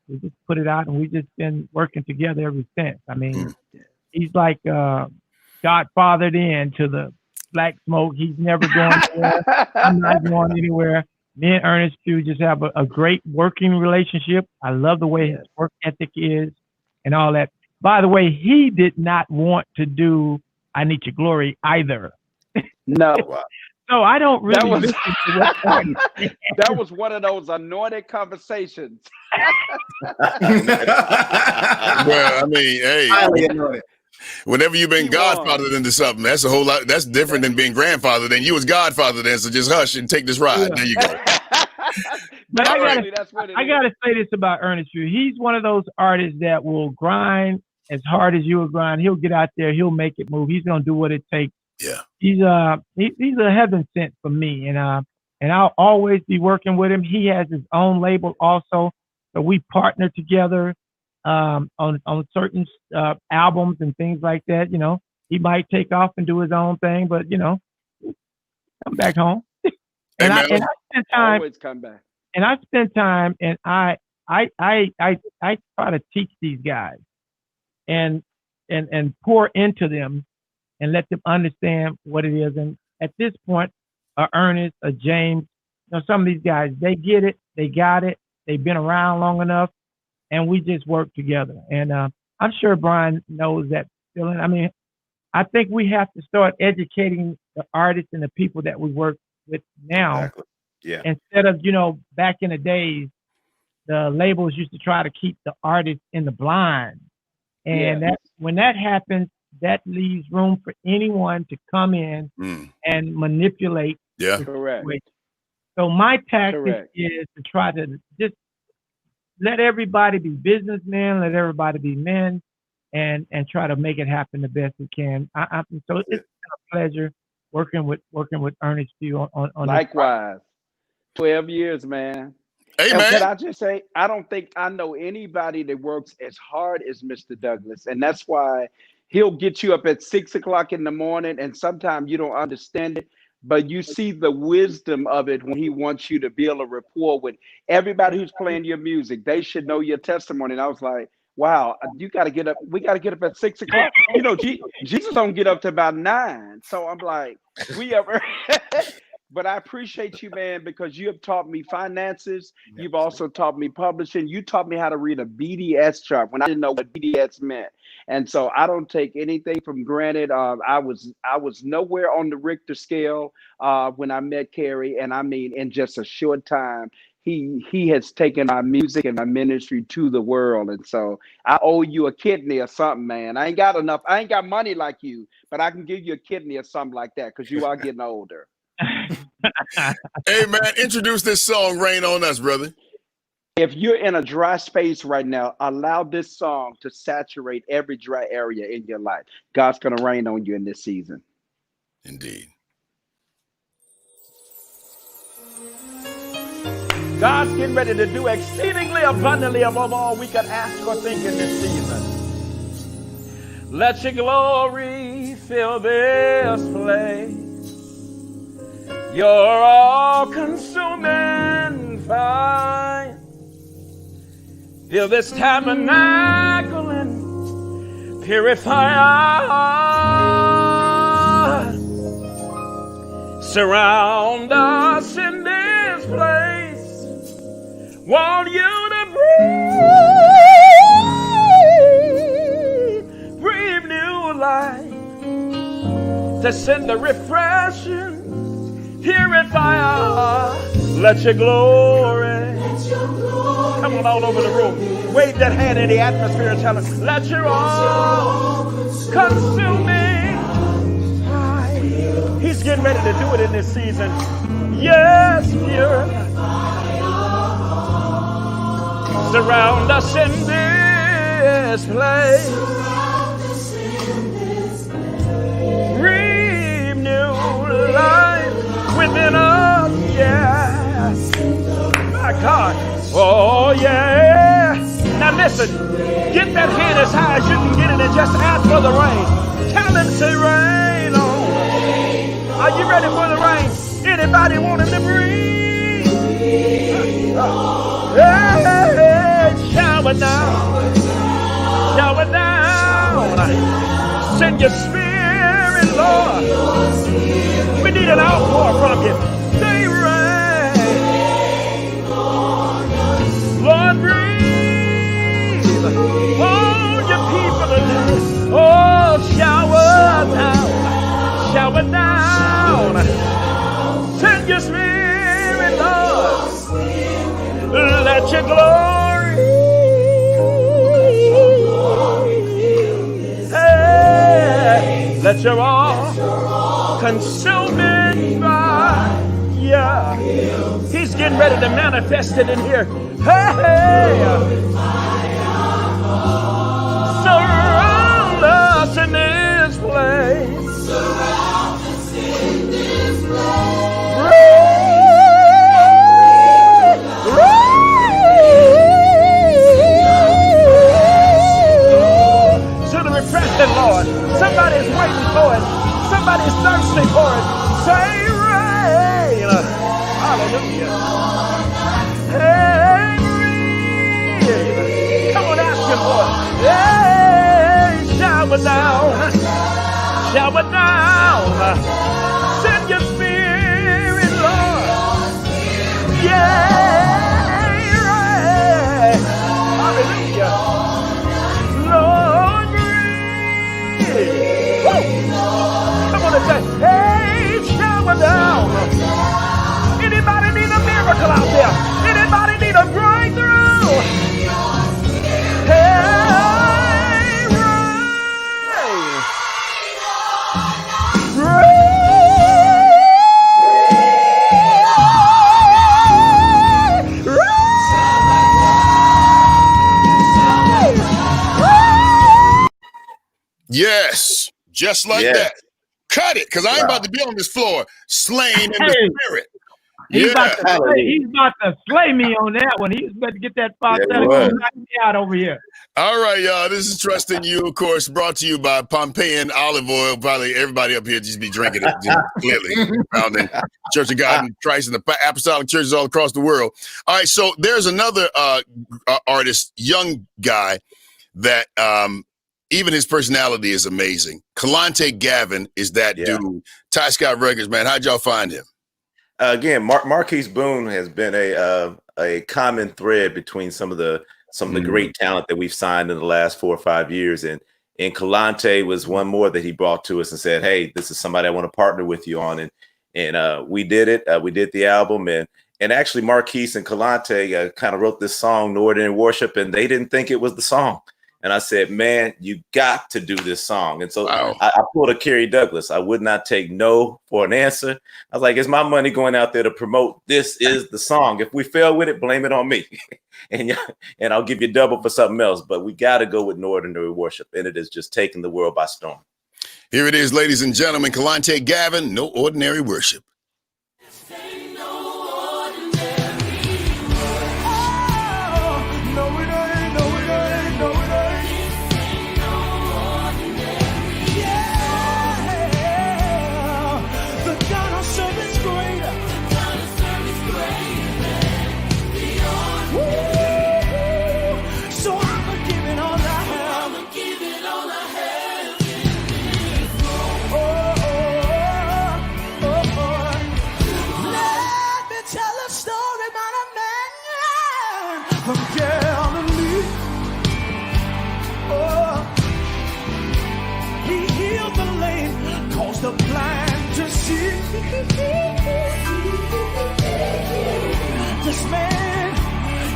put it out, and we just been working together ever since. I mean, he's like godfathered into the Blacksmoke. He's never going anywhere. I'm not going anywhere. Me and Ernest Pugh just have a great working relationship. I love the way his work ethic is and all that. By the way, he did not want to do I Need Your Glory either. No. So I don't really listen to what that was one of those anointed conversations. Well, I mean, hey, whenever you've been godfathered into something, that's a whole lot. That's different than being grandfather. Then you was godfather then, so just hush and take this ride. Yeah. There you go. But I gotta say this about Ernest Pugh. He's one of those artists that will grind as hard as you will grind. He'll get out there. He'll make it move. He's gonna do what it takes. Yeah. He's a heaven sent for me, and I'll always be working with him. He has his own label also, so we partner together on certain albums and things like that. He might take off and do his own thing, but come back home. And I spend time. Always come back. And I spend time, and I try to teach these guys, and pour into them, and let them understand what it is. And at this point, Ernest, James, some of these guys, they get it, they got it, they've been around long enough, and we just work together. And I'm sure Brian knows that feeling. I mean, I think we have to start educating the artists and the people that we work with now. Exactly. Yeah. Instead of, back in the days, the labels used to try to keep the artists in the blind. And when that happens, that leaves room for anyone to come in and manipulate. Yeah. Correct. So my tactic is to try to just let everybody be businessmen, let everybody be men, and try to make it happen the best we can. So it's been a pleasure working with Ernest Pugh on likewise. 12 years, man. Hey, and man. Can I just say, I don't think I know anybody that works as hard as Mr. Douglas, and that's why he'll get you up at 6 o'clock in the morning, and sometimes you don't understand it, but you see the wisdom of it when he wants you to build a rapport with everybody who's playing your music. They should know your testimony. And I was like, wow, you got to get up. We got to get up at 6 o'clock. Jesus don't get up to about 9. So I'm like, but I appreciate you, man, because you have taught me finances. You've also taught me publishing. You taught me how to read a BDS chart when I didn't know what BDS meant. And so I don't take anything from granted. I was nowhere on the Richter scale when I met Kerry. And I mean, in just a short time, he has taken my music and my ministry to the world. And so I owe you a kidney or something, man. I ain't got enough. I ain't got money like you, but I can give you a kidney or something like that because you are getting older. Hey, man, introduce this song, Rain on Us, brother. If you're in a dry space right now, allow this song to saturate every dry area in your life. God's going to rain on you in this season. Indeed. God's getting ready to do exceedingly abundantly above all we could ask or think in this season. Let your glory fill this place. You're all-consuming fire. Fill this tabernacle and purify us. Surround us in this place. Want you to breathe new life, to send the refreshing. Purify us. Let your glory. Come on, all over the room. Wave that hand in the atmosphere and tell us, let your all consuming fire. He's getting ready to do it in this season. Yes, purify. Surround us in this place. Breathe new life within us, yes. My God. Oh, yeah. Now listen, get that hand as high as you can get it and just ask for the rain. Tell him to rain on. Are you ready for the rain? Anybody want him to breathe? Hey, shower down. Shower down. Send your spirit, Lord. We need an outpour from you. Say rain. Lord, breathe on your people today. Oh, shower down. Shower down. Send your spirit, Lord. Let your glory. Hey, let your all consuming fire. He's getting ready to manifest it in here. Hey, surround us in this place. Surround us in this place. To the refreshing, Lord. Somebody's waiting thirsty for it. Say rain. Hallelujah. Hey, rain. Come on, ask him for it. Hey, shower down. Shower down. Send your spirit, Lord. Yeah. Hallelujah. Lord, breathe. Woo. Come on and say, hey, shower down. Anybody need a miracle out there? Anybody need a breakthrough? Hey, Yes, just like that. Cut it, because I ain't about to be on this floor slain in the spirit. He's about to slay me on that one. He's about to get that falsetto and knock me out over here. All right, y'all. This is Trust in You, of course, brought to you by Pompeian Olive Oil. Probably everybody up here just be drinking it, just clearly. Found in Church of God in Christ and the apostolic churches all across the world. All right, so there's another artist, young guy, that even his personality is amazing. Kalon Gavin is that dude. Tyscot Records, man. How'd y'all find him? Again, Marquise Boone has been a common thread between some of the great talent that we've signed in the last 4 or 5 years, and Kalon was one more that he brought to us and said, "Hey, this is somebody I want to partner with you on," and we did it. We did the album, and actually Marquise and Kalon kind of wrote this song, "No Ordinary Worship," and they didn't think it was the song. And I said, man, you got to do this song. And so I pulled a Kerry Douglas. I would not take no for an answer. I was like, it's my money going out there to promote. This is the song. If we fail with it, blame it on me. and I'll give you double for something else. But we got to go with No Ordinary Worship. And it is just taking the world by storm. Here it is, ladies and gentlemen. Kalon Gavin, No Ordinary Worship. The blind to see. This man,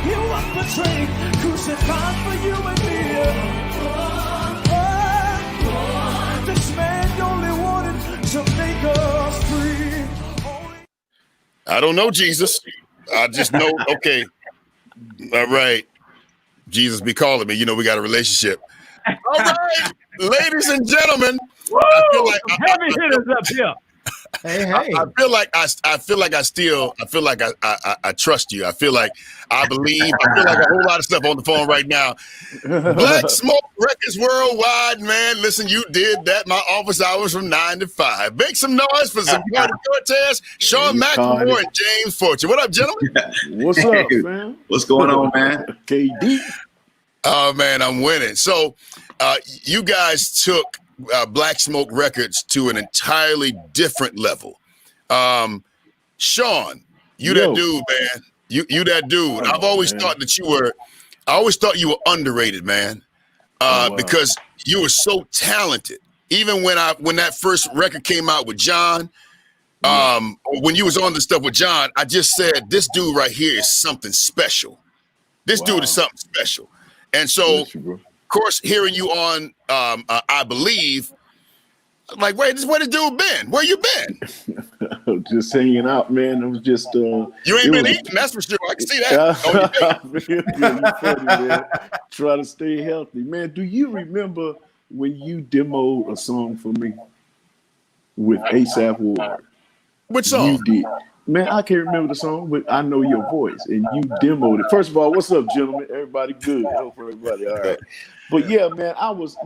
he was betrayed, crucified for you and me. This man only wanted to make us free. I don't know Jesus. I just know, okay. All right. Jesus be calling me. You know, we got a relationship. All right, ladies and gentlemen. Woo! I feel like heavy hitters up here. Hey. I feel like I trust you. I feel like I believe. I feel like a whole lot of stuff on the phone right now. Blacksmoke Records Worldwide, man. Listen, you did that. My office hours from 9 to 5. Make some noise for Carter Cortez, Sean McLemore, and James Fortune. What up, gentlemen? What's up, man? What's going on, man? KD. Oh man, I'm winning. So, you guys took Blacksmoke Records to an entirely different level. Sean, you that dude, man. You that dude. I've always thought that you were underrated, man. Because you were so talented. Even when that first record came out with John, when you was on the stuff with John, I just said this dude right here is something special. This dude is something special. And so, of course, hearing you on, I Believe, I'm like, wait, where the dude been? Where you been? Just hanging out, man. It was just you ain't been eating, that's for sure. I can see that. You funny, man. Try to stay healthy, man. Do you remember when you demoed a song for me with A$AP Ward? Which song? You did. Man, I can't remember the song, but I know your voice, and you demoed it. First of all, what's up, gentlemen? Everybody good? I hope everybody all right. But yeah, man, but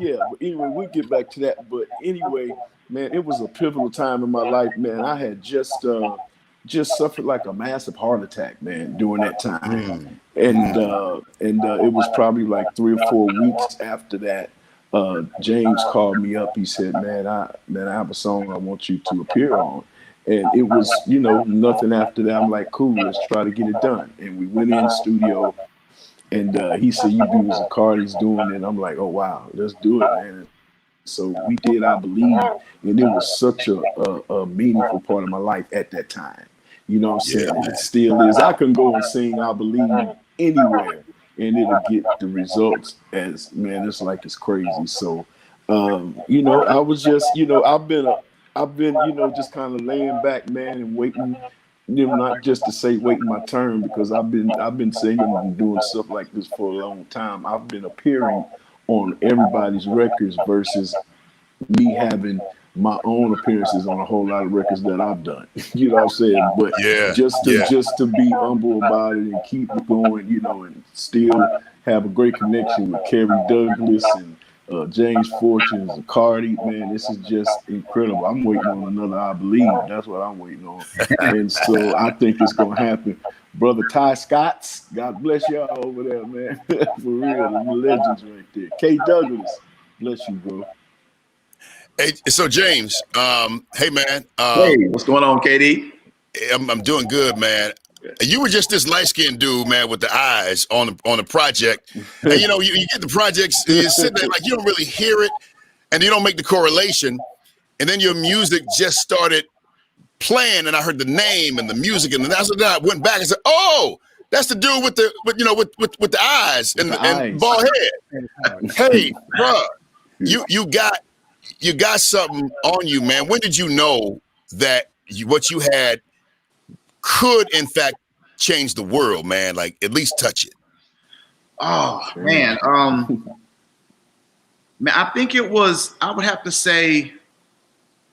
anyway, we'll get back to that. But anyway, man, it was a pivotal time in my life, man. I had just suffered like a massive heart attack, man, during that time. And it was probably like 3 or 4 weeks after that. James called me up. He said, man, I have a song I want you to appear on. And it was, nothing after that. I'm like, cool, let's try to get it done. And we went in the studio, and he said, you do as Cardi's doing it. And I'm like, oh, wow, let's do it, man. So we did I Believe, and it was such a meaningful part of my life at that time. You know what I'm saying? Yeah. It still is. I can go and sing I Believe anywhere, and it'll get the results as, man, it's like it's crazy. So, I was just, I've been, just kind of laying back, man, and waiting, not just to say waiting my turn, because I've been singing and doing stuff like this for a long time. I've been appearing on everybody's records versus me having my own appearances on a whole lot of records that I've done. You know what I'm saying? But just to be humble about it and keep it going, and still have a great connection with Kerry Douglas and James Fortune and Cardi, man, this is just incredible. I'm waiting on another I Believe. That's what I'm waiting on. And so I think it's going to happen. Brother Tyscot, God bless y'all over there, man. For real, the legends right there. K. Douglas, bless you, bro. Hey, so James, hey man. Hey, what's going on, KD? I'm doing good, man. You were just this light-skinned dude, man, with the eyes on the project. And you get the projects, you sit there like you don't really hear it, and you don't make the correlation. And then your music just started playing, and I heard the name and the music, and that's when I went back and said, "Oh, that's the dude with the eyes and bald head." Hey, bro, you got something on you, man. When did you know that what you had could, in fact, change the world, man? Like, at least touch it. Oh, man. Man, I think it was, I would have to say,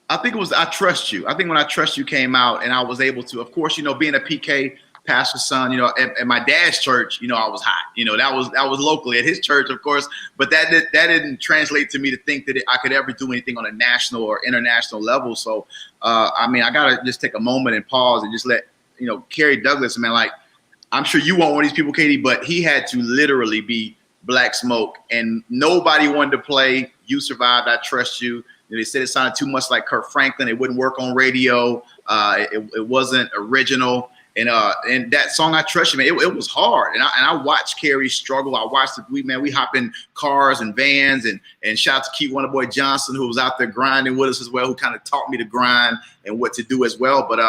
I think it was I Trust You. I think when I Trust You came out and I was able to, of course, being a PK pastor's son, at my dad's church, I was hot. That was locally at his church, of course, but that didn't translate to me to think that I could ever do anything on a national or international level. So, I got to just take a moment and pause and just let, Kerry Douglas, man, like, I'm sure you want one of these people, Katie, but he had to literally be Blacksmoke, and nobody wanted to play You Survived, I Trust You. They said it sounded too much like Kirk Franklin. It wouldn't work on radio. It wasn't original. And that song, I Trust You, man, it was hard. And I watched Kerry struggle. I watched we hop in cars and vans and shout out to Keith Wonderboy Johnson, who was out there grinding with us as well, who kind of taught me to grind and what to do as well. But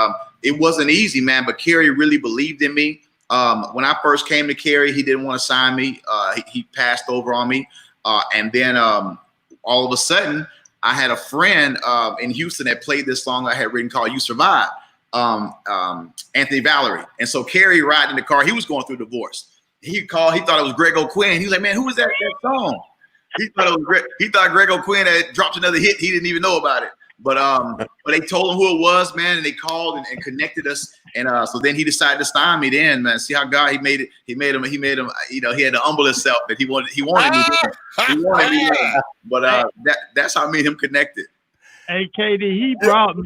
it wasn't easy, man. But Kerry really believed in me. When I first came to Kerry, he didn't want to sign me. He passed over on me. And then all of a sudden, I had a friend in Houston that played this song I had written called You Survive. Anthony Valerie. And so Kerry riding in the car, he was going through divorce. He called, he thought it was Griego Quinn. He was like, man, who was that song? He thought Griego Quinn had dropped another hit. He didn't even know about it. But they told him who it was, man, and they called and connected us. And so then he decided to sign me then, man. See how God, he made him, he had to humble himself that he wanted me there. He wanted me there. But that's how I made him connected. Hey, KD, he brought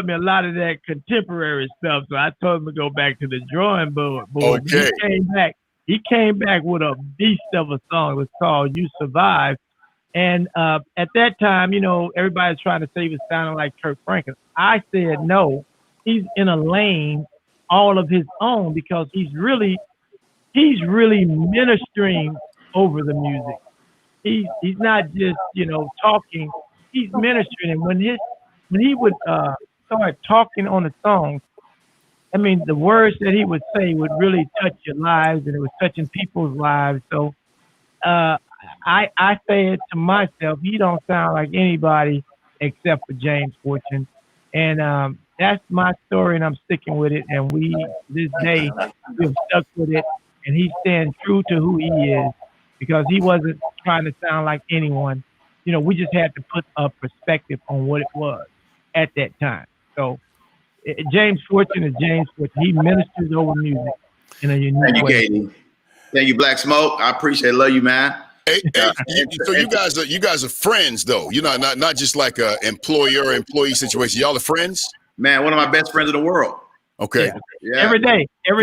me a lot of that contemporary stuff. So I told him to go back to the drawing board. Okay. He came back with a beast of a song. It was called You Survive. And at that time, everybody's trying to say he was sounding like Kirk Franklin. I said, no, he's in a lane all of his own, because he's really ministering over the music. He's not just, talking. He's ministering, and when he would start talking on the songs, I mean, the words that he would say would really touch your lives, and it was touching people's lives. So I say it to myself, he don't sound like anybody except for James Fortune, and that's my story, and I'm sticking with it. And this day we've stuck with it, and he's staying true to who he is, because he wasn't trying to sound like anyone. We just had to put a perspective on what it was at that time. So James Fortune is James Fortune. He ministers over music in a unique way. Thank you, Blacksmoke. I appreciate it. Love you, man. So you guys are friends though. You're not just like a employer-employee situation. Y'all are friends? Man, one of my best friends in the world. Okay. Yeah. Every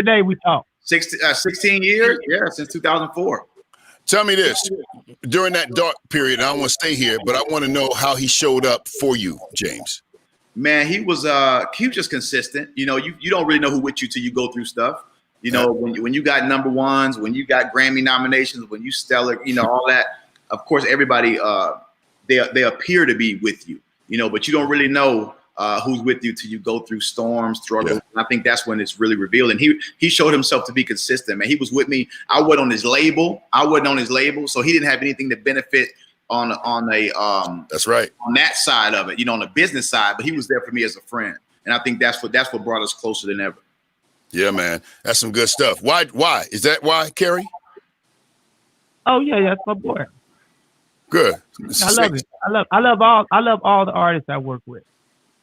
day we talk. 16 years? Yeah, since 2004. Tell me this. During that dark period, I don't want to stay here, but I want to know how he showed up for you, James. Man, he was just consistent. You know, you don't really know who with you till you go through stuff. You know, when you got number ones, when you got Grammy nominations, when you stellar, you know, all that. Of course, everybody they appear to be with you, you know, but you don't really know who's with you till you go through storms, struggles. Yeah. And I think that's when it's really revealed. And he showed himself to be consistent, man. He was with me. I wasn't on his label. So he didn't have anything to benefit on that's right, on that side of it, you know, on the business side. But he was there for me as a friend, and I think that's what brought us closer than ever. Yeah, man, that's some good stuff. Why is that? Why, Kerry? Oh yeah, that's my boy. Good. I love it. I love all the artists I work with.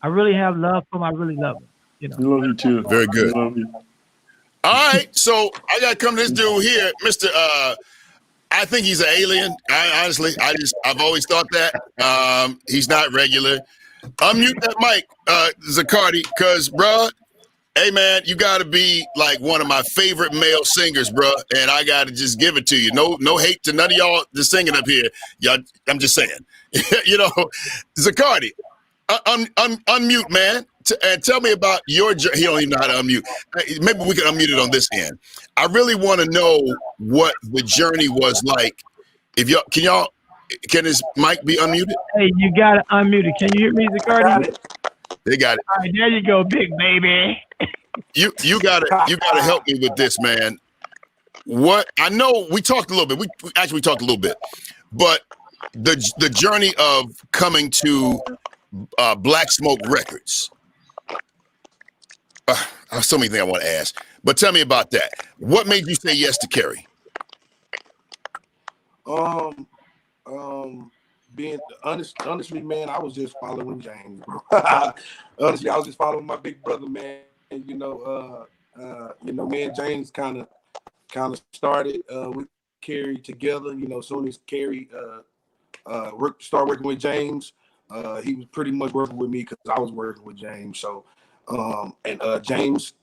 I really have love for them. I really love them. You know. Love you too. Very good. Love you. All right, so I got to come to this dude here, Mr. I think he's an alien. I've always thought that. He's not regular. Unmute that mic, Zaccardi, because, bro, hey, man, you got to be like one of my favorite male singers, bro, and I got to just give it to you. No hate to none of y'all that's singing up here. Y'all, I'm just saying. You know, Zaccardi, unmute, man, and tell me about your journey. He don't even know how to unmute. Maybe we can unmute it on this end. I really want to know what the journey was like. Can his mic be unmuted? Hey, you got to unmute it. Can you hear me, Zaccardi? They got it. All right, there you go, big baby. You gotta help me with this, man. What I know, we talked a little bit. We actually talked a little bit, but the journey of coming to Blacksmoke Records. I have so many things I want to ask, but tell me about that. What made you say yes to Kerry? Being honestly, man, I was just following James, bro. Honestly, I was just following my big brother, man. And, me and James kind of started with Kerry together. You know, as soon as Kerry started working with James, he was pretty much working with me because I was working with James. So, James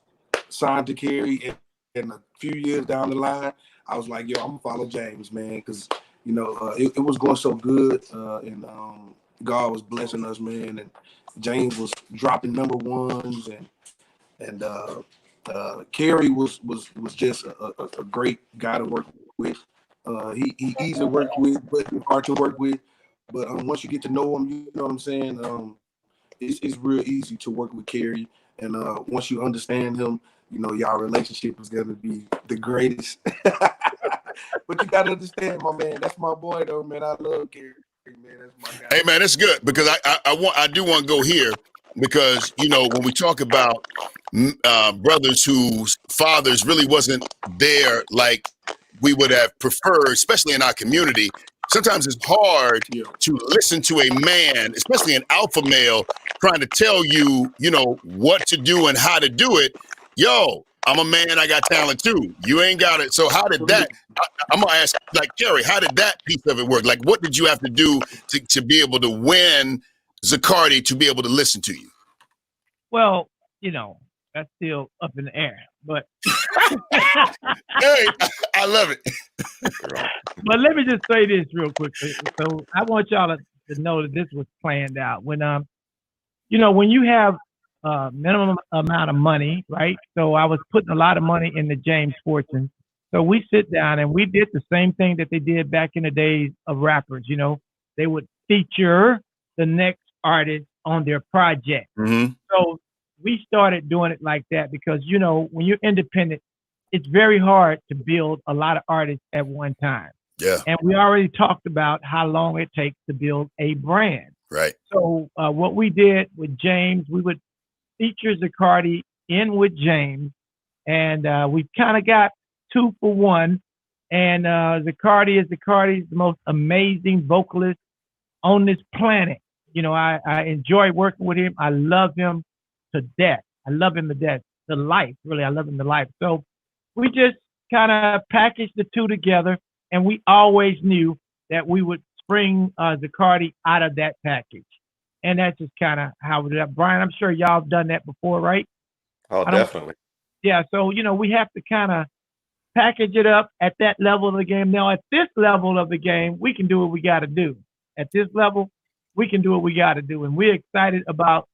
signed to Kerry, and a few years down the line, I was like, yo, I'm gonna follow James, man, because you know, it was going so good, and God was blessing us, man. And James was dropping number ones, and Kerry was just a great guy to work with. He easy to work with, but hard to work with. But once you get to know him, you know what I'm saying. It's real easy to work with Kerry, and once you understand him, you know y'all relationship is gonna be the greatest. But you gotta understand, my man. That's my boy, though, man. I love Kerry, man. That's my guy. Hey, man, that's good because I do want to go here because you know when we talk about brothers whose fathers really wasn't there like we would have preferred, especially in our community. Sometimes it's hard to listen to a man, especially an alpha male, trying to tell you, you know, what to do and how to do it. Yo, I'm a man, I got talent too. You ain't got it. So how did that, I'm gonna ask, like, Kerry, how did that piece of it work? Like, what did you have to do to be able to win Zaccardi to be able to listen to you? Well, you know, that's still up in the air, but. Hey, I love it. But let me just say this real quick. So I want y'all to know that this was planned out. When, you know, when you have minimum amount of money, right? So I was putting a lot of money into James Fortune. So we sit down and we did the same thing that they did back in the days of rappers. You know, they would feature the next artist on their project. Mm-hmm. So we started doing it like that because, you know, when you're independent, it's very hard to build a lot of artists at one time. Yeah. And we already talked about how long it takes to build a brand. Right. So what we did with James, we would feature Zaccardi in with James, and we kind of got 2 for 1. And Zaccardi is the most amazing vocalist on this planet. You know, I enjoy working with him. I love him to death. I love him to death. To life, really. I love him to life. So we just kind of packaged the two together, and we always knew that we would spring Zaccardi out of that package. And that's just kind of how we did that. Brian, I'm sure y'all have done that before, right? Oh, definitely. Yeah, so, we have to kind of package it up at that level of the game. Now, at this level of the game, we can do what we got to do. At this level, we can do what we got to do. And we're excited about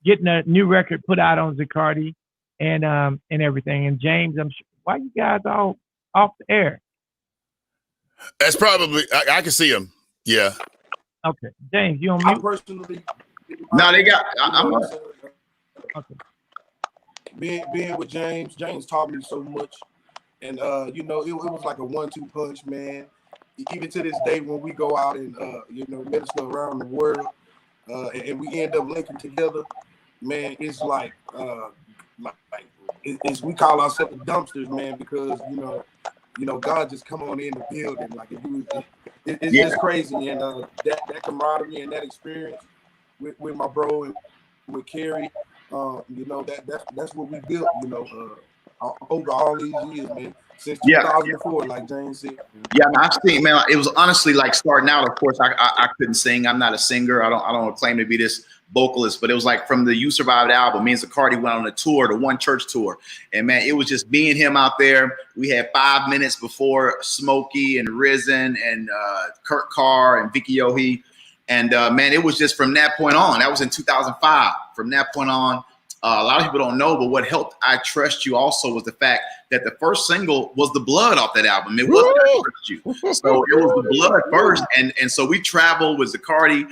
getting a new record put out on Zaccardi and everything. And James, I'm sure, why you guys all off the air? That's probably, I can see him. Yeah. Okay. James, you on mute? Personally, no, they got, okay. Being with James taught me so much. And, it was like a 1-2 punch, man. Even to this day, when we go out and, minister around the world, and we end up linking together, man, it's like we call ourselves the dumpsters, man, because, God just come on in the building. Like, it's just crazy. And that camaraderie and that experience with my bro and with Kerry, that's what we built, over all these years, man. Since 2004, like James said. Yeah, I've seen, man. It was honestly like starting out. Of course, I couldn't sing. I'm not a singer. I don't claim to be this vocalist, but it was like from the You Survived album. Me and Zaccardi went on a tour, the One Church tour, and man, it was just me and him out there. We had 5 minutes before Smokey and Risen and Kurt Carr and Vicky Yohe, and man, it was just from that point on. That was in 2005. From that point on. A lot of people don't know, but what helped I Trust You also was the fact that the first single was The Blood off that album. It wasn't I Trust You. So it was The Blood first. And so we traveled with Zaccardi,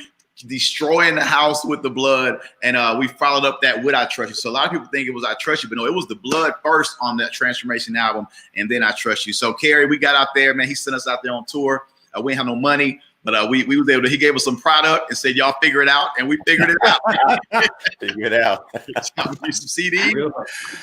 destroying the house with The Blood. And we followed up that with I Trust You. So a lot of people think it was I Trust You, but no, it was The Blood first on that Transformation album, and then I Trust You. So Kerry, we got out there, man. He sent us out there on tour. We didn't have no money. But we was able to, he gave us some product and said, y'all figure it out. And we figured it out. Figure it out. Some CDs.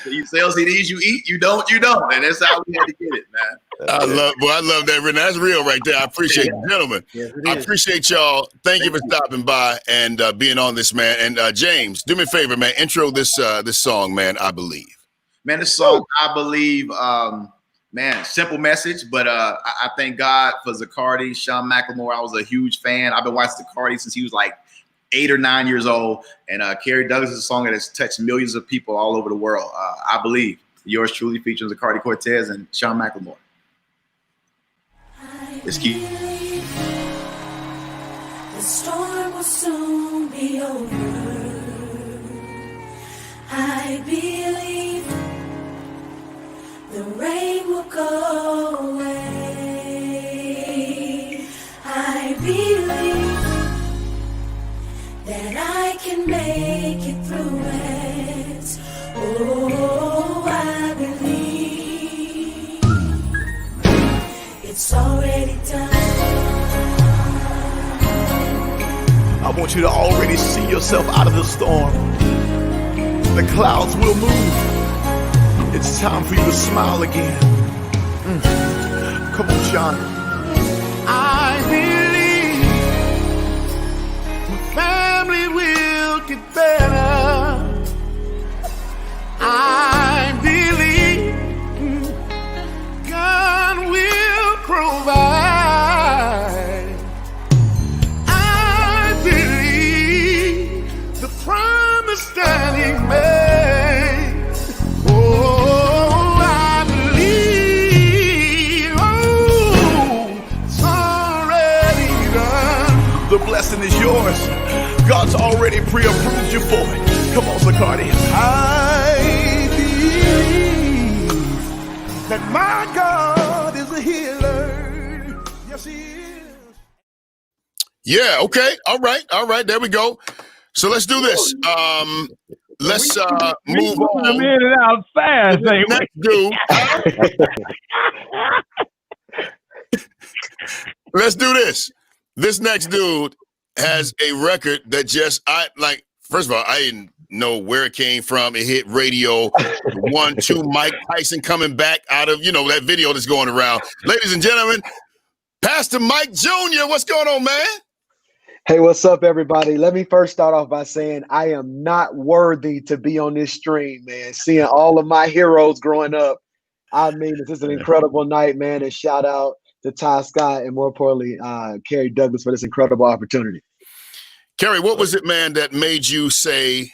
You sell CDs, you eat, you don't. And that's how we had to get it, man. I love that, Renee. That's real right there. I appreciate it, gentlemen. Yes, I appreciate y'all. Thank you for stopping by and being on this, man. And James, do me a favor, man. Intro this song, man, I Believe. Man, this song, I Believe, man, simple message, but I thank God for Zaccardi, Sean McLemore. I was a huge fan. I've been watching Zaccardi since he was like 8 or 9 years old. And Kerry Douglas is a song that has touched millions of people all over the world. I Believe. Yours truly featuring Zaccardi Cortez and Sean McLemore. Let's keep. The storm will soon be over. I believe the rain will go away. I believe that I can make it through it. Oh, I believe it's already done. I want you to already see yourself out of the storm. The clouds will move. It's time for you to smile again. Come on, Sean. I believe my family will get better. I believe God will provide. I believe the promise that He made. The blessing is yours. God's already pre-approved you for it. Come on, Zaccardi. I believe that my God is a healer. Yes, He is. Yeah, okay. All right. There we go. So let's do this. Let's move on. Them in and out fast, next dude. Let's do this. This next dude has a record that first of all, I didn't know where it came from. It hit radio. 1-2, Mike Tyson coming back out of, that video that's going around. Ladies and gentlemen, Pastor Mike Jr., what's going on, man? Hey, what's up, everybody? Let me first start off by saying I am not worthy to be on this stream, man. Seeing all of my heroes growing up, I mean, this is an incredible night, man, and shout out to Tyscot and more importantly, Kerry Douglas for this incredible opportunity. Kerry, what was it, man, that made you say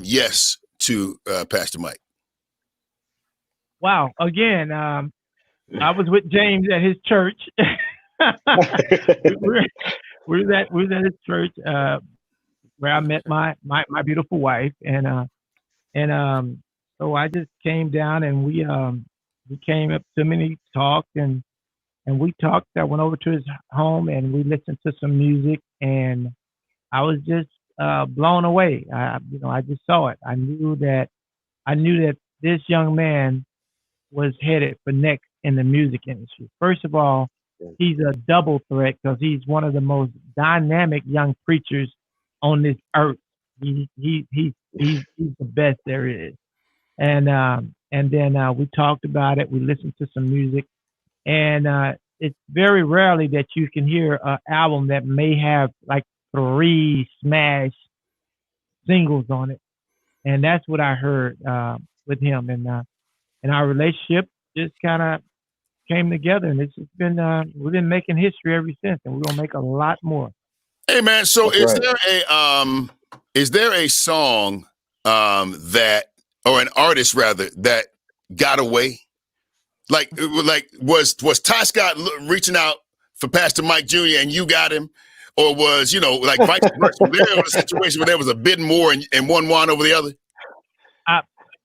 yes to Pastor Mike? Wow. Again, I was with James at his church. we was at his church where I met my beautiful wife, and so I just came down and we came up to him and he talked and we talked. I went over to his home and we listened to some music, and I was just blown away. I just saw it. I knew that this young man was headed for next in the music industry. First of all, he's a double threat because he's one of the most dynamic young preachers on this earth. He's the best there is. And then we talked about it. We listened to some music, and it's very rarely that you can hear an album that may have like 3 smash singles on it, and that's what I heard with him. And our relationship just kind of came together, and it's just been we've been making history ever since, and we're gonna make a lot more. Hey man, so That's is there a song that, or an artist rather, that got away? Like was Tyscot reaching out for Pastor Mike Jr. and you got him, or was like vice versa? There was a situation where there was a bit more and one won over the other.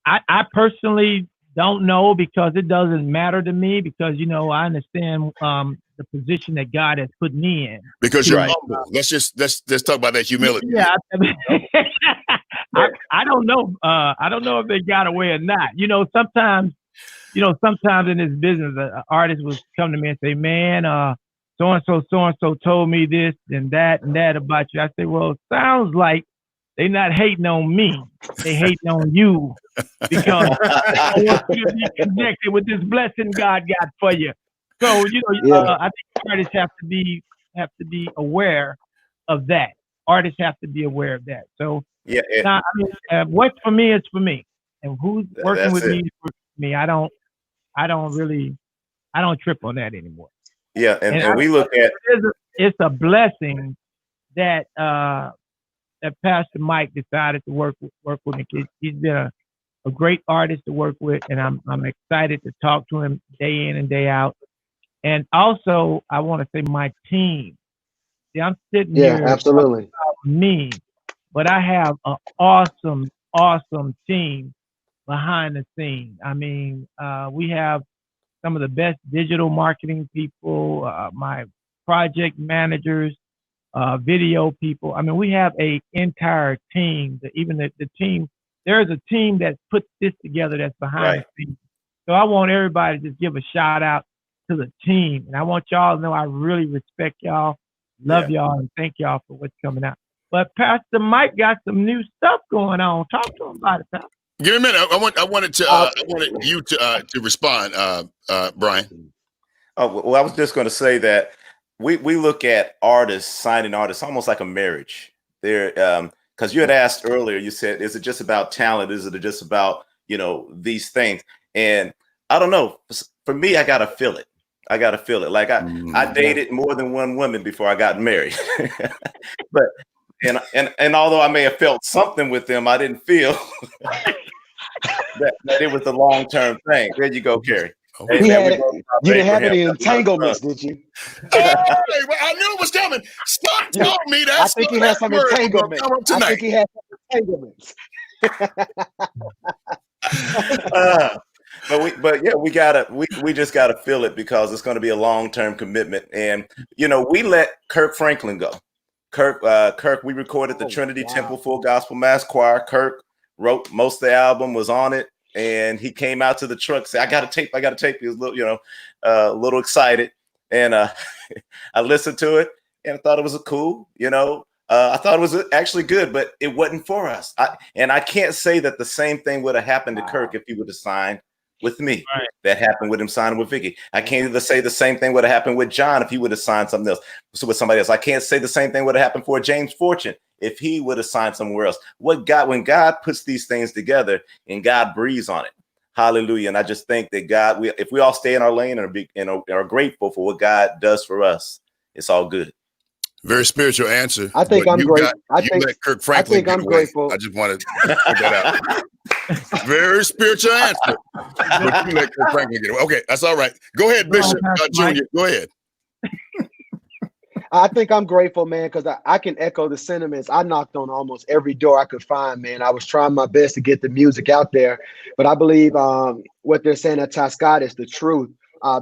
I personally don't know, because it doesn't matter to me, because I understand the position that God has put me in. Because you're humble. Let's talk about that humility. Yeah, I don't know. I don't know if they got away or not. Sometimes in this business, an artist will come to me and say, "Man, so and so told me this and that about you." I say, "Well, it sounds like they're not hating on me. They hating on you, because I want you to be connected with this blessing God got for you." So I think artists have to be aware of that. Artists have to be aware of that. So now, what's for me is for me, and who's working with me is for me. I don't trip on that anymore. Yeah, and we look at it's a blessing that that Pastor Mike decided to work with me. He's been a great artist to work with, and I'm excited to talk to him day in and day out. And also, I want to say my team. See, I'm sitting here absolutely about me, but I have an awesome team behind the scenes. I mean, we have some of the best digital marketing people, my project managers, video people. I mean, we have an entire team. Even the team, there's a team that puts this together that's behind the scenes. So I want everybody to just give a shout out to the team. And I want y'all to know I really respect y'all, love y'all, and thank y'all for what's coming out. But Pastor Mike got some new stuff going on. Talk to him about it, pal. Give me a minute. I wanted you to respond, Brian. Oh, well, I was just going to say that we look at signing artists almost like a marriage. They're because you had asked earlier, you said, is it just about talent? Is it just about these things? And I don't know. For me, I gotta feel it. Like I dated more than one woman before I got married. But and although I may have felt something with them, I didn't feel that it was the long-term thing. There you go, Kerry. You didn't have any entanglements, did you? Hey, I knew it was coming. Stop telling me that. I think he has some entanglements. I think he has some entanglements. We just gotta feel it, because it's going to be a long-term commitment. And we let Kirk Franklin go. Kirk, we recorded the Trinity Temple Full Gospel Mass Choir. Kirk wrote most of the album, was on it, and he came out to the truck, said, I got a tape. He was a little excited, and I listened to it and I thought it was cool. I thought it was actually good, but it wasn't for us. I can't say that the same thing would have happened to Kirk if he would have signed with me. Right. That happened with him signing with Vicky. I can't either say the same thing would have happened with John if he would have signed something else. So with somebody else, I can't say the same thing would have happened for James Fortune if he would have signed somewhere else. When God puts these things together and God breathes on it, Hallelujah. And I just think that God, if we all stay in our lane and are grateful for what God does for us, it's all good. Very spiritual answer. I think I'm grateful. You let Kirk Franklin get away. Grateful. I just wanted to put that out. Very spiritual answer. But you let Kirk Franklin get away. Okay, that's all right. Go ahead, Bishop Junior. Go ahead. I think I'm grateful, man, because I can echo the sentiments. I knocked on almost every door I could find, man. I was trying my best to get the music out there, but I believe what they're saying at Tyscot is the truth.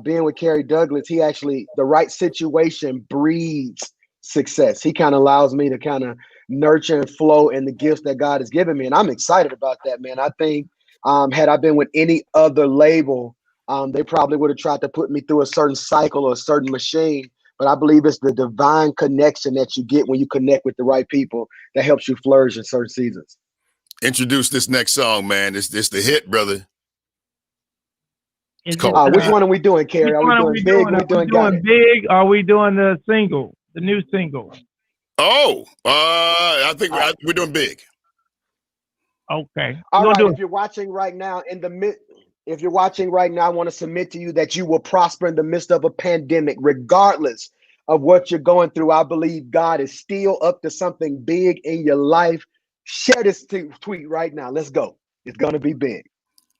Being with Kerry Douglas, the right situation breeds success. He kind of allows me to kind of nurture and flow in the gifts that God has given me, and I'm excited about that, man. I think had I been with any other label, they probably would have tried to put me through a certain cycle or a certain machine. But I believe it's the divine connection that you get when you connect with the right people that helps you flourish in certain seasons. Introduce this next song, man. It's the hit, brother. Which one are we doing, Kerry? Are we doing big? Are we doing big? Are we doing the single, the new single? Oh, I think we're doing big. Okay. All right. If you're watching right now, I want to submit to you that you will prosper in the midst of a pandemic, regardless of what you're going through. I believe God is still up to something big in your life. Share this tweet right now. Let's go. It's going to be big.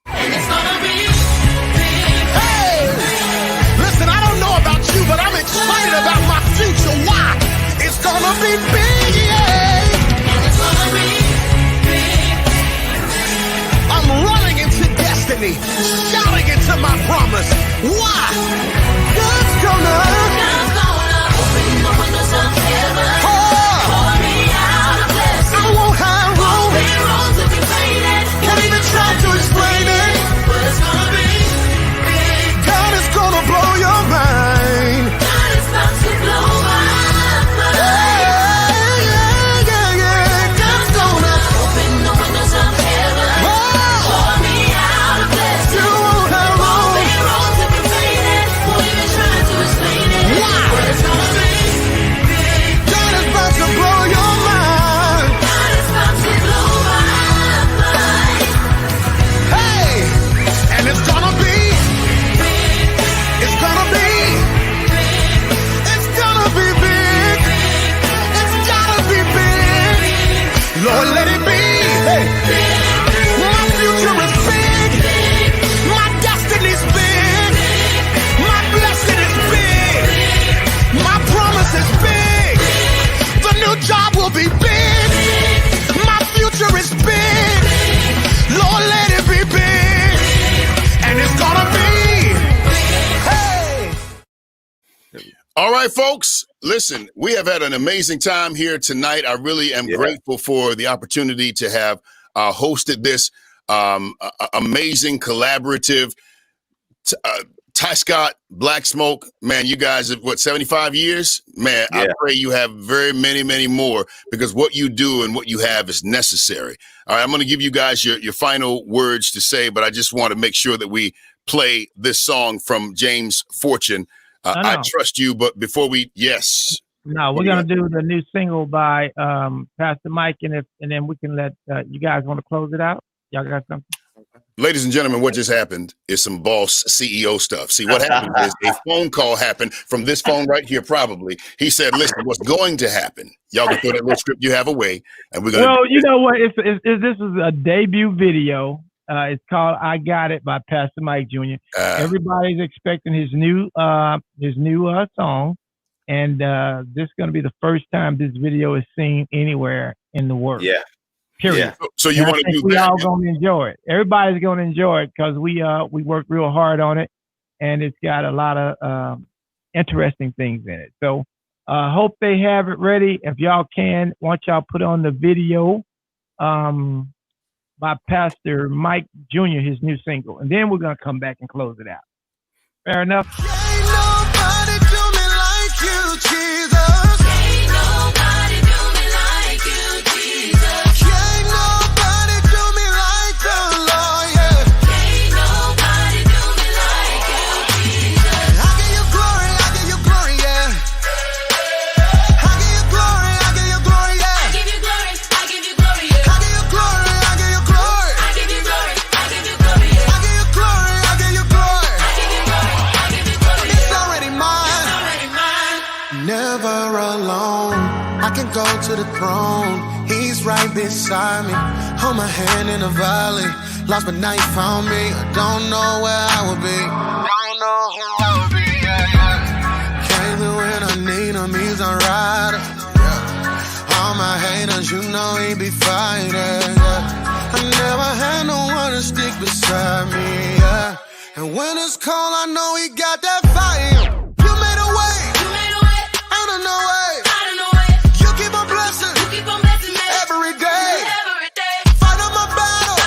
It's gonna be big. Hey, listen, I don't know about you, but I'm excited about my future. Why? It's gonna be big, yeah. And it's gonna be big. I'm running into destiny, shouting into my promise. Why? God's gonna open the windows of heaven. Pour me out a blessing. I won't have room. Won't be complaining. Can't even try to explain it. But it's gonna be big. God is gonna blow your mind. God is about to blow my mind. Yeah. God's gonna open the windows of heaven. Pour me out a blessing. You won't have room. Won't be wrong to complain it. Won't even try to explain it. Why? But it's gonna be big. God is about to blow your mind. God is about to blow my mind. Hey, and it's gonna be big. It's gonna be big. It's gonna be big. It's gotta be big. Lord, let it be. Hey. My future is big. My destiny's big. My blessing is big. My promise is big. The new job will be big. My future is big. Lord, let it be big. And it's gonna be. Hey. All right, folks. Listen, we have had an amazing time here tonight. I really am grateful for the opportunity to have hosted this amazing collaborative Tyscot, Blacksmoke. Man, you guys have, 75 years? Man, I pray you have very many more, because what you do and what you have is necessary. All right, I'm going to give you guys your final words to say, but I just want to make sure that we play this song from James Fortune. I trust you, but before we, No, we're gonna do the new single by Pastor Mike, and then we can let you guys want to close it out. Y'all got something? Ladies and gentlemen, what just happened is some boss CEO stuff. See, what happened is a phone call happened from this phone right here, probably. He said, listen, what's going to happen? Y'all can throw that little script you have away, and we're going to... Well, you know what? This is a debut video. It's called I Got It by Pastor Mike Jr. Everybody's expecting his new song, and this is going to be the first time this video is seen anywhere in the world. Yeah. Period. Yeah. So you want to do we that? all going to enjoy it. Everybody's going to enjoy it because we worked real hard on it, and it's got a lot of interesting things in it. So hope they have it ready. If y'all can, once y'all put on the video by Pastor Mike Jr., his new single, and then we're going to come back and close it out. Fair enough? Ain't nobody do me like you, Jesus. Ain't nobody do me like you, Jesus. Ain't nobody do me like the Lord, yeah. Ain't nobody do me like you, Jesus. I give you glory, yeah. I give you glory, yeah. I give you glory, yeah. I give you glory, yeah. I give you glory, yeah. I give you glory, yeah. I give you glory, yeah. I give you the throne. He's right beside me. Hold my hand in the valley. Lost but now you found me. I don't know where I would be. Don't know who I would be. Came through when I need him. He's a rider. All my haters, you know he be fighting. I never had no one to stick beside me. And when it's cold, I know he got that fire. You made a way. Out of no way. You keep on blessing. Me. Every day. Fight on my battle.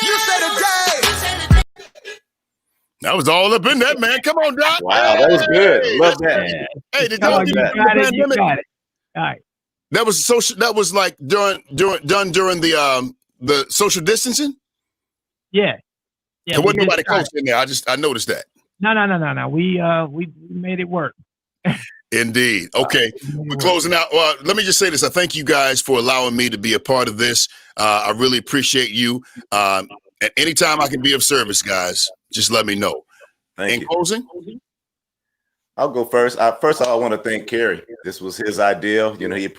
You say the day. That was all up in that, man. Come on, Doc. Wow, that was good. Love that. Hey, did y'all get the pandemic? Got it. All right. That was social. That was like done during the social distancing. Yeah. There wasn't nobody close in there. I noticed that. No. We made it work. Indeed. Okay. We're closing out. Well, let me just say this. I thank you guys for allowing me to be a part of this. I really appreciate you. And anytime I can be of service, guys, just let me know. Thank you. Closing? I'll go first. First of all, I want to thank Kerry. This was his idea. You know, he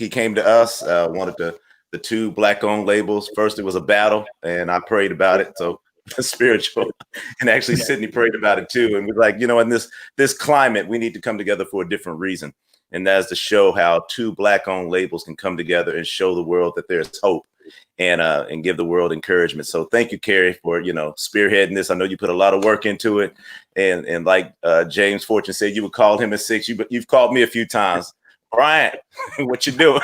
came to us, wanted the 2 Black-owned labels. First, it was a battle, and I prayed about it. So spiritual, and actually Sydney prayed about it too. And we're like, you know, in this climate, we need to come together for a different reason, and that's to show how 2 Black-owned labels can come together and show the world that there's hope, and give the world encouragement. So thank you, Kerry, for spearheading this. I know you put a lot of work into it, and like James Fortune said, you would call him at 6. You've called me a few times. Brian, what you doing?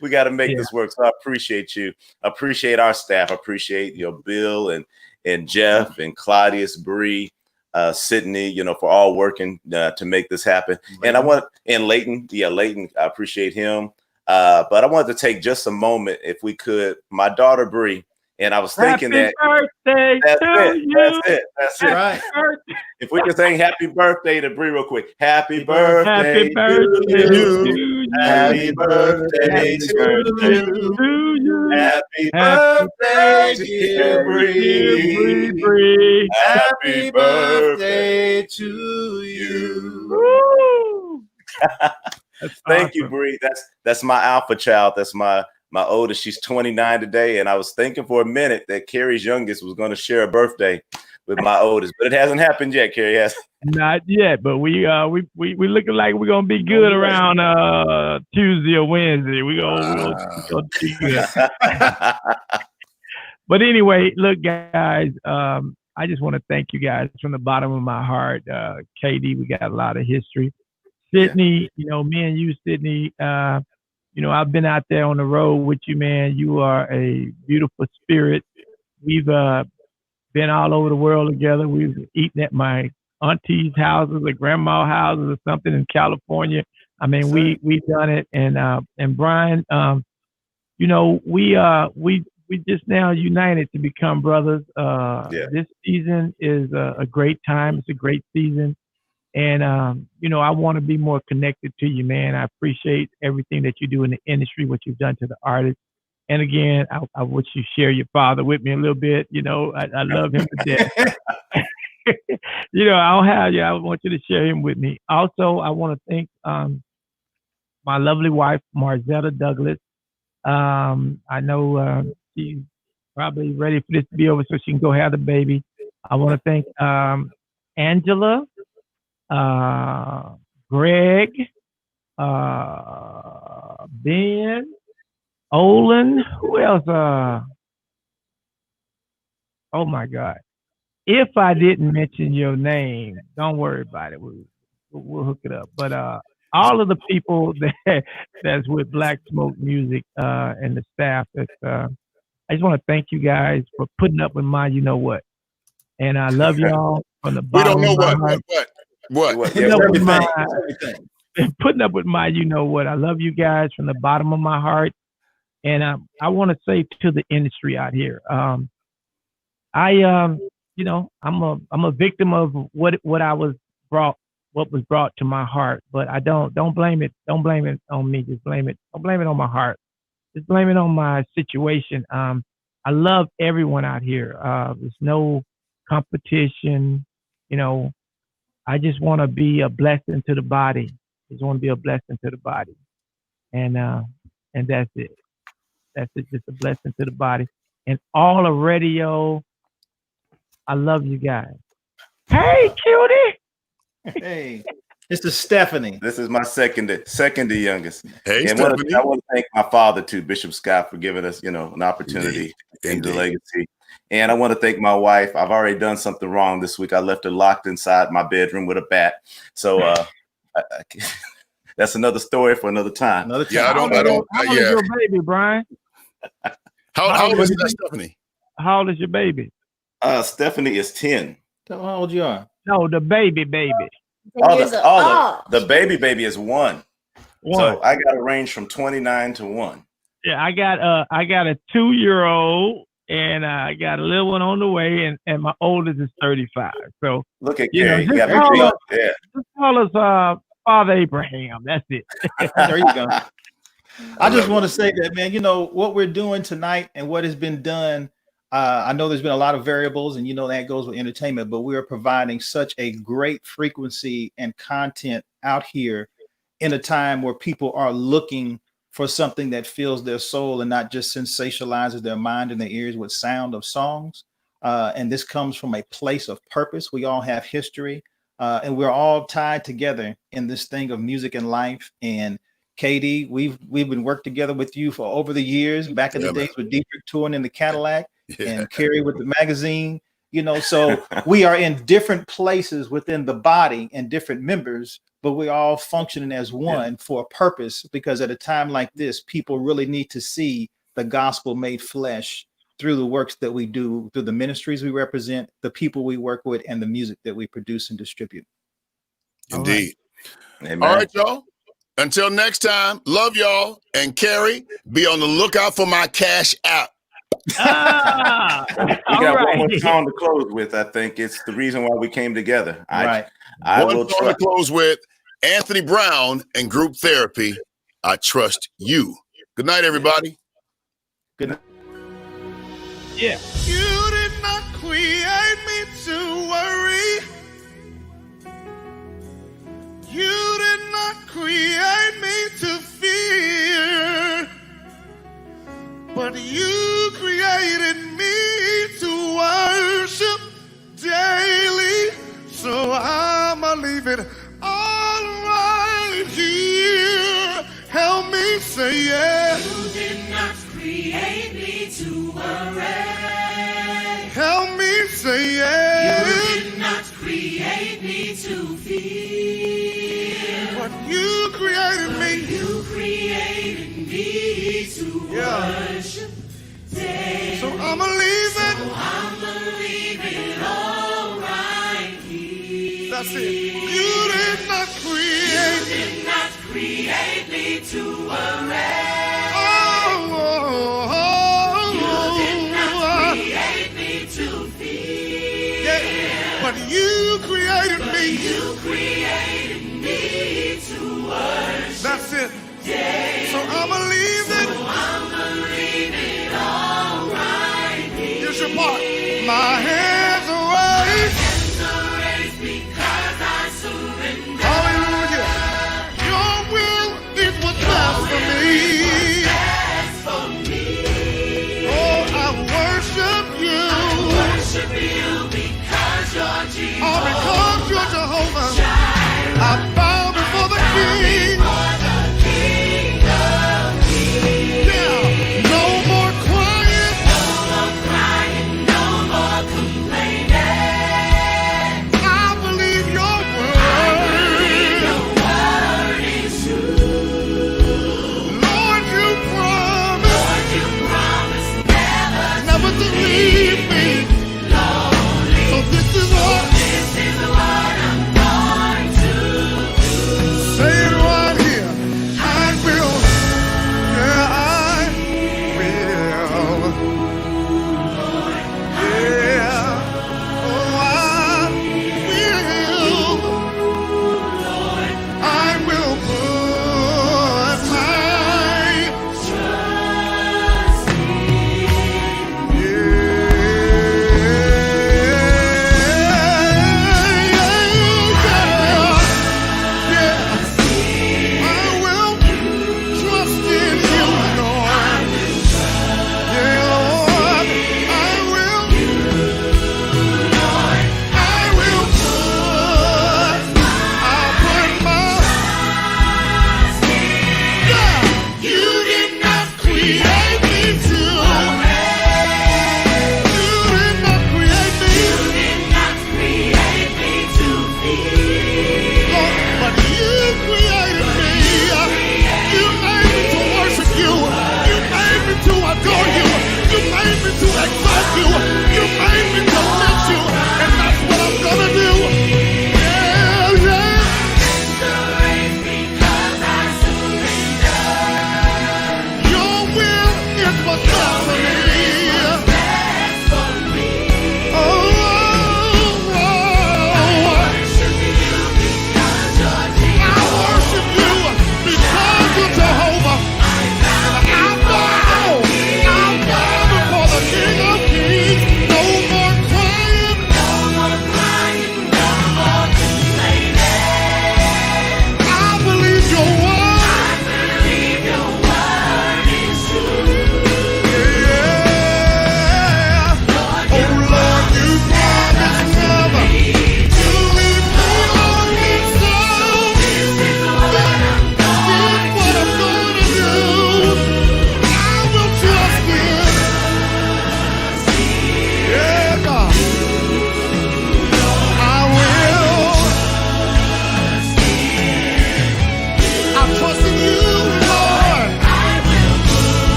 We got to make this work. So I appreciate you. I appreciate our staff. I appreciate Bill and Jeff and Claudius, Bree, Sydney, for all working to make this happen. And Leighton, Leighton, I appreciate him. But I wanted to take just a moment, if we could, my daughter Bree. And I was thinking Happy birthday to you. That's it. Right. If we could sing happy birthday to Bree real quick. Happy birthday to you. Happy birthday to you. Happy birthday, dear Bree. Happy birthday to you. Thank you, Bree. That's my alpha child. That's my oldest. She's 29 today, and I was thinking for a minute that Kerry's youngest was going to share a birthday with my oldest, but it hasn't happened yet. Kerry has not yet, but we looking like we're gonna be good around Tuesday or Wednesday. We gonna be good. But anyway, look, guys, I just want to thank you guys from the bottom of my heart. KD, we got a lot of history. Sydney, me and you, Sydney. I've been out there on the road with you, man. You are a beautiful spirit. We've been all over the world together. We've eaten at my auntie's houses or grandma's houses or something in California. I mean, we've done it. And Brian, we just now united to become brothers. This season is a great time. It's a great season. And, I want to be more connected to you, man. I appreciate everything that you do in the industry, what you've done to the artists. And again, I wish you share your father with me a little bit. I love him to death. I'll have you. I want you to share him with me. Also, I want to thank my lovely wife, Marzetta Douglas. I know she's probably ready for this to be over so she can go have the baby. I want to thank Angela, Greg, Ben, Olin, who else? Oh my God. If I didn't mention your name, don't worry about it. We'll hook it up. But all of the people that's with Blacksmoke Music and the staff, I just want to thank you guys for putting up with my what. And I love y'all from the bottom of my heart. What? Putting up with my what. I love you guys from the bottom of my heart. And I want to say to the industry out here, I'm a victim of what was brought to my heart. But I don't blame it. Don't blame it on me. Just blame it. Don't blame it on my heart. Just blame it on my situation. I love everyone out here. There's no competition. I just want to be a blessing to the body. I just want to be a blessing to the body. and that's it. That's it. Just a blessing to the body and all of radio. I love you guys. Hey, cutie. Hey, this is Stephanie. This is my second youngest. Hey, and Stephanie. I want to thank my father too, Bishop Scott, for giving us, an opportunity in the legacy. And I want to thank my wife. I've already done something wrong this week. I left her locked inside my bedroom with a bat. So that's another story for another time. Yeah, How old is your baby, Brian? How old is that, Stephanie? How old is your baby? Stephanie is 10. How old you are? No, the baby. The baby is 1. So I got a range from 29 to 1. Yeah, I got a 2-year-old, and I got a little one on the way, and my oldest is 35. So look at Kerry. Kerry. Just call us Father Abraham. That's it. There you go. I just want to say that, man, what we're doing tonight and what has been done. I know there's been a lot of variables, and that goes with entertainment, but we are providing such a great frequency and content out here in a time where people are looking for something that fills their soul and not just sensationalizes their mind and their ears with sound of songs. And this comes from a place of purpose. We all have history, and we're all tied together in this thing of music and life. And KD, we've been working together with you for over the years, back in the days with Dietrich touring in the Cadillac. And Kerry with the magazine, so we are in different places within the body and different members, but we're all functioning as one for a purpose, because at a time like this, people really need to see the gospel made flesh through the works that we do, through the ministries we represent, the people we work with, and the music that we produce and distribute. Indeed. All right, y'all. Until next time, love y'all. And Kerry, be on the lookout for my Cash App. We got one more song to close with. I think it's the reason why we came together. I will try to close with Anthony Brown and Group Therapy. I trust you. Good night, everybody. Good night. Yeah. You did not create me to worry. You did not create me to fear. But you created me to worship daily. So I'ma leave it all right here. Help me say yeah. You did not create me to worry. Help me say yeah. You did not create me to fear. But you created me. You created me to worship daily. So I'ma leave it. So I'ma leave it all right here. That's it. You did not create. You did not create me to worry. You did not create me to fear. Yeah. But you created me. You created me to worship. That's it. Daily. So I'ma leave it. So I'ma leave it all right here. Here's your part. My hands are raised. My hands are raised because I surrender. Hallelujah. Your will is what's best for me. Best for me. Oh, I worship you. I worship you because you're Jesus. Oh, because you're Jehovah.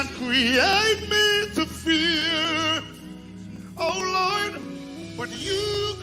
not create me to fear, oh Lord, but you